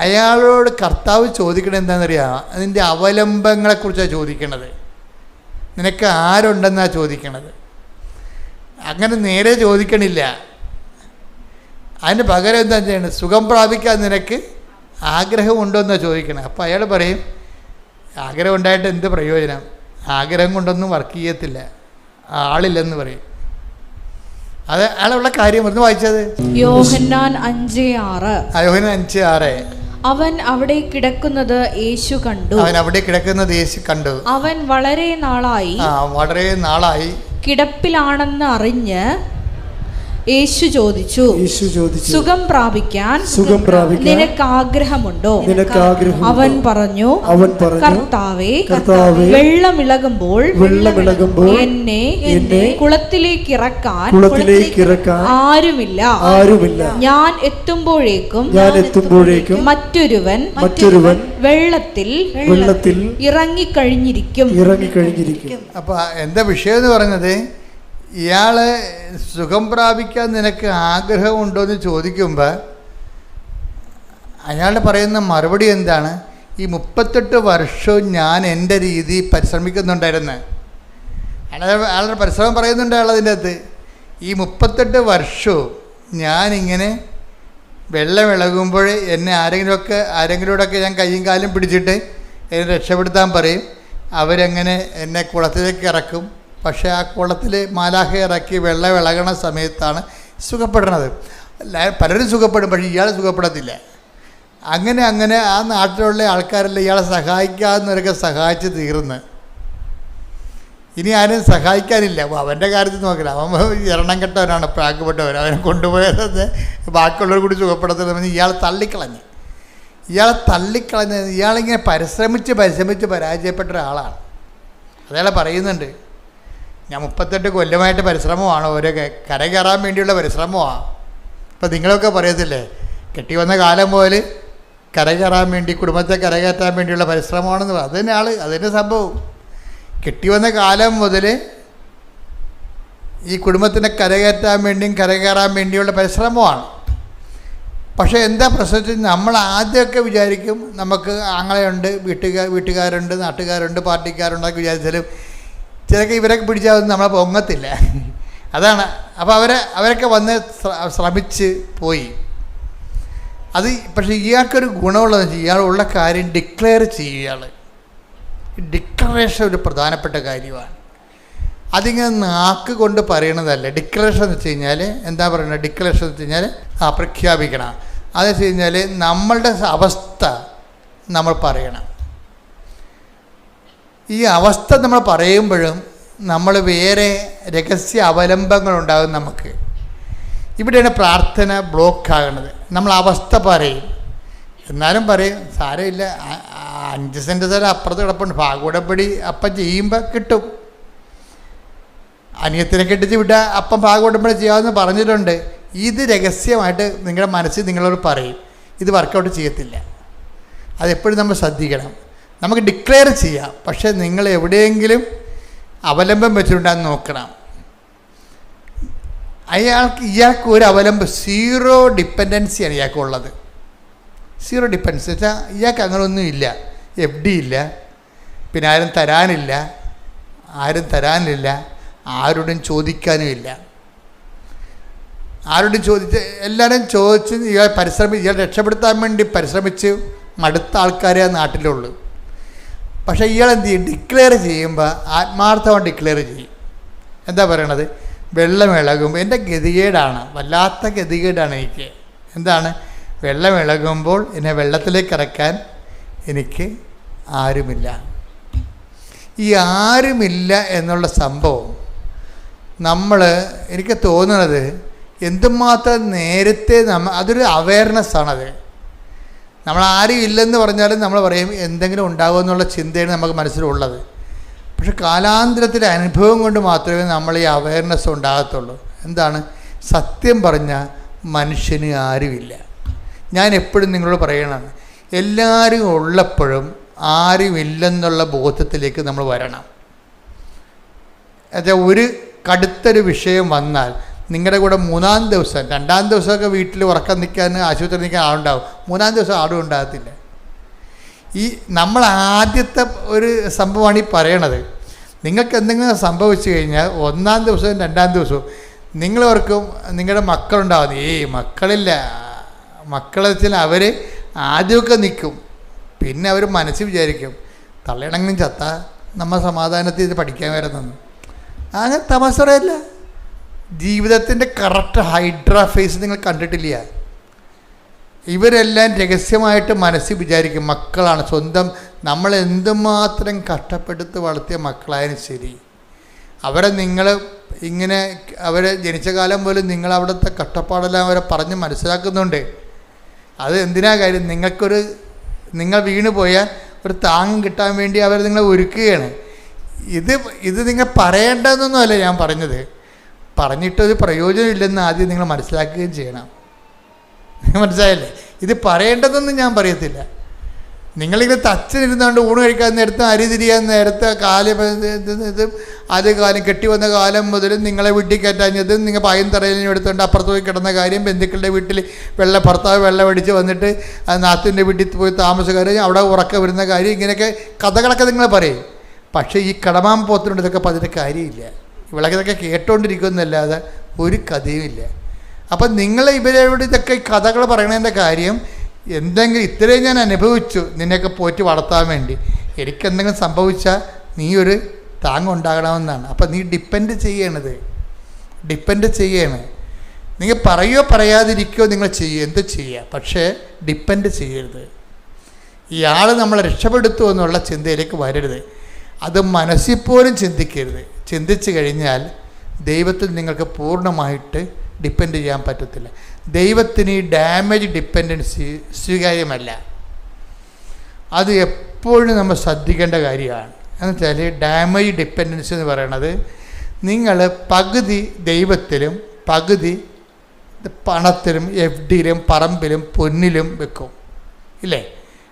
അയാളോട് കർത്താവ് ചോദിക്കണത് എന്താണെന്നറിയാം, അതിൻ്റെ അവലംബങ്ങളെക്കുറിച്ചാണ് ചോദിക്കണത്. നിനക്ക് ആരുണ്ടെന്നാണ് ചോദിക്കണത്. അങ്ങനെ നേരെ ചോദിക്കണില്ല. അതിന് പകരം എന്താ ചെയ്യണത്, സുഖം പ്രാപിക്കാൻ നിനക്ക് ആഗ്രഹമുണ്ടോ എന്നാണ് ചോദിക്കണത്. അപ്പോൾ അയാൾ പറയും, ആഗ്രഹം ഉണ്ടായിട്ട് എന്ത് പ്രയോജനം, ആഗ്രഹം കൊണ്ടൊന്നും വർക്ക് ചെയ്യത്തില്ല, ആളില്ലെന്ന് പറയും. അത് അയാളുള്ള കാര്യം ഒന്ന് വായിച്ചത് യോഹന്നാൻ 5:6. അവൻ അവിടെ കിടക്കുന്നത് യേശു കണ്ടു. അവൻ വളരെ നാളായി കിടപ്പിലാണെന്ന് അറിഞ്ഞ് യേശു ചോദിച്ചു, സുഖം പ്രാപിക്കാൻ നിനക്ക് ആഗ്രഹമുണ്ടോ? അവൻ പറഞ്ഞു, കർത്താവേ, വെള്ളമിളകുമ്പോൾ എന്നെ കുളത്തിലേക്ക് ഇറക്കാൻ ആരുമില്ല. ഞാൻ എത്തുമ്പോഴേക്കും മറ്റൊരുവൻ വെള്ളത്തിൽ ഇറങ്ങിക്കഴിഞ്ഞിരിക്കും. അപ്പൊ എന്താ വിഷയം എന്ന് പറഞ്ഞത്, ഇയാളെ സുഖം പ്രാപിക്കാൻ നിനക്ക് ആഗ്രഹമുണ്ടോ എന്ന് ചോദിക്കുമ്പോൾ അയാൾ പറയുന്ന മറുപടി എന്താണ്, ഈ 38 വർഷവും ഞാൻ എൻ്റെ രീതി പരിശ്രമിക്കുന്നുണ്ടായിരുന്നു. അയാളുടെ പരിശ്രമം പറയുന്നുണ്ട് അയാൾ അതിൻ്റെ അകത്ത്. ഈ 38 വർഷവും ഞാനിങ്ങനെ വെള്ളമിളകുമ്പോൾ എന്നെ ആരെങ്കിലോടൊക്കെ ഞാൻ കൈയും കാലും പിടിച്ചിട്ട് എന്നെ രക്ഷപ്പെടുത്താൻ പറയും. അവരങ്ങനെ എന്നെ കുളത്തിലേക്ക് ഇറക്കും, പക്ഷേ ആ കുളത്തിൽ മാലാഖ ഇറക്കി വെള്ളം ഇളകണ സമയത്താണ് സുഖപ്പെടുന്നത്. പലരും സുഖപ്പെടും, പക്ഷേ ഇയാൾ സുഖപ്പെടത്തില്ല. അങ്ങനെ ആ നാട്ടിലുള്ള ആൾക്കാരെല്ലാം ഇയാളെ സഹായിക്കാവുന്നവരൊക്കെ സഹായിച്ച് തീർന്ന്. ഇനി ആരും സഹായിക്കാനില്ല. അവൻ്റെ കാര്യത്തിൽ നോക്കില്ല, അവൻ എണ്ണം കെട്ടവനാണ്, പ്രാക്കപ്പെട്ടവൻ. അവനെ കൊണ്ടുപോയത് ബാക്കിയുള്ളവർ കൂടി സുഖപ്പെടുത്തണമെന്ന് ഇയാളെ തള്ളിക്കളഞ്ഞ് ഇയാളിങ്ങനെ പരിശ്രമിച്ച് പരാജയപ്പെട്ട ഒരാളാണ്. അതയാളെ പറയുന്നുണ്ട്, ഞാൻ 38 കൊല്ലമായിട്ട് പരിശ്രമമാണ്, ഓരോ കര കയറാൻ വേണ്ടിയുള്ള പരിശ്രമമാണ്. ഇപ്പം നിങ്ങളൊക്കെ പറയത്തില്ലേ, കെട്ടി വന്ന കാലം മുതൽ കര കയറാൻ വേണ്ടി, കുടുംബത്തെ കരകയറ്റാൻ വേണ്ടിയുള്ള പരിശ്രമമാണെന്ന് പറയും. അതന്നെ അതിൻ്റെ സംഭവം. കെട്ടി വന്ന കാലം മുതൽ ഈ കുടുംബത്തിനെ കരകയറ്റാൻ വേണ്ടിയും കരകയറാൻ വേണ്ടിയുള്ള പരിശ്രമമാണ്. പക്ഷേ എന്താ പ്രശ്നം, നമ്മൾ ആദ്യമൊക്കെ വിചാരിക്കും നമുക്ക് ആങ്ങളെയുണ്ട്, വീട്ടുകാരുണ്ട്, നാട്ടുകാരുണ്ട്, പാർട്ടിക്കാരുണ്ടെന്നൊക്കെ വിചാരിച്ചാലും ചിലക്ക് ഇവരൊക്കെ പിടിച്ചാൽ നമ്മളെ പൊങ്ങത്തില്ല. അതാണ്. അപ്പോൾ അവരൊക്കെ വന്ന് ശ്രമിച്ച് പോയി. അത് പക്ഷേ ഇയാൾക്കൊരു ഗുണമുള്ളതെന്ന് വെച്ചാൽ ഇയാളുള്ള കാര്യം ഡിക്ലെയർ ചെയ്യും. ഡിക്ലറേഷൻ ഒരു പ്രധാനപ്പെട്ട കാര്യമാണ്. അതിങ്ങനെ നാക്ക് കൊണ്ട് പറയണതല്ല. ഡിക്ലറേഷൻ എന്ന് വെച്ച് കഴിഞ്ഞാൽ എന്താ പറയുന്നത്, ഡിക്ലറേഷൻ എന്ന് വെച്ച് കഴിഞ്ഞാൽ പ്രഖ്യാപിക്കണം. അതെന്ന് വെച്ച് കഴിഞ്ഞാൽ നമ്മളുടെ അവസ്ഥ നമ്മൾ പറയണം. ഈ അവസ്ഥ നമ്മൾ പറയുമ്പോഴും നമ്മൾ വേറെ രഹസ്യ അവലംബങ്ങളുണ്ടാകും നമുക്ക്. ഇവിടെയാണ് പ്രാർത്ഥന ബ്ലോക്കാകുന്നത്. നമ്മൾ അവസ്ഥ പറയും, എന്നാലും പറയും സാരമില്ല, 5 സെൻറ്റ് സ്ഥലം അപ്പുറത്ത് കിടപ്പുണ്ട്, ഭാഗവടപ്പടി അപ്പം ചെയ്യുമ്പോൾ കിട്ടും. അനിയത്തിനെ കെട്ടിച്ച് വിട്ടാൽ അപ്പം ഭാഗവടപ്പടി ചെയ്യാമെന്ന് പറഞ്ഞിട്ടുണ്ട്. ഇത് രഹസ്യമായിട്ട് നിങ്ങളുടെ മനസ്സിൽ നിങ്ങളോട് പറയും. ഇത് വർക്കൗട്ട് ചെയ്യത്തില്ല. അതെപ്പോഴും നമ്മൾ ശ്രദ്ധിക്കണം. നമുക്ക് ഡിക്ലെയർ ചെയ്യാം, പക്ഷേ നിങ്ങൾ എവിടെയെങ്കിലും അവലംബം വെച്ചിട്ടുണ്ടെന്ന് നോക്കണം. ഇയാൾക്ക് ഒരു അവലംബം, 0 ഡിപ്പെൻഡൻസിയാണ് ഇയാൾക്കുള്ളത്. 0 ഡിപ്പെൻഡൻസി വെച്ചാൽ ഇയാൾക്ക് അങ്ങനെ ഒന്നും ഇല്ല. FD ഇല്ല, പിന്നെ ആരും തരാനില്ല, ആരോടും ചോദിക്കാനും ഇല്ല. ആരോടും എല്ലാവരും ചോദിച്ച് ഇയാൾ രക്ഷപ്പെടുത്താൻ വേണ്ടി പരിശ്രമിച്ച് മടുത്ത ആൾക്കാരെ ആ നാട്ടിലുള്ളൂ. പക്ഷേ ഇയാൾ എന്ത് ചെയ്യും, ഡിക്ലെയർ ചെയ്യുമ്പോൾ ആത്മാർത്ഥമായി ഡിക്ലെയർ ചെയ്യും. എന്താ പറയണത്, വെള്ളം ഇളകുമ്പോൾ എൻ്റെ ഗതികേടാണ്, വല്ലാത്ത ഗതികേടാണ് എനിക്ക്. എന്താണ്, വെള്ളം ഇളകുമ്പോൾ എന്നെ വെള്ളത്തിലേക്ക് ഇറക്കാൻ എനിക്ക് ആരുമില്ല. ഈ ആരുമില്ല എന്നുള്ള സംഭവം എനിക്ക് തോന്നുന്നത് എന്തുമാത്രം നേരത്തെ അതൊരു അവയർനെസ്സാണത്. നമ്മൾ ആരും ഇല്ലെന്ന് പറഞ്ഞാലും നമ്മൾ പറയും എന്തെങ്കിലും ഉണ്ടാകുമെന്നുള്ള ചിന്തയാണ് നമുക്ക് മനസ്സിലുള്ളത്. പക്ഷെ കാലാന്തരത്തിലെ അനുഭവം കൊണ്ട് മാത്രമേ നമ്മൾ ഈ അവയർനെസ് ഉണ്ടാകത്തുള്ളൂ. എന്താണ്, സത്യം പറഞ്ഞാൽ മനുഷ്യന് ആരുമില്ല. ഞാൻ എപ്പോഴും നിങ്ങളോട് പറയണതാണ്, എല്ലാവരും ഉള്ളപ്പോഴും ആരുമില്ലെന്നുള്ള ബോധത്തിലേക്ക് നമ്മൾ വരണം. എന്നുവെച്ചാൽ ഒരു കടുത്തൊരു വിഷയം വന്നാൽ നിങ്ങളുടെ കൂടെ 2-ാം ദിവസമൊക്കെ വീട്ടിൽ ഉറക്കം നിൽക്കാൻ, ആശുപത്രി നിൽക്കാൻ ആളുണ്ടാവും. 3-ാം ദിവസം ആളും ഉണ്ടാകത്തില്ല. ഈ നമ്മൾ ആദ്യത്തെ ഒരു സംഭവമാണ് ഈ പറയണത്. നിങ്ങൾക്ക് എന്തെങ്കിലും സംഭവിച്ചു കഴിഞ്ഞാൽ 1-ാം ദിവസവും 2-ാം ദിവസവും നിങ്ങളവർക്കും നിങ്ങളുടെ മക്കളുണ്ടാകുന്നു. മക്കളില്ല, മക്കളെ വെച്ചാൽ അവർ ആദ്യമൊക്കെ നിൽക്കും, പിന്നെ അവർ മനസ്സിൽ വിചാരിക്കും തള്ളയിടങ്ങും ചത്താൽ നമ്മൾ സമാധാനത്തിൽ ഇത് പഠിക്കാൻ വരുന്നെന്ന്. അങ്ങനെ തമാശയല്ല. ജീവിതത്തിൻ്റെ കറക്റ്റ് ഹൈഡ്രാ ഫേസ് നിങ്ങൾ കണ്ടിട്ടില്ല. ഇവരെല്ലാം രഹസ്യമായിട്ട് മനസ്സിൽ വിചാരിക്കും മക്കളാണ് സ്വന്തം. നമ്മൾ എന്തുമാത്രം കഷ്ടപ്പെടുത്ത് വളർത്തിയ മക്കളായാലും ശരി, അവരെ നിങ്ങൾ ഇങ്ങനെ അവരെ ജനിച്ച കാലം പോലും നിങ്ങൾ അവിടുത്തെ കഷ്ടപ്പാടെല്ലാം അവരെ പറഞ്ഞ് മനസ്സിലാക്കുന്നുണ്ട്. അത് എന്തിനാ കാര്യം, നിങ്ങൾ വീണ് പോയാൽ ഒരു താങ്ങം കിട്ടാൻ വേണ്ടി അവർ നിങ്ങളെ ഒരുക്കുകയാണ്. ഇത് നിങ്ങൾ പറയേണ്ടതെന്നൊന്നുമല്ല ഞാൻ പറഞ്ഞത്. പറഞ്ഞിട്ടൊരു പ്രയോജനമില്ലെന്ന് ആദ്യം നിങ്ങൾ മനസ്സിലാക്കുകയും ചെയ്യണം. മനസ്സിലായില്ലേ? ഇത് പറയേണ്ടതെന്ന് ഞാൻ പറയത്തില്ല. നിങ്ങളിങ്ങനെ തച്ചനിരുന്നുകൊണ്ട് ഊണ് കഴിക്കാൻ നേരത്ത്, അരി തിരിയാൻ നേരത്ത്, ആദ്യ കാലം കെട്ടി വന്ന കാലം മുതൽ നിങ്ങളെ വീട്ടിൽ കയറ്റാഞ്ഞതും, നിങ്ങൾ പായും തറയിലും എടുത്തുകൊണ്ട് അപ്പുറത്ത് പോയി കിടന്ന കാര്യം, ബന്ധുക്കളുടെ വീട്ടിൽ ഭർത്താവ് വെള്ളം അടിച്ച് വന്നിട്ട് നാത്തിൻ്റെ വീട്ടിൽ പോയി താമസക്കാരും അവിടെ ഉറക്കം വരുന്ന കാര്യം, ഇങ്ങനെയൊക്കെ കഥകളൊക്കെ നിങ്ങൾ പറയും. പക്ഷേ ഈ കടമാൻ പോത്തിനുണ്ട് ഇതൊക്കെ പറഞ്ഞിട്ട് കാര്യമില്ല. ഇതൊക്കെ കേട്ടോണ്ടിരിക്കുന്നല്ലാതെ ഒരു കഥയുമില്ല. അപ്പം നിങ്ങൾ ഇവരോട് ഇതൊക്കെ കഥകൾ പറയണതിൻ്റെ കാര്യം, എന്തെങ്കിലും ഇത്രയും ഞാൻ അനുഭവിച്ചു നിന്നെയൊക്കെ പോറ്റി വളർത്താൻ വേണ്ടി, എനിക്കെന്തെങ്കിലും സംഭവിച്ചാൽ നീ ഒരു താങ്ങുണ്ടാകണമെന്നാണ്. അപ്പം നീ ഡിപ്പെൻഡ് ചെയ്യണത്, നിങ്ങൾ പറയുകയോ പറയാതിരിക്കുകയോ നിങ്ങൾ ചെയ്യുക, എന്ത് ചെയ്യുക, പക്ഷേ ഡിപ്പെൻഡ് ചെയ്യരുത്. ഇയാൾ നമ്മളെ രക്ഷപ്പെടുത്തുമോ എന്നുള്ള ചിന്തയിലേക്ക് വരരുത്. അത് മനസ്സിൽ പോലും ചിന്തിക്കരുത്. ചിന്തിച്ചു കഴിഞ്ഞാൽ ദൈവത്തിൽ നിങ്ങൾക്ക് പൂർണ്ണമായിട്ട് ഡിപ്പെൻഡ് ചെയ്യാൻ പറ്റത്തില്ല. ദൈവത്തിന് ഈ ഡാമേജ് ഡിപ്പെൻഡൻസി സ്വീകാര്യമല്ല. അത് എപ്പോഴും നമ്മൾ ശ്രദ്ധിക്കേണ്ട കാര്യമാണ്. എന്നുവെച്ചാൽ ഡാമേജ് ഡിപ്പെൻഡൻസി എന്ന് പറയുന്നത് നിങ്ങൾ പകുതി ദൈവത്തിലും പകുതി പണത്തിലും FDയിലും പറമ്പിലും പൊന്നിലും വെക്കും, ഇല്ലേ?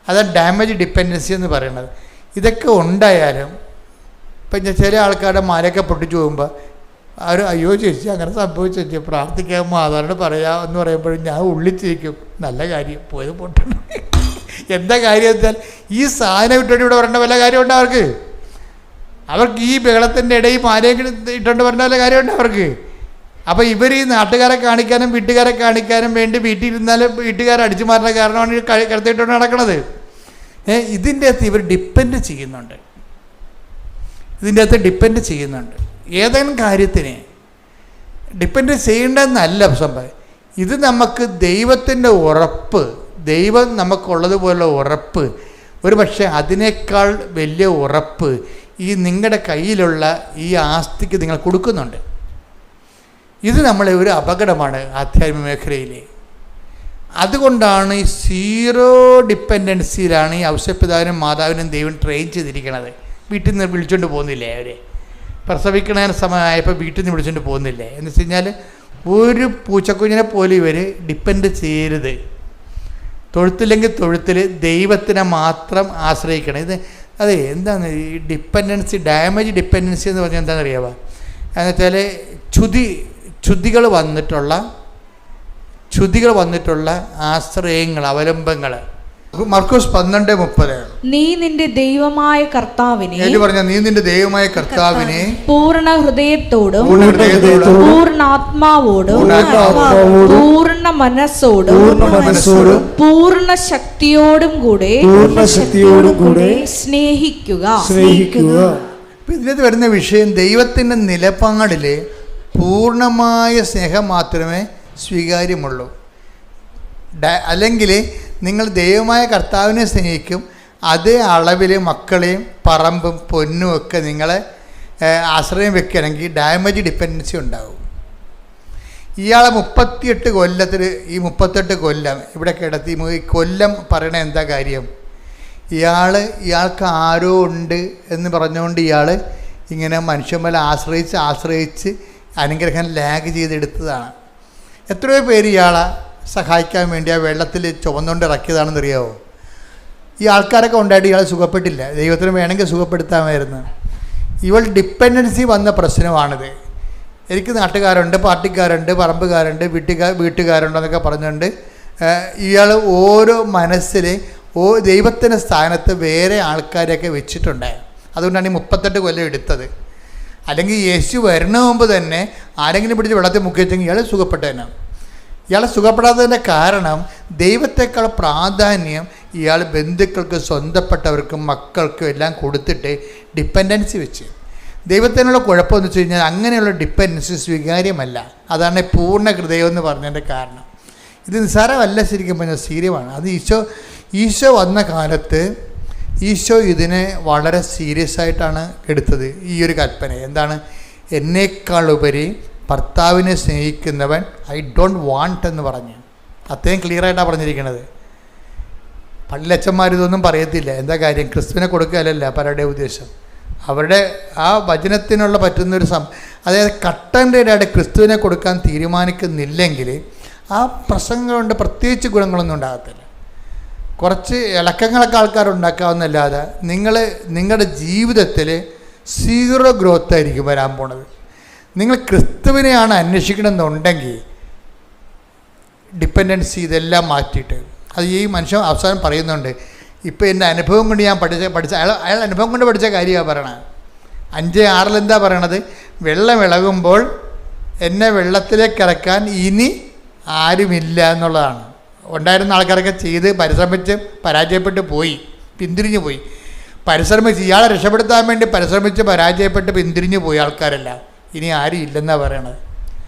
അതാണ് ഡാമേജ് ഡിപ്പെൻഡൻസി എന്ന് പറയുന്നത്. ഇതൊക്കെ ഉണ്ടായാലും ഇപ്പം ചില ആൾക്കാരുടെ മാലയൊക്കെ പൊട്ടിച്ചു പോകുമ്പോൾ അവർ അയ്യോ ചേച്ചി അങ്ങനെ സംഭവിച്ചു ചേച്ചി പ്രാർത്ഥിക്കാൻ മാതാവിനോട് പറയാം എന്ന് പറയുമ്പോഴും ഞാൻ ഉള്ളിച്ചിരിക്കും, നല്ല കാര്യം പോയത് പൊട്ടണം. എന്താ കാര്യം വെച്ചാൽ ഈ സാധനം ഇട്ടുകൊണ്ട് ഇവിടെ വരേണ്ട വല്ല കാര്യമുണ്ട് അവർക്ക് ഈ ബഹളത്തിൻ്റെ ഇടയിൽ മാലയൊക്കെ ഇട്ടുകൊണ്ട് വരേണ്ട വല്ല കാര്യമുണ്ട് അവർക്ക്. അപ്പോൾ ഇവർ ഈ നാട്ടുകാരെ കാണിക്കാനും വീട്ടുകാരെ കാണിക്കാനും വേണ്ടി വീട്ടിലിരുന്നാലും വീട്ടുകാരെ അടിച്ചു മാറുന്ന കാരണമാണ് ഈ കടത്തിയിട്ടുണ്ട് നടക്കുന്നത്. ഇതിൻ്റെ അകത്ത് ഇവർ ഡിപ്പെൻഡ് ചെയ്യുന്നുണ്ട്. ഏതെങ്കിലും കാര്യത്തിന് ഡിപ്പെൻഡ് ചെയ്യേണ്ടതെന്നല്ല സംഭവം. ഇത് നമുക്ക് ദൈവത്തിൻ്റെ ഉറപ്പ്, ദൈവം നമുക്കുള്ളതുപോലുള്ള ഉറപ്പ്, ഒരു പക്ഷേ അതിനേക്കാൾ വലിയ ഉറപ്പ് ഈ നിങ്ങളുടെ കയ്യിലുള്ള ഈ ആസ്തിക്ക് നിങ്ങൾ കൊടുക്കുന്നുണ്ട്. ഇത് നമ്മളെ ഒരു അപകടമാണ് ആധ്യാത്മിക മേഖലയിൽ. അതുകൊണ്ടാണ് ഈ സീറോ ഡിപ്പെൻഡൻസിയിലാണ് ഈ ഔഷധപിതാവിനും മാതാവിനും ദൈവം ട്രെയിൻ ചെയ്തിരിക്കുന്നത്. വീട്ടിൽ നിന്ന് വിളിച്ചുകൊണ്ട് പോകുന്നില്ലേ? അവർ പ്രസവിക്കണ സമയമായപ്പോൾ വീട്ടിൽ നിന്ന് വിളിച്ചുകൊണ്ട് പോകുന്നില്ലേ? എന്ന് വെച്ച് കഴിഞ്ഞാൽ ഒരു പൂച്ചക്കുഞ്ഞിനെ പോലും ഇവർ ഡിപ്പെൻഡ് ചെയ്യരുത്. തൊഴുത്തില്ലെങ്കിൽ തൊഴുത്തിൽ ദൈവത്തിനെ മാത്രം ആശ്രയിക്കണം. അതെ, എന്താണ് ഈ ഡിപ്പെൻഡൻസി, ഡാമേജ് ഡിപ്പെൻഡൻസി എന്ന് പറഞ്ഞാൽ എന്താണെന്ന് അറിയാമോ? എന്നുവെച്ചാൽ ച്യുതികൾ വന്നിട്ടുള്ള ആശ്രയങ്ങൾ, അവലംബങ്ങൾ. മർക്കോസ് 12:30 നീ നിന്റെ ദൈവമായ കർത്താവിനെ പൂർണ്ണ ഹൃദയത്തോടും പൂർണ്ണ ആത്മാവോടും പൂർണ്ണ മനസ്സോടും പൂർണ്ണ ശക്തിയോടും കൂടെ സ്നേഹിക്കുക. ഇതിനകത്ത് വരുന്ന വിഷയം ദൈവത്തിൻ്റെ നിലപാടിൽ പൂർണ്ണമായ സ്നേഹം മാത്രമേ സ്വീകാര്യമുള്ളൂ. അല്ലെങ്കിൽ നിങ്ങൾ ദൈവമായ കർത്താവിനെ സ്നേഹിക്കും, അതേ അളവിൽ മക്കളെയും പറമ്പും പൊന്നും ഒക്കെ നിങ്ങളെ ആശ്രയം വെക്കുകയാണെങ്കിൽ ഡാമേജ് ഡിപ്പെൻഡൻസി ഉണ്ടാകും. ഇയാളെ 38 കൊല്ലം ഇവിടെ കിടത്തി. ഈ കൊല്ലം പറയണ എന്താ കാര്യം? ഇയാൾക്ക് ആരോ ഉണ്ട് എന്ന് പറഞ്ഞുകൊണ്ട് ഇയാൾ ഇങ്ങനെ മനുഷ്യന്മാരെ ആശ്രയിച്ച് അനുഗ്രഹം ലാഗ് ചെയ്തെടുത്തതാണ്. എത്രയോ പേര് ഇയാളെ സഹായിക്കാൻ വേണ്ടി ആ വെള്ളത്തിൽ ചുവന്നുകൊണ്ട് ഇറക്കിയതാണെന്ന് അറിയാമോ? ഈ ആൾക്കാരൊക്കെ ഉണ്ടായിട്ട് ഇയാൾ സുഖപ്പെട്ടില്ല. ദൈവത്തിന് വേണമെങ്കിൽ സുഖപ്പെടുത്താമായിരുന്നു. ഇവൾ ഡിപ്പെൻഡൻസി വന്ന പ്രശ്നമാണിത്. എനിക്ക് നാട്ടുകാരുണ്ട്, പാർട്ടിക്കാരുണ്ട്, പറമ്പുകാരുണ്ട്, വീട്ടുകാരുണ്ടെന്നൊക്കെ പറഞ്ഞുകൊണ്ട് ഇയാൾ ഓരോ മനസ്സിൽ ദൈവത്തിൻ്റെ സ്ഥാനത്ത് വേറെ ആൾക്കാരെയൊക്കെ വെച്ചിട്ടുണ്ട്. അതുകൊണ്ടാണ് ഈ 38 കൊല്ലം എടുത്തത്. അല്ലെങ്കിൽ യേശു വരുന്ന മുമ്പ് തന്നെ ആരെങ്കിലും പിടിച്ച് വെള്ളത്തിൽ മുക്കി വെച്ചെങ്കിൽ ഇയാൾ സുഖപ്പെട്ടേനെ. ഇയാളെ സുഖപ്പെടാത്തതിൻ്റെ കാരണം ദൈവത്തെക്കാൾ പ്രാധാന്യം ഇയാൾ ബന്ധുക്കൾക്ക്, സ്വന്തപ്പെട്ടവർക്കും, മക്കൾക്കും എല്ലാം കൊടുത്തിട്ട് ഡിപ്പെൻഡൻസി വെച്ച്. ദൈവത്തിനുള്ള കുഴപ്പമെന്ന് വെച്ച് കഴിഞ്ഞാൽ അങ്ങനെയുള്ള ഡിപ്പെൻഡൻസി സ്വീകാര്യമല്ല. അതാണ് പൂർണ്ണ ഹൃദയം എന്ന് പറഞ്ഞതിൻ്റെ കാരണം. ഇത് നിസ്സാരമല്ല, ശരിക്കും പറഞ്ഞാൽ സീരിയമാണ്. അത് ഈശോ വന്ന കാലത്ത് ഈശോ ഇതിനെ വളരെ സീരിയസ് ആയിട്ടാണ് എടുത്തത്. ഈ ഒരു കൽപ്പന എന്താണ്? എന്നേക്കാളുപരി ഭർത്താവിനെ സ്നേഹിക്കുന്നവൻ ഐ ഡോണ്ട് വാണ്ട് എന്ന് പറഞ്ഞ് അത്രയും ക്ലിയറായിട്ടാണ് പറഞ്ഞിരിക്കുന്നത്. പള്ളിയച്ചന്മാർ ഇതൊന്നും പറയത്തില്ല. എന്താ കാര്യം? ക്രിസ്തുവിനെ കൊടുക്കുകയല്ല പലരുടെ ഉദ്ദേശം. അവരുടെ ആ വചനത്തിനുള്ള പറ്റുന്നൊരു അതായത് കട്ടൻ്റെതായിട്ട് ക്രിസ്തുവിനെ കൊടുക്കാൻ തീരുമാനിക്കുന്നില്ലെങ്കിൽ ആ പ്രസംഗം കൊണ്ട് പ്രത്യേകിച്ച് ഗുണങ്ങളൊന്നും ഉണ്ടാകത്തില്ല. കുറച്ച് ഇളക്കങ്ങളൊക്കെ ആൾക്കാരുണ്ടാക്കാവുന്നല്ലാതെ നിങ്ങളുടെ ജീവിതത്തിൽ സീറോ ഗ്രോത്ത് ആയിരിക്കും വരാൻ പോണത്. നിങ്ങൾ ക്രിസ്തുവിനെയാണ് അന്വേഷിക്കണമെന്നുണ്ടെങ്കിൽ ഡിപ്പെൻഡൻസി ഇതെല്ലാം മാറ്റിയിട്ട്, അത് ഈ മനുഷ്യൻ അവസാനം പറയുന്നുണ്ട്. ഇപ്പോൾ എൻ്റെ അനുഭവം കൊണ്ട് ഞാൻ പഠിച്ച അയാൾ അനുഭവം കൊണ്ട് പഠിച്ച കാര്യമാണ് പറയണത്. 5:6 എന്താ പറയണത്? വെള്ളം ഇളകുമ്പോൾ എന്നെ വെള്ളത്തിലേക്ക് ഇറക്കാൻ ഇനി ആരുമില്ല എന്നുള്ളതാണ്. ഉണ്ടായിരുന്ന ആൾക്കാരൊക്കെ ചെയ്ത് പരിശ്രമിച്ച് പരാജയപ്പെട്ട് പോയി, പിന്തിരിഞ്ഞു പോയി. പരിശ്രമിച്ച് ഇയാളെ രക്ഷപ്പെടുത്താൻ വേണ്ടി പരിശ്രമിച്ച് പരാജയപ്പെട്ട് പിന്തിരിഞ്ഞു പോയ ആൾക്കാരല്ല, ഇനി ആരും ഇല്ലെന്നാണ് പറയണത്.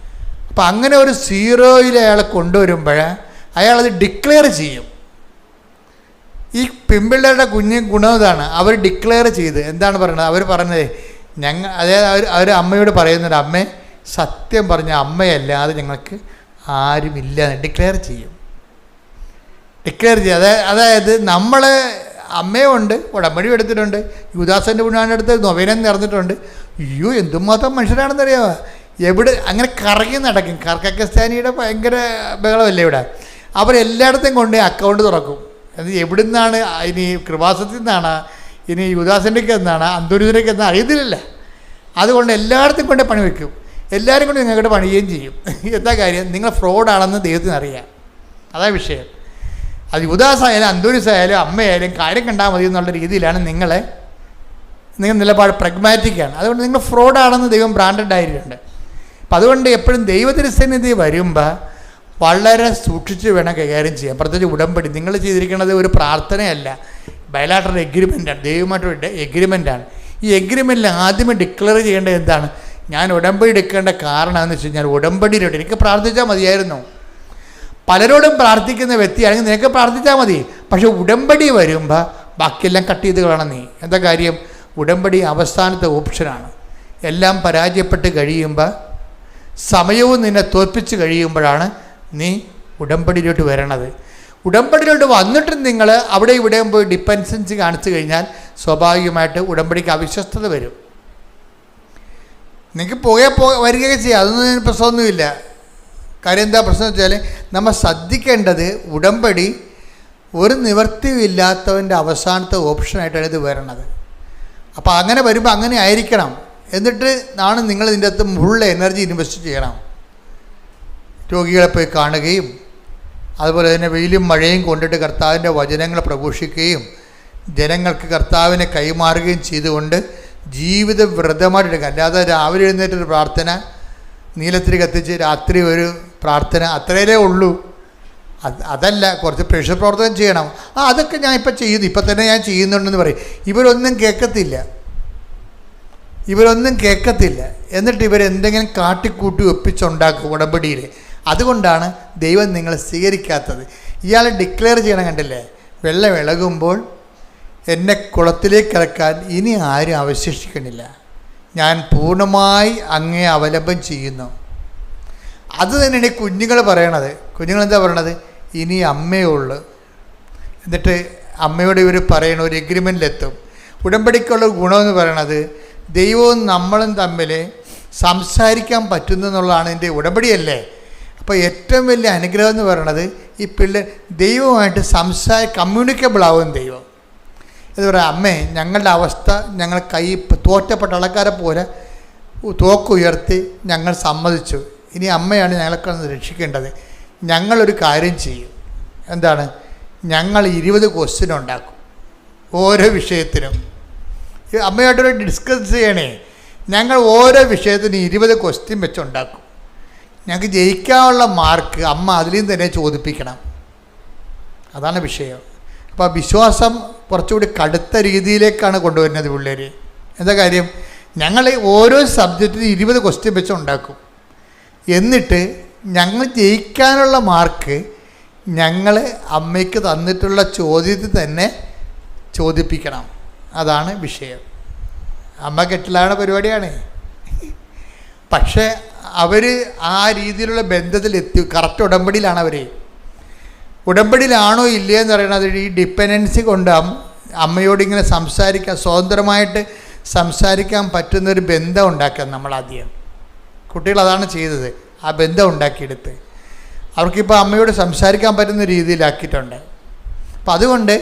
അപ്പം അങ്ങനെ ഒരു സീറോയിൽ അയാളെ കൊണ്ടുവരുമ്പോൾ അയാളത് ഡിക്ലെയർ ചെയ്യും. ഈ പെൺപിള്ളേരുടെ ഗുണം ഇതാണ്, അവർ ഡിക്ലെയർ ചെയ്ത് എന്താണ് പറയുന്നത്? അവർ പറഞ്ഞത് അതായത് അവർ അമ്മയോട് പറയുന്നത്, അമ്മേ സത്യം പറഞ്ഞ അമ്മയല്ലാതെ ഞങ്ങൾക്ക് ആരുമില്ല ഡിക്ലെയർ ചെയ്യും. ഡിക്ലെയർ ചെയ്യുക, അതായത് നമ്മൾ അമ്മയുണ്ട്, ഉടമ്പടി എടുത്തിട്ടുണ്ട്, യുദാസൻ്റെ പുണ്യാൻ്റെ അടുത്ത് നൊവേനം നടന്നിട്ടുണ്ട്. അയ്യോ എന്തുമാത്രം മനുഷ്യരാണെന്നറിയാമോ, എവിടെ അങ്ങനെ കറങ്ങി നടക്കും. കർക്കസ്ഥാനിയുടെ ഭയങ്കര ബഹളമല്ലേ ഇവിടെ. അവരെല്ലായിടത്തും കൊണ്ട് അക്കൗണ്ട് തുറക്കും. അത് എവിടെ നിന്നാണ്, ഇനി കൃപാസത്തിൽ നിന്നാണ്, ഇനി യുദാസൻ്റെക്ക് എന്നാണ്, അന്തൂരിതിനൊക്കെ എന്നാണ് അറിയത്തില്ല. അതുകൊണ്ട് എല്ലായിടത്തും കൊണ്ട് പണി വയ്ക്കും. എല്ലാവരും കൊണ്ട് നിങ്ങളുടെ പണിയുകയും ചെയ്യും. എന്താ കാര്യം? നിങ്ങൾ ഫ്രോഡാണെന്ന് ദൈവത്തിന് അറിയാം. അതാ വിഷയം. അത് യുദാസായാലും അന്തൂരിസായാലും അമ്മയായാലും കാര്യം കണ്ടാൽ മതി എന്നുള്ള രീതിയിലാണ് നിങ്ങൾ നിലപാട് പ്രഗ്മാറ്റിക്കാണ്. അതുകൊണ്ട് നിങ്ങൾ ഫ്രോഡാണെന്ന് ദൈവം ബ്രാൻഡഡ് ആയിട്ടുണ്ട്. അപ്പം അതുകൊണ്ട് എപ്പോഴും ദൈവത്തിരുസന്നിധി വരുമ്പോൾ വളരെ സൂക്ഷിച്ച് വേണം കൈകാര്യം ചെയ്യാൻ. പ്രത്യേകിച്ച് ഉടമ്പടി നിങ്ങൾ ചെയ്തിരിക്കുന്നത് ഒരു പ്രാർത്ഥനയല്ല, ബയലാട്ടർ എഗ്രിമെൻ്റാണ്, ദൈവമായിട്ടൊരു എഗ്രിമെൻ്റാണ്. ഈ എഗ്രിമെൻറ്റിൽ ആദ്യമേ ഡിക്ലെയർ ചെയ്യേണ്ടത് എന്താണ്? ഞാൻ ഉടമ്പടി എടുക്കേണ്ട കാരണം എന്ന് വെച്ച് കഴിഞ്ഞാൽ ഉടമ്പടിയിലോട്ട് എനിക്ക് പ്രാർത്ഥിച്ചാൽ മതിയായിരുന്നു. പലരോടും പ്രാർത്ഥിക്കുന്ന വ്യക്തിയാണെങ്കിൽ നിനക്ക് പ്രാർത്ഥിച്ചാൽ മതി. പക്ഷെ ഉടമ്പടി വരുമ്പോൾ ബാക്കിയെല്ലാം കട്ട് ചെയ്ത് കളയണം നീ. എന്താ കാര്യം? ഉടമ്പടി അവസാനത്തെ ഓപ്ഷനാണ്. എല്ലാം പരാജയപ്പെട്ട് കഴിയുമ്പോൾ, സമയവും നിന്നെ തോൽപ്പിച്ച് കഴിയുമ്പോഴാണ് നീ ഉടമ്പടിയിലോട്ട് വരണത്. ഉടമ്പടിയിലോട്ട് വന്നിട്ട് നിങ്ങൾ അവിടെ ഇവിടെയും പോയി ഡിപ്പെൻഡൻസി കാണിച്ചു കഴിഞ്ഞാൽ സ്വാഭാവികമായിട്ട് ഉടമ്പടിക്ക് അവിശ്വസ്തത വരും. നിങ്ങൾക്ക് വരികയൊക്കെ ചെയ്യാം, അതൊന്നും പ്രശ്നമൊന്നുമില്ല. കാര്യം എന്താ പ്രശ്നം വെച്ചാൽ നമ്മൾ ശ്രദ്ധിക്കേണ്ടത് ഉടമ്പടി ഒരു നിവൃത്തിയില്ലാത്തവൻ്റെ അവസാനത്തെ ഓപ്ഷനായിട്ടാണ് ഇത് വരണത്. അപ്പോൾ അങ്ങനെ വരുമ്പോൾ അങ്ങനെ ആയിരിക്കണം. എന്നിട്ട് ആണ് നിങ്ങൾ ഇതിൻ്റെ അകത്ത് ഫുൾ എനർജി ഇൻവെസ്റ്റ് ചെയ്യണം. രോഗികളെ പോയി കാണുകയും അതുപോലെ തന്നെ വെയിലും മഴയും കൊണ്ടിട്ട് കർത്താവിൻ്റെ വചനങ്ങൾ പ്രഘോഷിക്കുകയും ജനങ്ങൾക്ക് കർത്താവിനെ കൈമാറുകയും ചെയ്തുകൊണ്ട് ജീവിത വ്രതമായിട്ട് എടുക്കുക. അല്ലാതെ രാവിലെ എഴുന്നേറ്റൊരു പ്രാർത്ഥന, നീലത്തിരി കത്തിച്ച് രാത്രി ഒരു പ്രാർത്ഥന, അത്രയേ ഉള്ളൂ. അതല്ല, കുറച്ച് പ്രേക്ഷക പ്രവർത്തനം ചെയ്യണം. അതൊക്കെ ഞാൻ ഇപ്പം ചെയ്യുന്നു, ഇപ്പം തന്നെ ഞാൻ ചെയ്യുന്നുണ്ടെന്ന് പറയും. ഇവരൊന്നും കേൾക്കത്തില്ല. എന്നിട്ട് ഇവരെന്തെങ്കിലും കാട്ടിക്കൂട്ടി ഒപ്പിച്ചുണ്ടാക്കും ഉടമ്പടിയിൽ. അതുകൊണ്ടാണ് ദൈവം നിങ്ങളെ സ്വീകരിക്കാത്തത്. ഇയാൾ ഡിക്ലെയർ ചെയ്യണം, കണ്ടില്ലേ? വെള്ളം ഇളകുമ്പോൾ എന്നെ കുളത്തിലേക്ക് ഇറക്കാൻ ഇനി ആരും അവശേഷിക്കണില്ല, ഞാൻ പൂർണ്ണമായി അങ്ങേ അവലംബം ചെയ്യുന്നു. അത് തന്നെയാണ് ഈ കുഞ്ഞുങ്ങൾ പറയണത്. കുഞ്ഞുങ്ങളെന്താ പറയണത്? ഇനി അമ്മയേ ഉള്ളൂ. എന്നിട്ട് അമ്മയോട് ഇവർ പറയണ ഒരു എഗ്രിമെൻറ്റിലെത്തും. ഉടമ്പടിക്കുള്ള ഗുണമെന്ന് പറയണത് ദൈവവും നമ്മളും തമ്മിൽ സംസാരിക്കാൻ പറ്റുന്നു എന്നുള്ളതാണ് എൻ്റെ ഉടമ്പടിയല്ലേ. അപ്പോൾ ഏറ്റവും വലിയ അനുഗ്രഹം എന്ന് പറയണത് ഈ ദൈവമായിട്ട് കമ്മ്യൂണിക്കബിൾ ആവും ദൈവം. എന്ന് പറയാം, അമ്മേ ഞങ്ങളുടെ അവസ്ഥ ഞങ്ങൾ തോറ്റപ്പെട്ട ആൾക്കാരെ പോലെ തോക്കുയർത്തി ഞങ്ങൾ സമ്മതിച്ചു. ഇനി അമ്മയാണ് ഞങ്ങളൊക്കെ രക്ഷിക്കേണ്ടത്. ഞങ്ങളൊരു കാര്യം ചെയ്യും. എന്താണ്? ഞങ്ങൾ 20 ക്വസ്റ്റ്യൻ ഉണ്ടാക്കും ഓരോ വിഷയത്തിനും. അമ്മയായിട്ടൊരു ഡിസ്കസ് ചെയ്യണേ. ഞങ്ങൾ ഓരോ വിഷയത്തിനും 20 ക്വസ്റ്റ്യൻ വെച്ചുണ്ടാക്കും. ഞങ്ങൾക്ക് ജയിക്കാനുള്ള മാർക്ക് അമ്മ അതിൽ നിന്ന് തന്നെ ചോദിപ്പിക്കണം. അതാണ് വിഷയം. അപ്പോൾ വിശ്വാസം കുറച്ചുകൂടി കടുത്ത രീതിയിലേക്കാണ് കൊണ്ടുവരുന്നത് പിള്ളേർ. എന്താ കാര്യം? ഞങ്ങൾ ഓരോ സബ്ജക്റ്റിനും 20 ക്വസ്റ്റ്യൻ വെച്ച് ഉണ്ടാക്കും. എന്നിട്ട് ഞങ്ങൾ ജയിക്കാനുള്ള മാർക്ക് ഞങ്ങൾ അമ്മയ്ക്ക് തന്നിട്ടുള്ള ചോദ്യത്തിൽ തന്നെ ചോദിപ്പിക്കണം. അതാണ് വിഷയം. അമ്മ കെട്ടിലാണ് പരിപാടിയാണ്. പക്ഷേ അവർ ആ രീതിയിലുള്ള ബന്ധത്തിലെത്തി. കറക്റ്റ് ഉടമ്പടിയിലാണ് അവർ. ഉടമ്പടിയിലാണോ ഇല്ലയെന്ന് പറയുന്നത് ഈ ഡിപ്പെൻഡൻസി കൊണ്ട് അമ്മയോടിങ്ങനെ സ്വതന്ത്രമായിട്ട് സംസാരിക്കാൻ പറ്റുന്നൊരു ബന്ധം ഉണ്ടാക്കാൻ നമ്മളാദ്യം. കുട്ടികൾ അതാണ് ചെയ്തത്. ആ ബന്ധം ഉണ്ടാക്കിയെടുത്ത് അവർക്കിപ്പോൾ അമ്മയോട് സംസാരിക്കാൻ പറ്റുന്ന രീതിയിലാക്കിയിട്ടുണ്ട്. അപ്പം അതുകൊണ്ട്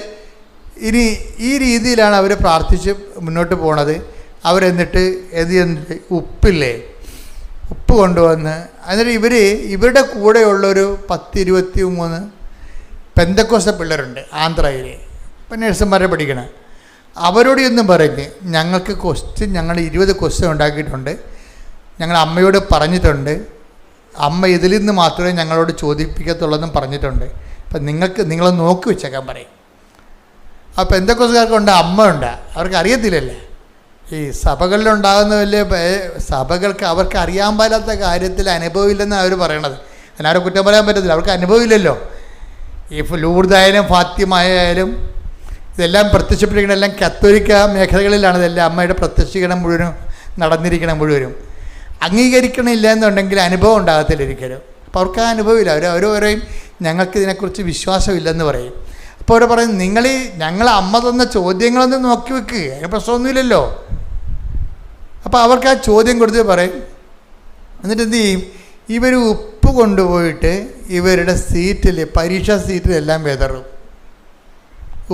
ഇനി ഈ രീതിയിലാണ് അവർ പ്രാർത്ഥിച്ച് മുന്നോട്ട് പോണത്. അവരെന്നിട്ട് ഉപ്പില്ലേ, ഉപ്പ് കൊണ്ടുവന്ന് എന്നിട്ട് ഇവരുടെ കൂടെയുള്ളൊരു 10-23 പെന്തക്കോസ്ത പിള്ളേരുണ്ട് ആന്ധ്രയിൽ. ഇപ്പം നഴ്സുമാരെ പഠിക്കണ അവരോട് ഒന്നും പറഞ്ഞ് ഞങ്ങൾ 20 ക്വസ്റ്റ്യൻ ഉണ്ടാക്കിയിട്ടുണ്ട്. ഞങ്ങൾ അമ്മയോട് പറഞ്ഞിട്ടുണ്ട്. അമ്മ ഇതിൽ നിന്ന് മാത്രമേ ഞങ്ങളോട് ചോദിപ്പിക്കത്തുള്ളതെന്നും പറഞ്ഞിട്ടുണ്ട്. അപ്പം നിങ്ങളെ നോക്കി വെച്ചേക്കാൻ പറയും. അപ്പോൾ പെന്തക്കോസ്തുകാർക്കുണ്ട്, അമ്മ ഉണ്ട്, അവർക്ക് അറിയത്തില്ലല്ലേ. ഈ സഭകളിലുണ്ടാകുന്ന വലിയ സഭകൾക്ക് അവർക്ക് അറിയാൻ പാടാത്ത കാര്യത്തിൽ അനുഭവമില്ലെന്നാണ് അവർ പറയണത്. അതിനാരും കുറ്റം പറയാൻ പറ്റത്തില്ല, അവർക്ക് അനുഭവമില്ലല്ലോ. ഈ ലൂർദായാലും ഫാത്തിമയായാലും ഇതെല്ലാം പ്രത്യക്ഷപ്പെട്ടിരിക്കണെല്ലാം കത്തോലിക്ക മേഖലകളിലാണ് ഇതെല്ലാം അമ്മയുടെ പ്രത്യക്ഷീകരണം മുഴുവനും നടന്നിരിക്കണം. മുഴുവനും അംഗീകരിക്കണില്ല എന്നുണ്ടെങ്കിൽ അനുഭവം ഉണ്ടാകത്തില്ല ഒരിക്കലും. അപ്പോൾ അവർക്ക് ആ അനുഭവമില്ല. അവർ പറയും ഞങ്ങൾക്ക് ഇതിനെക്കുറിച്ച് വിശ്വാസമില്ലെന്ന് പറയും. അപ്പോൾ അവർ പറയും ഞങ്ങൾ അമ്മ തന്ന ചോദ്യങ്ങളൊന്നും നോക്കി വെക്കുക, അതിന് പ്രശ്നമൊന്നുമില്ലല്ലോ. അപ്പോൾ അവർക്ക് ആ ചോദ്യം കൊടുത്ത് പറയും. എന്നിട്ട് എന്ത് ചെയ്യും, ഇവർ ഉപ്പ് കൊണ്ടുപോയിട്ട് ഇവരുടെ സീറ്റിൽ, പരീക്ഷാ സീറ്റിലെല്ലാം വിതറും.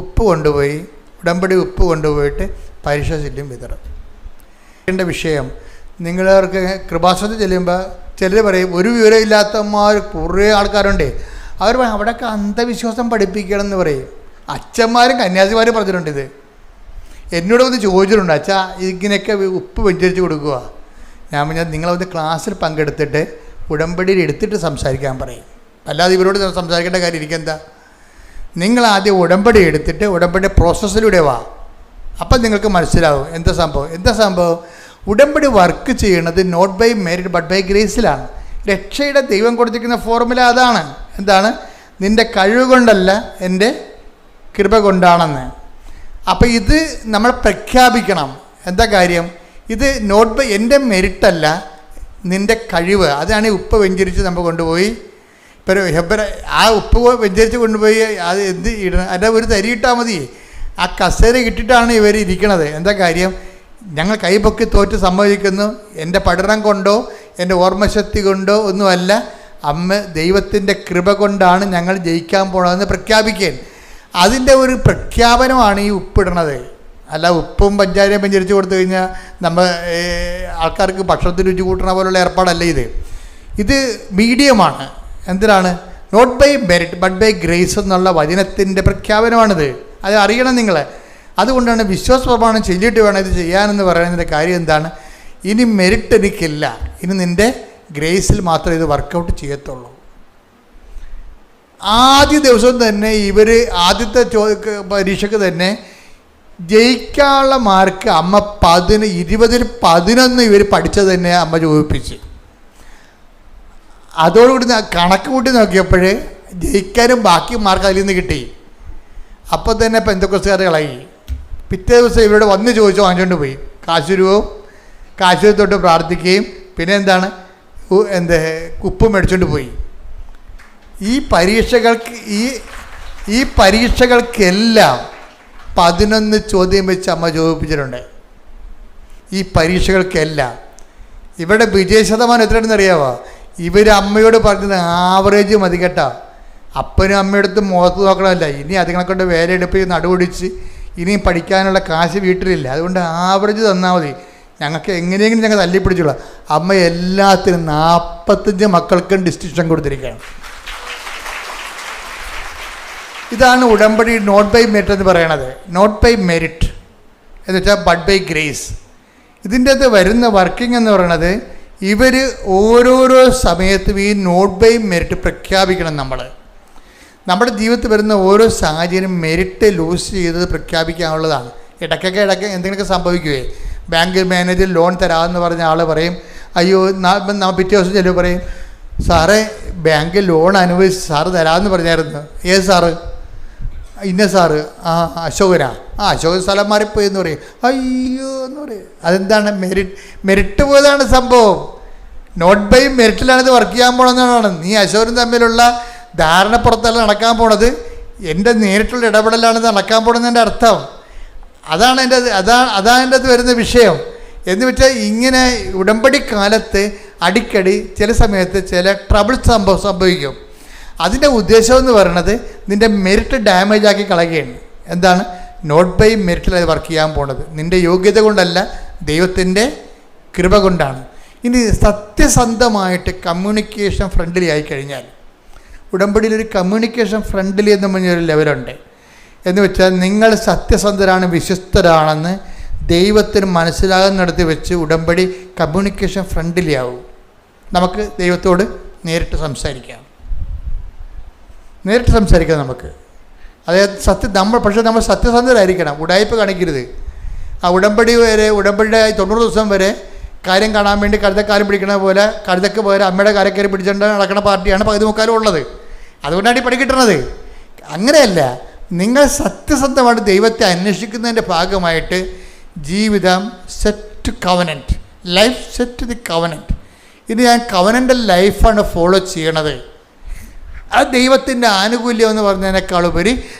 ഉപ്പ് കൊണ്ടുപോയി, ഉടമ്പടി ഉപ്പ് കൊണ്ടുപോയിട്ട് പരീക്ഷാ സീറ്റിലും വിതറും. എൻ്റെ വിഷയം, നിങ്ങൾക്ക് കൃപാസനത്തിൽ ചെല്ലുമ്പോൾ ചിലർ പറയും ഒരു വിവരമില്ലാത്തമാർ കുറേ ആൾക്കാരുണ്ട്, അവർ അവിടെയൊക്കെ അന്ധവിശ്വാസം പഠിപ്പിക്കണം എന്ന് പറയും. അച്ഛന്മാരും കന്യാസിമാരും പറഞ്ഞിട്ടുണ്ട് ഇത്. എന്നോട് ഒന്ന് ചോദിച്ചിട്ടുണ്ട്, അച്ഛാ ഇങ്ങനെയൊക്കെ ഉപ്പ് വെഞ്ചരിച്ച് കൊടുക്കുക. ഞാൻ പറഞ്ഞാൽ നിങ്ങളൊന്ന് ക്ലാസ്സിൽ പങ്കെടുത്തിട്ട് ഉടമ്പടിയിൽ എടുത്തിട്ട് സംസാരിക്കാൻ പറയും. അല്ലാതെ ഇവരോട് സംസാരിക്കേണ്ട കാര്യം എനിക്കെന്താ? നിങ്ങൾ ആദ്യം ഉടമ്പടി എടുത്തിട്ട് ഉടമ്പടി പ്രോസസ്സിലൂടെ വാ, അപ്പം നിങ്ങൾക്ക് മനസ്സിലാവും എന്താ സംഭവം. ഉടമ്പടി വർക്ക് ചെയ്യണത് not by merit but by ഗ്രേസിലാണ്. രക്ഷയുടെ ദൈവം കൊടുത്തിരിക്കുന്ന ഫോർമുല അതാണ്. എന്താണ്? നിൻ്റെ കഴിവ് കൊണ്ടല്ല, എൻ്റെ കൃപ കൊണ്ടാണെന്ന്. അപ്പോൾ ഇത് നമ്മൾ പ്രഖ്യാപിക്കണം. എന്താ കാര്യം? ഇത് നോട്ട് ബൈ എൻ്റെ മെറിറ്റല്ല, നിൻ്റെ കഴിവ്. അതാണ് ഈ ഉപ്പ് വെഞ്ചരിച്ച് നമ്മൾ കൊണ്ടുപോയി. ഇപ്പോൾ ആ ഉപ്പ് വെഞ്ചരിച്ച് കൊണ്ടുപോയി അത് എന്ത് ഇടണം? അതിൻ്റെ ഒരു തരി ഇട്ടാൽ മതി. ആ കസേര ഇട്ടിട്ടാണ് ഇവർ ഇരിക്കണത്. എന്താ കാര്യം? ഞങ്ങൾ കൈപൊക്കി തോറ്റ് സമ്മതിക്കുന്നു, എൻ്റെ പഠനം കൊണ്ടോ എൻ്റെ ഓർമ്മശക്തി കൊണ്ടോ ഒന്നുമല്ല, അമ്മ ദൈവത്തിൻ്റെ കൃപ കൊണ്ടാണ് ഞങ്ങൾ ജയിക്കാൻ പോകണമെന്ന് പ്രഖ്യാപിക്കാൻ. അതിൻ്റെ ഒരു പ്രഖ്യാപനമാണ് ഈ ഉപ്പിടണത്. അല്ല ഉപ്പും പഞ്ചാരയും വെഞ്ചരിച്ച് കൊടുത്തു കഴിഞ്ഞാൽ നമ്മൾ ആൾക്കാർക്ക് ഭക്ഷണത്തിന് രുചി കൂട്ടണ പോലുള്ള ഏർപ്പാടല്ല ഇത് മീഡിയമാണ്. എന്തിനാണ്? Not by merit but by grace എന്നുള്ള വചനത്തിൻ്റെ പ്രഖ്യാപനമാണിത്. അത് അറിയണം നിങ്ങൾ. അതുകൊണ്ടാണ് വിശ്വാസ പ്രമാണം ചൊല്ലിയിട്ട് വേണം ഇത് ചെയ്യാനെന്ന് പറയുന്നതിൻ്റെ കാര്യം എന്താണ്? ഇനി മെറിറ്റ് എനിക്കില്ല, ഇനി നിൻ്റെ ഗ്രേസിൽ മാത്രമേ ഇത് വർക്കൗട്ട് ചെയ്യത്തുള്ളൂ. ആദ്യ ദിവസം തന്നെ ഇവർ ആദ്യത്തെ പരീക്ഷയ്ക്ക് തന്നെ ജയിക്കാനുള്ള മാർക്ക് അമ്മ 20-ൽ 11 ഇവർ പഠിച്ചത് തന്നെ അമ്മ ചോദിപ്പിച്ച്. അതോടുകൂടി കണക്ക് കൂട്ടി നോക്കിയപ്പോൾ ജയിക്കാനും ബാക്കി മാർക്ക് അതിൽ നിന്ന് കിട്ടി. അപ്പോൾ തന്നെ പെന്തക്കോസ്തുകാർ ഇളകി. പിറ്റേ ദിവസം ഇവരോട് വന്ന് ചോദിച്ചു വാങ്ങിച്ചുകൊണ്ട് പോയി. കാശ് തൊട്ട് പ്രാർത്ഥിക്കുകയും പിന്നെ എന്താണ് ഉപ്പ് മേടിച്ചുകൊണ്ട് പോയി. ഈ പരീക്ഷകൾക്കെല്ലാം 11 ചോദ്യം വെച്ച് അമ്മ ചോദിപ്പിച്ചിട്ടുണ്ട്. ഈ പരീക്ഷകൾക്കെല്ലാം ഇവിടെ വിജയശതമാനം എത്രയാണെന്ന് അറിയാമോ? ഇവർ അമ്മയോട് പറഞ്ഞത് ആവറേജ് മതി കേട്ടോ. അപ്പനും അമ്മയെടുത്ത് മുഖത്ത് നോക്കണമല്ല. ഇനി അതുങ്ങളെ കൊണ്ട് വേല എടുപ്പ് നടുപിടിച്ച് ഇനിയും പഠിക്കാനുള്ള കാശ് വീട്ടിലില്ല, അതുകൊണ്ട് ആവറേജ് തന്നാൽ മതി, ഞങ്ങൾക്ക് എങ്ങനെയെങ്കിലും ഞങ്ങൾ തല്ലിപ്പിടിച്ചുള്ള. അമ്മ എല്ലാത്തിനും 45 മക്കൾക്കും ഡിസ്റ്റിങ്ഷൻ കൊടുത്തിരിക്കുകയാണ്. ഇതാണ് ഉടമ്പടി നോട്ട് ബൈ മെറിറ്റ് എന്ന് പറയണത്. നോട്ട് ബൈ മെറിറ്റ് എന്ന് വെച്ചാൽ ബട്ട് ബൈ ഗ്രേസ്. ഇതിൻ്റെ അകത്ത് വരുന്ന വർക്കിംഗ് എന്ന് പറയണത് ഇവർ ഓരോരോ സമയത്തും ഈ നോട്ട് ബൈ മെറിറ്റ് പ്രഖ്യാപിക്കണം. നമ്മുടെ ജീവിതത്തിൽ വരുന്ന ഓരോ സാഹചര്യം മെറിറ്റ് ലൂസ് ചെയ്തത് പ്രഖ്യാപിക്കാനുള്ളതാണ്. ഇടയ്ക്കൊക്കെ എന്തെങ്കിലുമൊക്കെ സംഭവിക്കുവേ. ബാങ്ക് മാനേജർ ലോൺ തരാമെന്ന് പറഞ്ഞ ആൾ പറയും, അയ്യോ പിറ്റേ ദിവസം ചിലവ് പറയും, സാറേ ബാങ്ക് ലോൺ അനുവദിച്ച് സാറ് തരാമെന്ന് പറഞ്ഞായിരുന്നു. ഏത് സാറ്? ഇന്ന സാറ്. അശോകനാ. അശോകൻ സ്ഥലം മാറിപ്പോയി എന്ന് പറയും. അയ്യോ എന്ന് പറയും. അതെന്താണ്? മെറിറ്റ് പോയതാണ് സംഭവം. നോട്ട് ബൈ മെറിറ്റിലാണ് ഇത് വർക്ക് ചെയ്യാൻ പോകണമെന്നാണ്. നീ അശോകനും തമ്മിലുള്ള ധാരണപ്പുറത്തല്ല നടക്കാൻ പോണത്, എൻ്റെ നേരിട്ടുള്ള ഇടപെടലാണ് നടക്കാൻ പോണെന്നതിൻ്റെ അർത്ഥം. അതാണ് എൻ്റെ അത് വരുന്ന വിഷയം. എന്ന് വെച്ചാൽ ഇങ്ങനെ ഉടമ്പടി കാലത്ത് അടിക്കടി ചില സമയത്ത് ചില ട്രബിൾ സംഭവിക്കും. അതിൻ്റെ ഉദ്ദേശം എന്ന് പറയുന്നത് നിൻ്റെ മെറിറ്റ് ഡാമേജ് ആക്കി കളയുകയാണ്. എന്താണ്? നോട്ട് ബൈ മെറിറ്റിൽ അത് വർക്ക് ചെയ്യാൻ പോണത് നിൻ്റെ യോഗ്യത കൊണ്ടല്ല, ദൈവത്തിൻ്റെ കൃപ കൊണ്ടാണ്. ഇനി സത്യസന്ധമായിട്ട് കമ്മ്യൂണിക്കേഷൻ ഫ്രണ്ട്ലി ആയിക്കഴിഞ്ഞാൽ, ഉടമ്പടിയിലൊരു കമ്മ്യൂണിക്കേഷൻ ഫ്രണ്ട്ലി എന്ന് പറഞ്ഞൊരു ലെവലുണ്ട്. എന്ന് വെച്ചാൽ നിങ്ങൾ സത്യസന്ധരാണ്, വിശ്വസ്തരാണെന്ന് ദൈവത്തിന് മനസ്സിലാകുന്നിടത്ത് വെച്ച് ഉടമ്പടി കമ്മ്യൂണിക്കേഷൻ ഫ്രണ്ട്ലി ആവും. നമുക്ക് ദൈവത്തോട് നേരിട്ട് സംസാരിക്കാം. നമുക്ക് അതായത് പക്ഷേ നമ്മൾ സത്യസന്ധരായിരിക്കണം, ഉടായ്പ കാണിക്കരുത്. ആ ഉടമ്പടിയുടെ 90 ദിവസം വരെ കാര്യം കാണാൻ വേണ്ടി കഴുതക്കാലം പിടിക്കണ പോലെ കഴുതക്ക് പോലെ അമ്മയുടെ കാലക്കയറി പിടിച്ചുകൊണ്ട് നടക്കുന്ന പാർട്ടിയാണ് പകുതി മുക്കാലും ഉള്ളത്. അതുകൊണ്ടാണ് ഈ പണി കിട്ടുന്നത്. അങ്ങനെയല്ല, നിങ്ങൾ സത്യസന്ധമായിട്ട് ദൈവത്തെ അന്വേഷിക്കുന്നതിൻ്റെ ഭാഗമായിട്ട് ജീവിതം set covenant, life set the covenant. ഇത് ഞാൻ കവനൻ്റൽ ലൈഫാണ് ഫോളോ ചെയ്യണത്. ആ ദൈവത്തിൻ്റെ ആനുകൂല്യം എന്ന് പറഞ്ഞതിനേക്കാളുപരി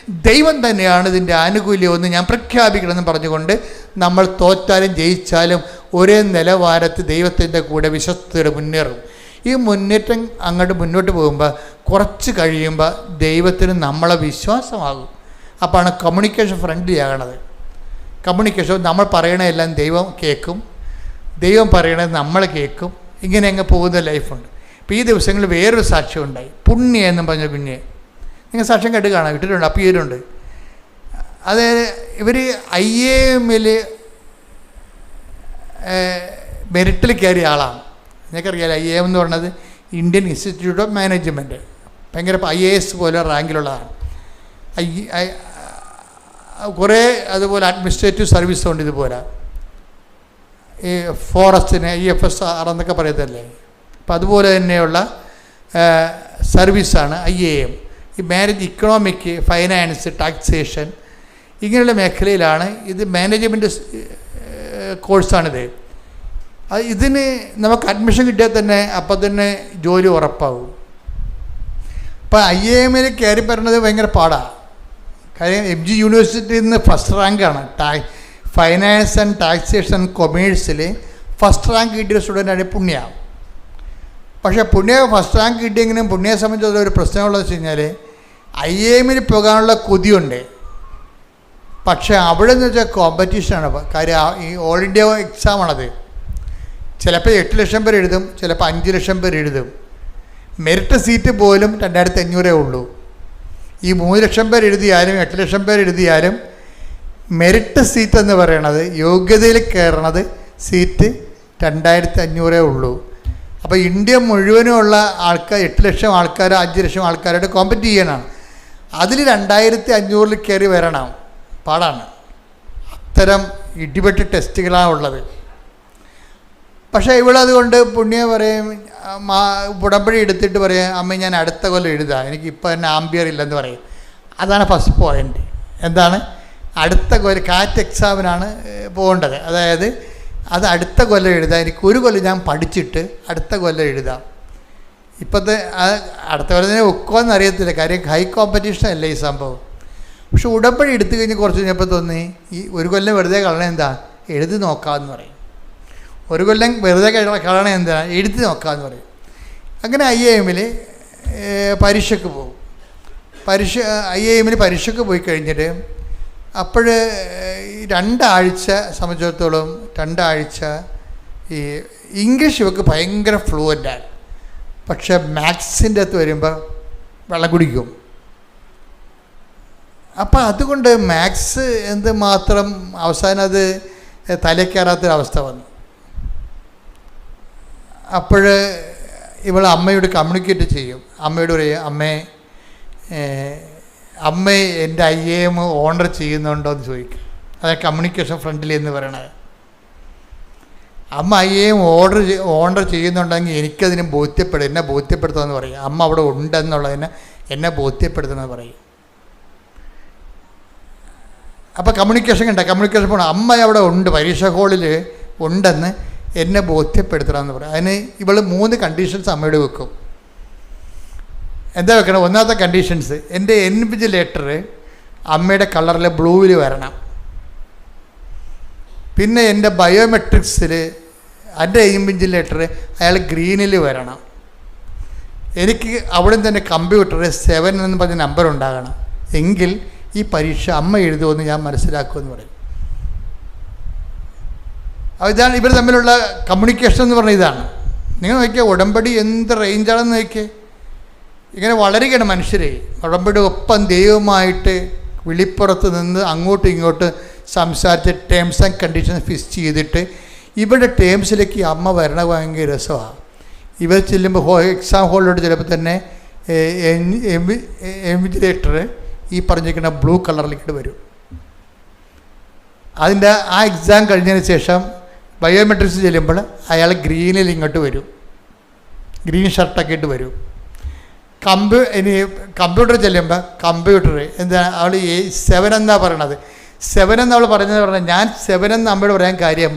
ദൈവം തന്നെയാണ് ഇതിൻ്റെ ആനുകൂല്യമെന്ന് ഞാൻ പ്രഖ്യാപിക്കണമെന്ന് പറഞ്ഞുകൊണ്ട് നമ്മൾ തോറ്റാലും ജയിച്ചാലും ഒരേ നിലവാരത്തിൽ ദൈവത്തിൻ്റെ കൂടെ വിശ്വസ്തയോടെ മുന്നേറും. ഈ മുന്നേറ്റം അങ്ങോട്ട് മുന്നോട്ട് പോകുമ്പോൾ കുറച്ച് കഴിയുമ്പോൾ ദൈവത്തിന് നമ്മളെ വിശ്വാസമാകും. അപ്പോഴാണ് കമ്മ്യൂണിക്കേഷൻ ഫ്രണ്ട്ലി ആകണത്. കമ്മ്യൂണിക്കേഷൻ നമ്മൾ പറയണതെല്ലാം ദൈവം കേൾക്കും, ദൈവം പറയണത് നമ്മൾ കേൾക്കും. ഇങ്ങനെ അങ്ങ് പോകുന്ന ലൈഫുണ്ട്. ഇപ്പോൾ ഈ ദിവസങ്ങളിൽ വേറൊരു സാക്ഷ്യം ഉണ്ടായി. പുണ്യ എന്നും പറഞ്ഞ കുഞ്ഞ്, നിങ്ങൾ സാക്ഷ്യം കേട്ട് കാണാം, ഇട്ടിട്ടുണ്ട്, അപ്പിയരുണ്ട്. അത് ഇവർ IAM മെറിറ്റിൽ കയറിയ ആളാണ്. നിങ്ങൾക്കറിയാലോ IAM എന്ന് പറയുന്നത് ഇന്ത്യൻ ഇൻസ്റ്റിറ്റ്യൂട്ട് ഓഫ് മാനേജ്മെൻറ്റ്, ഭയങ്കര IAS പോലെ റാങ്കിലുള്ളതാണ്. കുറേ അതുപോലെ അഡ്മിനിസ്ട്രേറ്റീവ് സർവീസ് ഉണ്ട്. ഇതുപോലെ ഈ ഫോറസ്റ്റിന് IFSR എന്നൊക്കെ പറയത്തല്ലേ. അപ്പം അതുപോലെ തന്നെയുള്ള സർവീസാണ് IAM. ഈ മാനേജ് ഇക്കണോമിക്, ഫൈനാൻസ്, ടാക്സേഷൻ ഇങ്ങനെയുള്ള മേഖലയിലാണ് ഇത്. മാനേജ്മെൻറ്റ് കോഴ്സാണിത്. ഇതിന് നമുക്ക് അഡ്മിഷൻ കിട്ടിയാൽ തന്നെ അപ്പം തന്നെ ജോലി ഉറപ്പാകും. അപ്പം IAM കയറി പറയുന്നത് ഭയങ്കര പാടാണ്. കാര്യം MG യൂണിവേഴ്സിറ്റിയിൽ നിന്ന് ഫസ്റ്റ് റാങ്കാണ്. ഫൈനാൻസ് ആൻഡ് ടാക്സേഷൻ കൊമേഴ്സിൽ ഫസ്റ്റ് റാങ്ക് കിട്ടിയ സ്റ്റുഡൻ്റാണ് പുണ്യ. പക്ഷേ പുണ്യ ഫസ്റ്റ് റാങ്ക് കിട്ടിയെങ്കിലും പുണ്യയെ സംബന്ധിച്ചുള്ള ഒരു പ്രശ്നമുള്ളത് വെച്ച് കഴിഞ്ഞാൽ IAM പോകാനുള്ള കൊതിയുണ്ട്. പക്ഷേ അവിടെ നിന്ന് വെച്ചാൽ കോമ്പറ്റീഷനാണ്. കാര്യം ഈ ഓൾ ഇന്ത്യ എക്സാമാണത്. ചിലപ്പോൾ 8 ലക്ഷം പേര് എഴുതും, ചിലപ്പോൾ 5 ലക്ഷം പേര് എഴുതും. മെറിറ്റ് സീറ്റ് പോലും 2500 ഉള്ളൂ. ഈ 3 ലക്ഷം പേര് എഴുതിയാലും 8 ലക്ഷം പേര് എഴുതിയാലും മെറിറ്റ് സീറ്റ് എന്ന് പറയണത്, യോഗ്യതയിൽ കയറണത് സീറ്റ് 2500 ഉള്ളൂ. അപ്പോൾ ഇന്ത്യ മുഴുവനുമുള്ള ആൾക്കാർ 8 ലക്ഷം ആൾക്കാർ 5 ലക്ഷം ആൾക്കാരായിട്ട് കോമ്പറ്റ് ചെയ്യാനാണ്. അതിൽ 2500 കയറി വരണം, പാടാണ്. അത്തരം ഇടിപെട്ട് ടെസ്റ്റുകളാണ് ഉള്ളത്. പക്ഷേ ഇവളതുകൊണ്ട് പുണ്യ പറയും, ഉടമ്പടി എടുത്തിട്ട് പറയും, അമ്മ ഞാൻ അടുത്ത കൊല്ലം എഴുതാം, എനിക്ക് ഇപ്പോൾ തന്നെ ആംബിയർ ഇല്ലെന്ന് പറയും. അതാണ് ഫസ്റ്റ് പോയിൻ്റ്. എന്താണ്? അടുത്ത കൊല്ലം കാറ്റ് എക്സാമിനാണ് പോകേണ്ടത്. അതായത് അത് അടുത്ത കൊല്ലം എഴുതാം, എനിക്ക് ഒരു കൊല്ലം ഞാൻ പഠിച്ചിട്ട് അടുത്ത കൊല്ലം എഴുതാം. ഇപ്പോഴത്തെ അടുത്ത കൊല്ലം തന്നെ ഒക്കുമെന്ന് അറിയത്തില്ല, കാര്യം ഹൈ കോമ്പറ്റീഷൻ അല്ലേ ഈ സംഭവം. പക്ഷെ ഉടമ്പടി എടുത്തു കഴിഞ്ഞ് കുറച്ച് കഴിഞ്ഞപ്പോൾ തോന്നി ഈ ഒരു കൊല്ലം വെറുതെ കളയണ എന്താ, എഴുതി നോക്കാമെന്ന് പറയും. ഒരു കൊല്ലം വെറുതെ കളയണ എന്താ, എഴുതി നോക്കാമെന്ന് പറയും. അങ്ങനെ IAM പരീക്ഷയ്ക്ക് പോകും. IAM പരീക്ഷയ്ക്ക് പോയി കഴിഞ്ഞിട്ട് അപ്പോൾ 2 ആഴ്ച സംബന്ധിച്ചിടത്തോളം 2 ആഴ്ച ഈ ഇംഗ്ലീഷ് ഇവർക്ക് ഭയങ്കര ഫ്ലുവൻ്റാണ്. പക്ഷെ മാത്സിൻ്റെ അകത്ത് വരുമ്പോൾ വെള്ളം കുടിക്കും. അപ്പം അതുകൊണ്ട് മാത്സ് എന്തുമാത്രം അവസാനം അത് തലക്കയറാത്തൊരവസ്ഥ വന്നു. അപ്പോൾ ഇവൾ അമ്മയോട് കമ്മ്യൂണിക്കേറ്റ് ചെയ്യും. അമ്മയോട് പറയും, അമ്മ എൻ്റെ IAM ഓണർ ചെയ്യുന്നുണ്ടോ എന്ന് ചോദിക്കും. അതായത് കമ്മ്യൂണിക്കേഷൻ ഫ്രണ്ട്ലി എന്ന് പറയണത്. അമ്മ IAM ഓണർ ചെയ്യുന്നുണ്ടെങ്കിൽ എനിക്കതിന് എന്നെ ബോധ്യപ്പെടുത്തുമെന്ന് പറയും. അമ്മ അവിടെ ഉണ്ടെന്നുള്ളതിനെ എന്നെ ബോധ്യപ്പെടുത്തുമെന്ന് പറയും. അപ്പോൾ കമ്മ്യൂണിക്കേഷൻ പോകണം. അമ്മ അവിടെ ഉണ്ട്, പരീക്ഷാ ഹാളിൽ ഉണ്ടെന്ന് എന്നെ ബോധ്യപ്പെടുത്തണമെന്ന് പറയും. അതിന് ഇവൾ 3 കണ്ടീഷൻസ് അമ്മയോട് വെക്കും. എന്താ വെക്കണം? ഒന്നാമത്തെ കണ്ടീഷൻസ്, എൻ്റെ ഇൻവിജിലേറ്റർ അമ്മയുടെ കളറിൽ ബ്ലൂവിൽ വരണം. പിന്നെ എൻ്റെ ബയോമെട്രിക്സിൽ എൻ്റെ ഇൻവിജിലേറ്റർ അയാൾ ഗ്രീനിൽ വരണം. എനിക്ക് അവിടെ തന്നെ കമ്പ്യൂട്ടറിൽ 7 എന്ന് പറഞ്ഞ നമ്പർ ഉണ്ടാകണം. എങ്കിൽ ഈ പരീക്ഷ അമ്മ എഴുതുമെന്ന് ഞാൻ മനസ്സിലാക്കുമെന്ന് പറയും. ഇതാണ് ഇവർ തമ്മിലുള്ള കമ്മ്യൂണിക്കേഷൻ എന്ന് പറഞ്ഞ ഇതാണ്. നിങ്ങൾ നോക്കിയാൽ ഉടമ്പടി എന്ത് റേഞ്ചാണെന്ന് നോക്കിയേ. ഇങ്ങനെ വളരുകയാണ് മനുഷ്യരെ. ഉടമ്പടി ഒപ്പം ദൈവമായിട്ട് വിളിപ്പുറത്ത് നിന്ന് അങ്ങോട്ടും ഇങ്ങോട്ടും സംസാരിച്ച് ടേംസ് ആൻഡ് കണ്ടീഷൻസ് ഫിക്സ് ചെയ്തിട്ട് ഇവരുടെ ടേംസിലേക്ക് അമ്മ വരണ ഭയങ്കര രസമാണ്. ഇവർ ചെല്ലുമ്പോൾ എക്സാം ഹോളിലോട്ട് ചിലപ്പോൾ തന്നെ ഇൻവിജിലേറ്റർ ഈ പറഞ്ഞിരിക്കുന്ന ബ്ലൂ കളറിലേക്ക് വരും. അതിൻ്റെ ആ എക്സാം കഴിഞ്ഞതിന് ശേഷം ബയോമെട്രിക്സ് ചെല്ലുമ്പോൾ അയാൾ ഗ്രീനിൽ ഇങ്ങോട്ട് വരും, ഗ്രീൻ ഷർട്ടൊക്കെ ഇട്ട് വരും. ഇനി കമ്പ്യൂട്ടർ ചെല്ലുമ്പോൾ കമ്പ്യൂട്ടർ എന്താ അവൾ 7 എന്നാണ് പറയണത്. 7 എന്ന് അവൾ പറഞ്ഞാൽ ഞാൻ 7 എന്ന് അമ്മയോട് പറയാൻ കാര്യം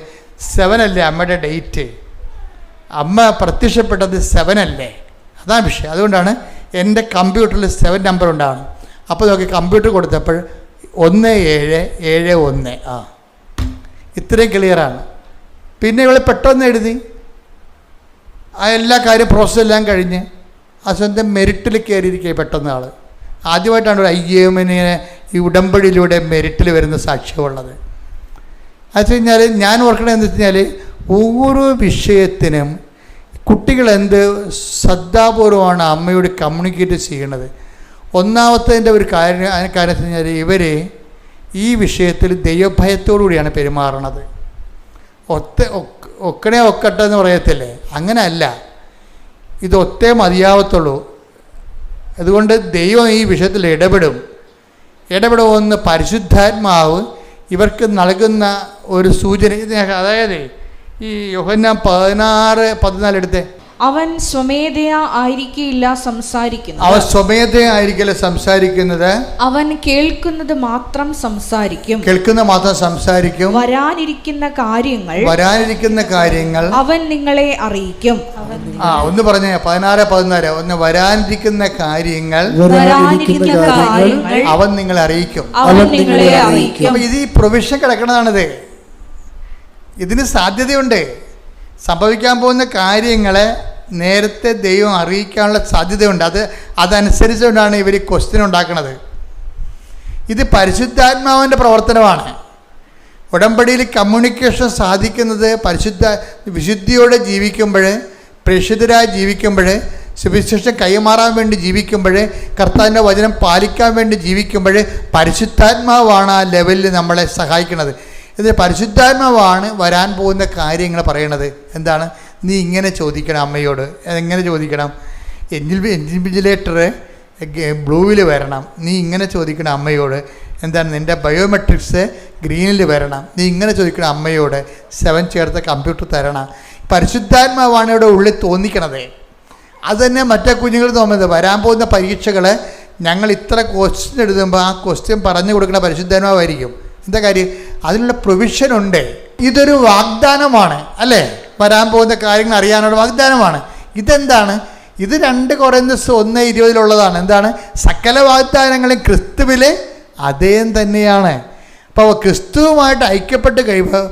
7 അല്ലേ അമ്മയുടെ ഡേറ്റ്, അമ്മ പ്രത്യക്ഷപ്പെട്ടത് 7 അല്ലേ, അതാണ് വിഷയം. അതുകൊണ്ടാണ് എൻ്റെ കമ്പ്യൂട്ടറിൽ 7 നമ്പർ ഉണ്ടാവണം. അപ്പോൾ നോക്കി കമ്പ്യൂട്ടർ കൊടുത്തപ്പോൾ 1771 ഇത്രയും ക്ലിയറാണ്. പിന്നെ ഇവൾ പെട്ടെന്ന് എഴുതി, ആ എല്ലാ കാര്യം പ്രോസസ്സെല്ലാം കഴിഞ്ഞ് ആ സ്വന്തം മെറിറ്റിൽ കയറിയിരിക്കുക പെട്ടെന്ന് ആൾ. ആദ്യമായിട്ടാണ് ഒരു IAM-നെ ഈ ഉടമ്പടിയിലൂടെ മെറിറ്റിൽ വരുന്ന സാക്ഷ്യമുള്ളത്. അത് വെച്ച് കഴിഞ്ഞാൽ ഞാൻ ഓർക്കണത് എന്ന് വെച്ച് കഴിഞ്ഞാൽ ഓരോ വിഷയത്തിനും കുട്ടികൾ എന്ത് ശ്രദ്ധാപൂർവമാണ് അമ്മയോട് കമ്മ്യൂണിക്കേറ്റ് ചെയ്യണത്. ഒന്നാമത്തതിൻ്റെ ഒരു കാര്യം വെച്ച് കഴിഞ്ഞാൽ ഇവർ ഈ വിഷയത്തിൽ ദൈവഭയത്തോടുകൂടിയാണ് പെരുമാറണത്. ഒക്കണേ ഒക്കട്ടെ എന്ന് പറയത്തില്ലേ, അങ്ങനെയല്ല, ഇത് ഒത്തേ മതിയാവത്തുള്ളൂ. അതുകൊണ്ട് ദൈവം ഈ വിഷയത്തിൽ ഇടപെടുമെന്ന് പരിശുദ്ധാത്മാവ് ഇവർക്ക് നൽകുന്ന ഒരു സൂചന. അതായത് ഈ യോഹന്നാൻ 16:14 എടുത്തേ. അവൻ സ്വമേധയാ ആയിരിക്കില്ല സംസാരിക്കുന്നത്. അവൻ സ്വമേധയാ ആയിരിക്കില്ല സംസാരിക്കുന്നത്. അവൻ കേൾക്കുന്നത് മാത്രം സംസാരിക്കും. വരാനിരിക്കുന്ന കാര്യങ്ങൾ അവൻ നിങ്ങളെ അറിയിക്കും. ഒന്ന് പറഞ്ഞേ 16:14. ഒന്ന് വരാനിരിക്കുന്ന കാര്യങ്ങൾ അവൻ നിങ്ങളെ അറിയിക്കും. അപ്പൊ ഇത് ഈ പ്രൊവിഷൻ കിടക്കണതാണിത്. ഇതിന് സാധ്യതയുണ്ട്. സംഭവിക്കാൻ പോകുന്ന കാര്യങ്ങളെ നേരത്തെ ദൈവം അറിയിക്കാനുള്ള സാധ്യതയുണ്ട്. അതനുസരിച്ചുകൊണ്ടാണ് ഇവർ ക്വസ്റ്റ്യൻ ഉണ്ടാക്കുന്നത്. ഇത് പരിശുദ്ധാത്മാവിൻ്റെ പ്രവർത്തനമാണ്. ഉടമ്പടിയിൽ കമ്മ്യൂണിക്കേഷൻ സാധിക്കുന്നത് വിശുദ്ധിയോടെ ജീവിക്കുമ്പോൾ, പ്രേക്ഷിതരായി ജീവിക്കുമ്പോൾ, സുവിശേഷം കൈമാറാൻ വേണ്ടി ജീവിക്കുമ്പോൾ, കർത്താവിൻ്റെ വചനം പാലിക്കാൻ വേണ്ടി ജീവിക്കുമ്പോൾ പരിശുദ്ധാത്മാവാണ് ആ ലെവലിൽ നമ്മളെ സഹായിക്കുന്നത്. ഇത് പരിശുദ്ധാത്മാവാണ് വരാൻ പോകുന്ന കാര്യങ്ങൾ പറയണത്. എന്താണ്? നീ ഇങ്ങനെ ചോദിക്കണം അമ്മയോട്. എങ്ങനെ ചോദിക്കണം? ഇൻവിജിലേറ്റർ ബ്ലൂവിൽ വരണം. നീ ഇങ്ങനെ ചോദിക്കണം അമ്മയോട്. എന്താണ്? നിൻ്റെ ബയോമെട്രിക്സ് ഗ്രീനിൽ വരണം. നീ ഇങ്ങനെ ചോദിക്കണം അമ്മയോട്. 7 ചേർത്ത കമ്പ്യൂട്ടർ തരണം. പരിശുദ്ധാത്മാവാണ് ഇവിടെ ഉള്ളിൽ തോന്നിക്കണത്. അത് തന്നെ മറ്റേ കുഞ്ഞുങ്ങൾ തോന്നുന്നത്. വരാൻ പോകുന്ന പരീക്ഷകൾ ഞങ്ങൾ ഇത്ര ക്വസ്റ്റ്യൻ എഴുതുമ്പോൾ ആ ക്വസ്റ്റ്യൻ പറഞ്ഞു കൊടുക്കുന്ന പരിശുദ്ധാത്മാവായിരിക്കും. എന്താ കാര്യം? അതിനുള്ള പ്രൊവിഷനുണ്ട്. ഇതൊരു വാഗ്ദാനമാണ്, അല്ലേ? വരാൻ പോകുന്ന കാര്യങ്ങൾ അറിയാനുള്ള വാഗ്ദാനമാണ്. ഇതെന്താണ്? ഇത് 2 കൊറിന്ത്യസ് 1:20 എന്താണ്? സകല വാഗ്ദാനങ്ങളും ക്രിസ്തുവിൽ അതേം തന്നെയാണ്. അപ്പോൾ ക്രിസ്തുവുമായിട്ട് ഐക്യപ്പെട്ട് കഴിയുമ്പോൾ,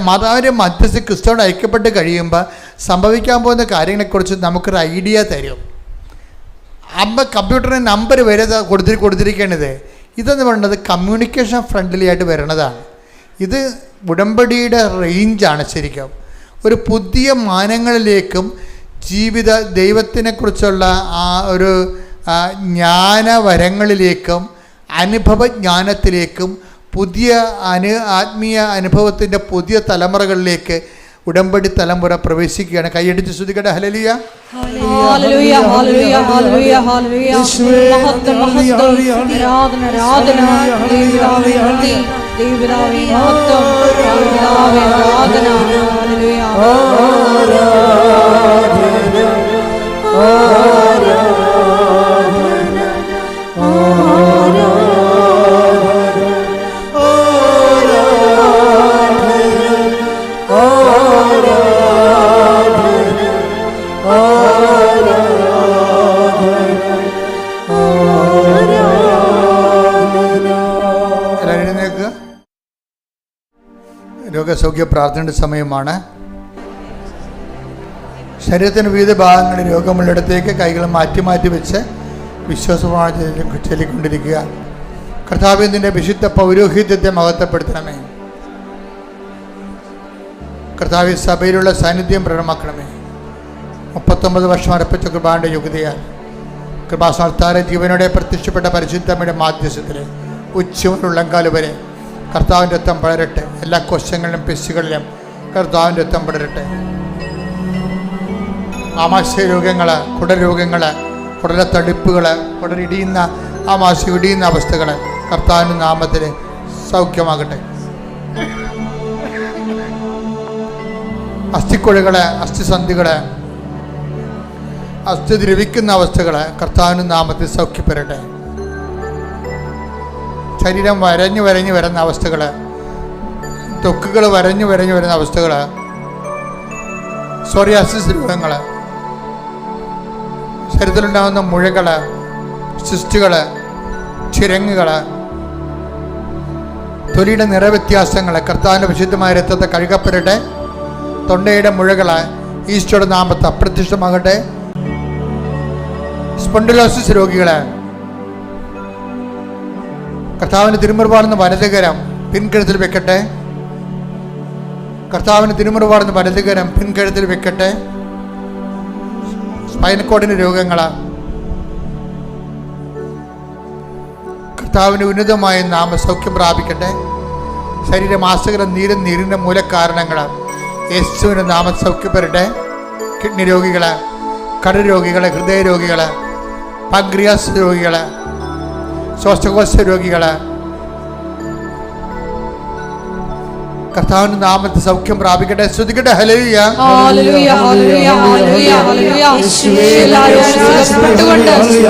മാതാവിൻ്റെ മധ്യസ്ഥ ക്രിസ്തുവോട് ഐക്യപ്പെട്ട് കഴിയുമ്പോൾ സംഭവിക്കാൻ പോകുന്ന കാര്യങ്ങളെക്കുറിച്ച് നമുക്കൊരു ഐഡിയ തരും. അമ്മ കമ്പ്യൂട്ടറിന് നമ്പർ വരെ കൊടുത്തിരിക്കേണ്ടത്. ഇതെന്ന് പറയുന്നത് കമ്മ്യൂണിക്കേഷൻ ഫ്രണ്ട്ലി ആയിട്ട് വരണതാണ്. ഇത് ഉടമ്പടിയുടെ റേഞ്ചാണ്. ശരിക്കും ഒരു പുതിയ മാനങ്ങളിലേക്കും ദൈവത്തിനെക്കുറിച്ചുള്ള ആ ഒരു ജ്ഞാനവരങ്ങളിലേക്കും അനുഭവജ്ഞാനത്തിലേക്കും പുതിയ ആത്മീയ അനുഭവത്തിൻ്റെ പുതിയ തലമുറകളിലേക്ക് ഉടമ്പടി തലമുറ പ്രവേശിക്കുകയാണ്. കൈയടിച്ച് ശ്രുതിക്കട്ടെ. ഹല്ലേലൂയ, ഹല്ലേലൂയ, ഹല്ലേലൂയ, ഹല്ലേലൂയ, ഹല്ലേലൂയ. മഹത്വം, മഹത്വം, ആരാധന, ആരാധന. ദൈവപിതാവേ നന്ദി, ദൈവപിതാവേ മഹത്വം, ദൈവപിതാവേ ആരാധന. ഹല്ലേലൂയ, ആരാധന, ആരാധന, രോഗസൗഖ്യ പ്രാർത്ഥനയുടെ സമയമാണ്. ശരീരത്തിൻ്റെ വിവിധ ഭാഗങ്ങളിൽ രോഗമുള്ളിടത്തേക്ക് കൈകൾ മാറ്റി മാറ്റി വെച്ച് വിശ്വാസമാണ് ചൊല്ലിക്കൊണ്ടിരിക്കുക. കർത്താവിൻ്റെ വിശുദ്ധ പൗരോഹിത്യത്തെ മഹത്വപ്പെടുത്തണമേ. കർത്താവ് സഭയിലുള്ള സാന്നിധ്യം പ്രകടമാക്കണമേ. 39 വർഷം അർപ്പിച്ച കൃപാന്റെ യോഗ്യതയാൽ കൃപാസ്ഥാന ജീവനോടെ പ്രത്യക്ഷപ്പെട്ട പരിശുദ്ധമ്മയുടെ മാധ്യസ്ഥത്തിൽ ഉച്ചമുള്ളങ്കാല് വരെ കർത്താവിൻ്റെ രക്തം പടരട്ടെ. എല്ലാ കോശങ്ങളിലും പെശുകളിലും കർത്താവിൻ്റെ രക്തം പടരട്ടെ. ആമാശയ രോഗങ്ങൾ, കുടൽ രോഗങ്ങൾ, കുടലത്തടിപ്പുകൾ, കുടലിടിയുന്ന ആ മാസം ഇടിയുന്ന അവസ്ഥകൾ കർത്താവിൻ്റെ നാമത്തിൽ സൗഖ്യമാകട്ടെ. അസ്ഥിക്കുഴകള്, അസ്ഥിസന്ധികള്, അസ്ഥി ദ്രവിക്കുന്ന അവസ്ഥകൾ കർത്താവിൻ്റെ നാമത്തിൽ സൗഖ്യപ്പെടട്ടെ. ശരീരം വരഞ്ഞു വരുന്ന അവസ്ഥകൾ, ത്വക്കുകൾ വരഞ്ഞു വരുന്ന അവസ്ഥകൾ, സോറിയാസിസ് രോഗങ്ങൾ, ശരീരത്തിലുണ്ടാകുന്ന മുഴകൾ, സിസ്റ്റുകൾ, ചിരങ്ങുകൾ, തൊലിയുടെ നിറവ്യത്യാസങ്ങൾ കർത്താവിൻ്റെ വിശുദ്ധമായ രക്തത്തെ കഴുകപ്പെടട്ടെ. തൊണ്ടയുടെ മുഴകൾ ഈശോയുടെ നാമത്തെ അപ്രത്യക്ഷമാകട്ടെ. സ്പോണ്ടിലോസിസ് രോഗികൾ കർത്താവിന് തിരുമുറുപാടുന്ന വലതുകരം പിൻകഴുത്തിൽ വെക്കട്ടെ. കർത്താവിന് തിരുമുറുപാടുന്ന വലതുകരം പിൻകഴുത്തിൽ വെക്കട്ടെ. സ്പൈനൽ രോഗങ്ങൾ കർത്താവിന് ഉന്നതമായ നാമസൗഖ്യം പ്രാപിക്കട്ടെ. ശരീരമാസകരം നീരിൻ്റെ മൂലകാരണങ്ങൾ യേശുവിൻ്റെ നാമം സൗഖ്യപ്പെടട്ടെ. കിഡ്നി രോഗികൾ, കരൾ രോഗികൾ, ഹൃദയ രോഗികൾ, പാൻക്രിയാസ് രോഗികൾ, ശ്വാസകോശ രോഗികൾ കർത്താവിന്റെ നാമത്തിൽ സൗഖ്യം പ്രാപിക്കട്ടെ. ശ്രദ്ധിക്കട്ടെ. ഹല്ലേലൂയ, ഹല്ലേലൂയ, ഹല്ലേലൂയ, ഹല്ലേലൂയ, ഹല്ലേലൂയ.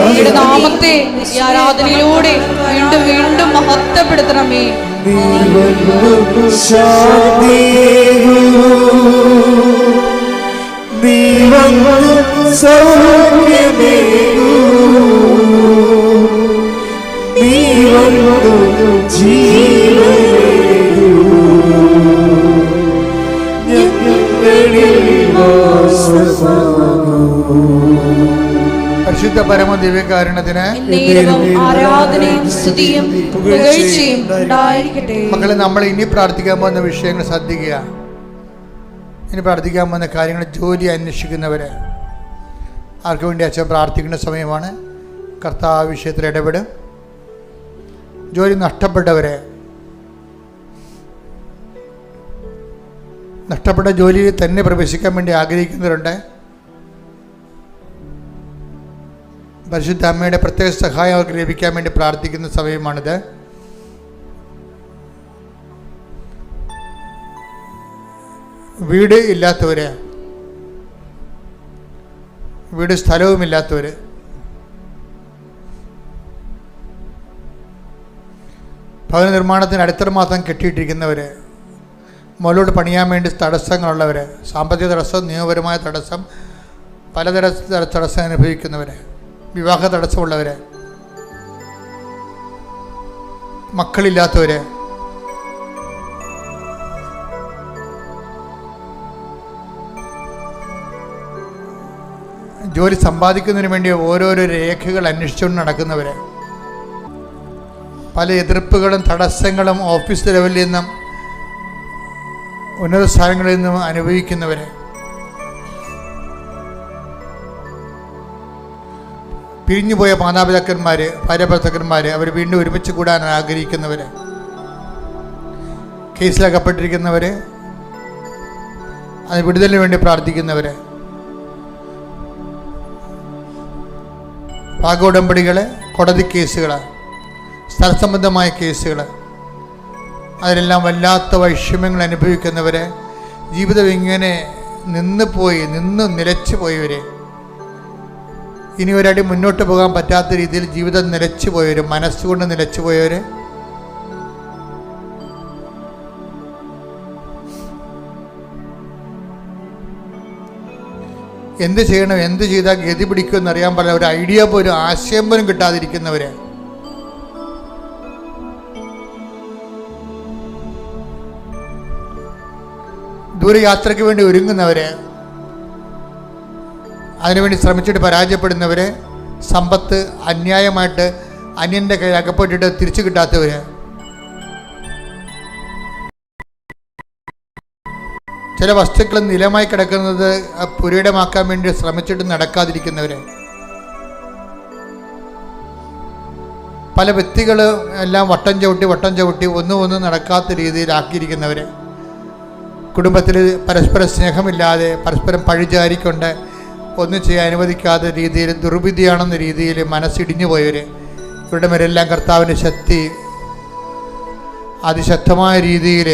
അങ്ങയുടെ നാമത്തെ ഈ ആരാധനയിലൂടെ വീണ്ടും വീണ്ടും മഹത്വപ്പെടുത്തണമേ. പരിശുദ്ധ പരമ ദിവ്യകാരുണ്യത്തിന് ആരാധനയും സ്തുതിയും പുകഴ്ചയും ഉണ്ടായിരിക്കട്ടെ. മക്കളെ, നമ്മൾ ഇനി പ്രാർത്ഥിക്കാൻ പോകുന്ന വിഷയങ്ങൾ ശ്രദ്ധിക്കുക. ഇനി പ്രാർത്ഥിക്കാൻ പോകുന്ന കാര്യങ്ങൾ ജോലി അന്വേഷിക്കുന്നവര്, ആർക്ക് വേണ്ടി അച്ഛൻ പ്രാർത്ഥിക്കുന്ന സമയമാണ്. കർത്താവ് വിഷയത്തിൽ ഇടപെടും. ജോലി നഷ്ടപ്പെട്ടവരെ, നഷ്ടപ്പെട്ട ജോലിയിൽ തന്നെ പ്രവേശിക്കാൻ വേണ്ടി ആഗ്രഹിക്കുന്നവരുണ്ട്. പരിശുദ്ധ അമ്മയുടെ പ്രത്യേക സഹായം അവർക്ക് ലഭിക്കാൻ വേണ്ടി പ്രാർത്ഥിക്കുന്ന സമയമാണിത്. വീട് ഇല്ലാത്തവര്, വീട് സ്ഥലവുമില്ലാത്തവര്, ഭവന നിർമ്മാണത്തിന് അടുത്ത മാസം കെട്ടിയിട്ടിരിക്കുന്നവര്, മുകളിലോട്ട് പണിയാൻ വേണ്ടി തടസ്സങ്ങളുള്ളവർ, സാമ്പത്തിക തടസ്സം, നിയമപരമായ തടസ്സം, പലതര തടസ്സം അനുഭവിക്കുന്നവർ, വിവാഹ തടസ്സമുള്ളവർ, മക്കളില്ലാത്തവർ, ജോലി സമ്പാദിക്കുന്നതിന് വേണ്ടി ഓരോരോ രേഖകൾ അന്വേഷിച്ചുകൊണ്ട് നടക്കുന്നവർ, പല എതിർപ്പുകളും തടസ്സങ്ങളും ഓഫീസ് ലെവലിൽ നിന്നും ഉന്നത സ്ഥാനങ്ങളിൽ നിന്നും അനുഭവിക്കുന്നവരെ, പിരിഞ്ഞുപോയ മാതാപിതാക്കന്മാർ, ഭാര്യാഭർത്താക്കന്മാർ, അവർ വീണ്ടും ഒരുമിച്ച് കൂടാൻ ആഗ്രഹിക്കുന്നവർ, കേസിലകപ്പെട്ടിരിക്കുന്നവർ, അത് വിടുതലിന് വേണ്ടി പ്രാർത്ഥിക്കുന്നവർ, ഭാഗോടമ്പടികൾ, കോടതി കേസുകൾ, സ്ഥലസംബന്ധമായ കേസുകൾ, അതിലെല്ലാം വല്ലാത്ത വൈഷമ്യങ്ങൾ അനുഭവിക്കുന്നവർ, ജീവിതം ഇങ്ങനെ നിന്ന് നിലച്ചു പോയവർ, ഇനി ഒരടി മുന്നോട്ട് പോകാൻ പറ്റാത്ത രീതിയിൽ ജീവിതം നിലച്ചു പോയവർ, മനസ്സുകൊണ്ട് നിലച്ചു പോയവർ, എന്ത് ചെയ്യണം, എന്ത് ചെയ്താൽ ഗതി പിടിക്കുമെന്ന് അറിയാൻ പാടില്ല, ഒരു ഐഡിയ പോലും, ആശയം പോലും കിട്ടാതിരിക്കുന്നവർ, ദൂരയാത്രയ്ക്ക് വേണ്ടി ഒരുങ്ങുന്നവര്, അതിനുവേണ്ടി ശ്രമിച്ചിട്ട് പരാജയപ്പെടുന്നവര്, സമ്പത്ത് അന്യായമായിട്ട് അന്യൻ്റെ കയ്യിൽ അകപ്പെട്ടിട്ട് തിരിച്ചു കിട്ടാത്തവര്, ചില വസ്തുക്കൾ നിലമായി കിടക്കുന്നത് പുരയിടമാക്കാൻ വേണ്ടി ശ്രമിച്ചിട്ട് നടക്കാതിരിക്കുന്നവര്, പല വ്യക്തികൾ എല്ലാം വട്ടം ചവിട്ടി ഒന്നും നടക്കാത്ത രീതിയിലാക്കിയിരിക്കുന്നവര്, കുടുംബത്തിൽ പരസ്പര സ്നേഹമില്ലാതെ പരസ്പരം പഴിചാരിക്കൊണ്ട് ഒന്നും ചെയ്യാൻ അനുവദിക്കാത്ത രീതിയിൽ ദുർവിധിയാണെന്ന രീതിയിൽ മനസ്സിടിഞ്ഞു പോയവർ, ഇവരുടെ മേലെല്ലാം കർത്താവിൻ്റെ ശക്തി അതിശക്തമായ രീതിയിൽ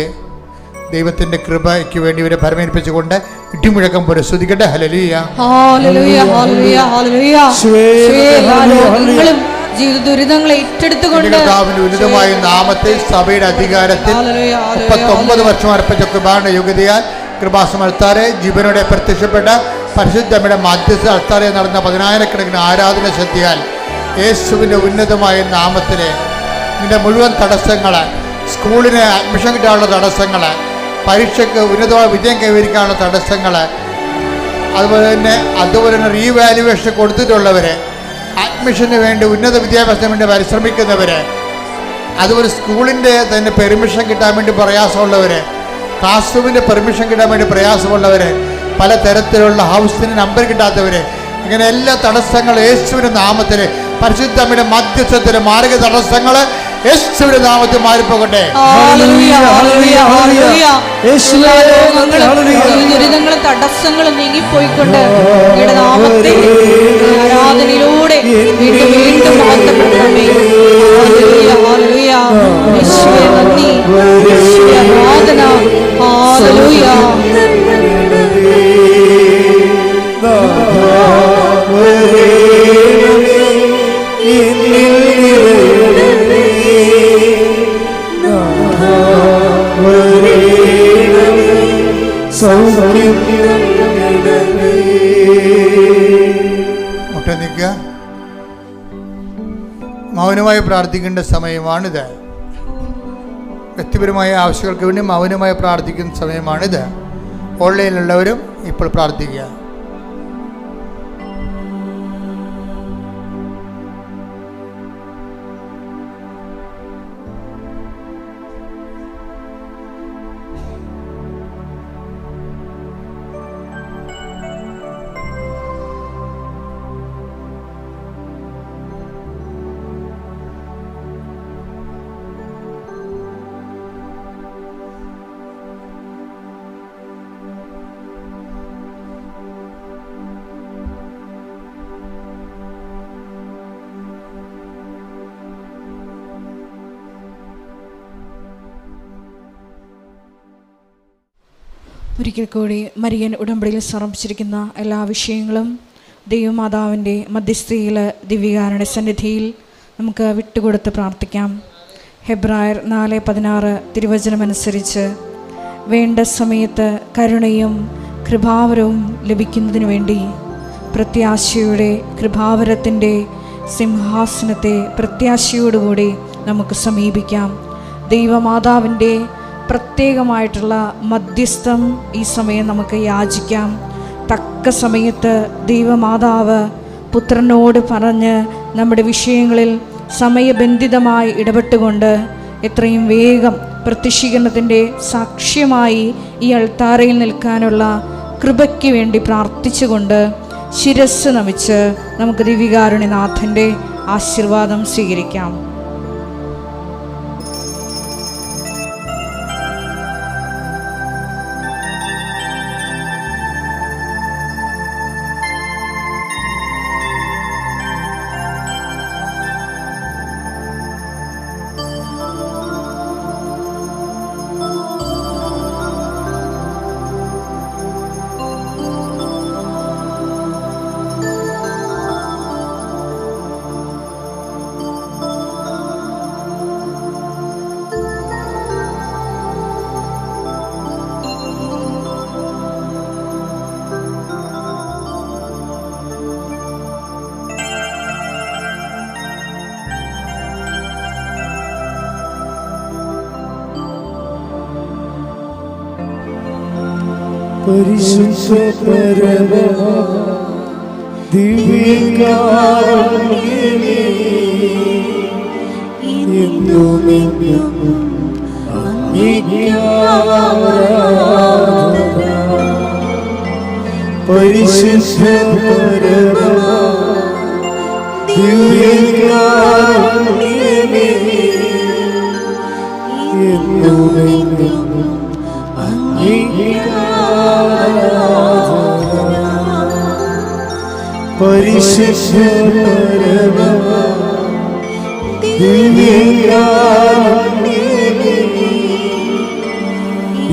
ദൈവത്തിൻ്റെ കൃപയ്ക്ക് വേണ്ടി ഇവരെ പരമേൽപ്പിച്ചുകൊണ്ട് ഇടിമുഴക്കം പോലെ സ്തുതിക്കട്ടെ. ഹല്ലേലൂയ, ഹല്ലേലൂയ, ഹല്ലേലൂയ, ഹല്ലേലൂയ. ജീവിത ദുരിതങ്ങളെ ഏറ്റെടുത്തുകൊണ്ട് കർത്താവിന്റെ ഉന്നതമായ നാമത്തെ സഭയുടെ അധികാരത്തിൽ 39 വർഷം അർപ്പിച്ച കൃപയുടെ യോഗ്യതയാൽ കൃപാസനം അൾത്താരെ ജീവനോടെ പ്രത്യക്ഷപ്പെട്ട പരിശുദ്ധമ്മയുടെ മധ്യസ്ഥ അൾത്താരെ നടന്ന 10,000കണക്കിന് ആരാധന ശക്തിയാൽ യേശുവിൻ്റെ ഉന്നതമായ നാമത്തിലെ നിന്റെ മുഴുവൻ തടസ്സങ്ങൾ, സ്കൂളിന് അഡ്മിഷൻ കിട്ടാനുള്ള തടസ്സങ്ങൾ, പരീക്ഷയ്ക്ക് ഉന്നതമായ വിജയം കൈവരിക്കാനുള്ള തടസ്സങ്ങൾ, അതുപോലെ തന്നെ റീവാലുവേഷൻ കൊടുത്തിട്ടുള്ളവർ, അഡ്മിഷന് വേണ്ടി ഉന്നത വിദ്യാഭ്യാസത്തിന് വേണ്ടി പരിശ്രമിക്കുന്നവർ, അതുപോലെ സ്കൂളിൻ്റെ തന്നെ പെർമിഷൻ കിട്ടാൻ വേണ്ടി പ്രയാസമുള്ളവർ, ക്ലാസ് റൂമിൻ്റെ പെർമിഷൻ കിട്ടാൻ വേണ്ടി പ്രയാസമുള്ളവർ, പല തരത്തിലുള്ള ഹൗസിന് നമ്പർ കിട്ടാത്തവർ, ഇങ്ങനെ എല്ലാ തടസ്സങ്ങളും യേശുവിൻ്റെ നാമത്തിൽ പരിശുദ്ധമ്മയുടെ മധ്യസ്ഥത്തിലെ മാർഗ തടസ്സങ്ങൾ യേശുവിന്റെ നാമത്തിൽ മാറിപ്പോകട്ടെ. ദുരിതങ്ങളും തടസ്സങ്ങളും നീങ്ങിപ്പോയിക്കൊണ്ട് നാമത്തെ ആരാധനയിലൂടെ വീണ്ടും വീണ്ടും മഹത്വപ്പെടുത്തണമേ. യേശുവേ നന്ദി, യേശുവേ ആരാധന. ഹല്ലേലൂയ. മുട്ടനിക്കുക, മൗനമായി പ്രാർത്ഥിക്കേണ്ട സമയമാണിത്. വ്യക്തിപരമായ ആവശ്യങ്ങൾക്ക് വേണ്ടി മൗനമായി പ്രാർത്ഥിക്കുന്ന സമയമാണിത്. ഓൺലൈനിലുള്ളവരും ഇപ്പോൾ പ്രാർത്ഥിക്കുക. ഒരിക്കൽ കൂടി മരിയൻ ഉടമ്പടിയിൽ സമർപ്പിച്ചിരിക്കുന്ന എല്ലാ വിഷയങ്ങളും ദൈവമാതാവിൻ്റെ മധ്യസ്ഥയിൽ ദിവ്യകാരുണ്യ സന്നിധിയിൽ നമുക്ക് വിട്ടുകൊടുത്ത് പ്രാർത്ഥിക്കാം. ഹെബ്രായർ 4:16 തിരുവചനമനുസരിച്ച് വേണ്ട സമയത്ത് കരുണയും കൃപാവരവും ലഭിക്കുന്നതിന് വേണ്ടി പ്രത്യാശയുടെ കൃപാവരത്തിൻ്റെ സിംഹാസനത്തെ പ്രത്യാശയോടുകൂടി നമുക്ക് സമീപിക്കാം. ദൈവമാതാവിൻ്റെ പ്രത്യേകമായിട്ടുള്ള മധ്യസ്ഥം ഈ സമയം നമുക്ക് യാചിക്കാം. തക്ക സമയത്ത് ദൈവമാതാവ് പുത്രനോട് പറഞ്ഞ് നമ്മുടെ വിഷയങ്ങളിൽ സമയബന്ധിതമായി ഇടപെട്ടുകൊണ്ട് എത്രയും വേഗം പ്രത്യക്ഷീകരണത്തിൻ്റെ സാക്ഷ്യമായി ഈ അൾത്താരയിൽ നിൽക്കാനുള്ള കൃപയ്ക്ക് വേണ്ടി പ്രാർത്ഥിച്ചുകൊണ്ട് ശിരസ്സ് നമിച്ച് നമുക്ക് ദിവ്യകാരുണ്യനാഥൻ്റെ ആശീർവാദം സ്വീകരിക്കാം. പരിശുദ്ധ പരമ ദിവ്യകാരുണ്യമേ, എന്നുമെന്നും അങ്ങേക്ക് ആരാധന. പരിശുദ്ധ പരമ ദിവ്യകാരുണ്യമേ, എന്നുമെന്നും അങ്ങേക്ക് പരിശുദ്ധ പരമ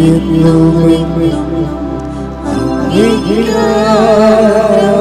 എന്നും അങ്ങേക്ക് ആരാധന.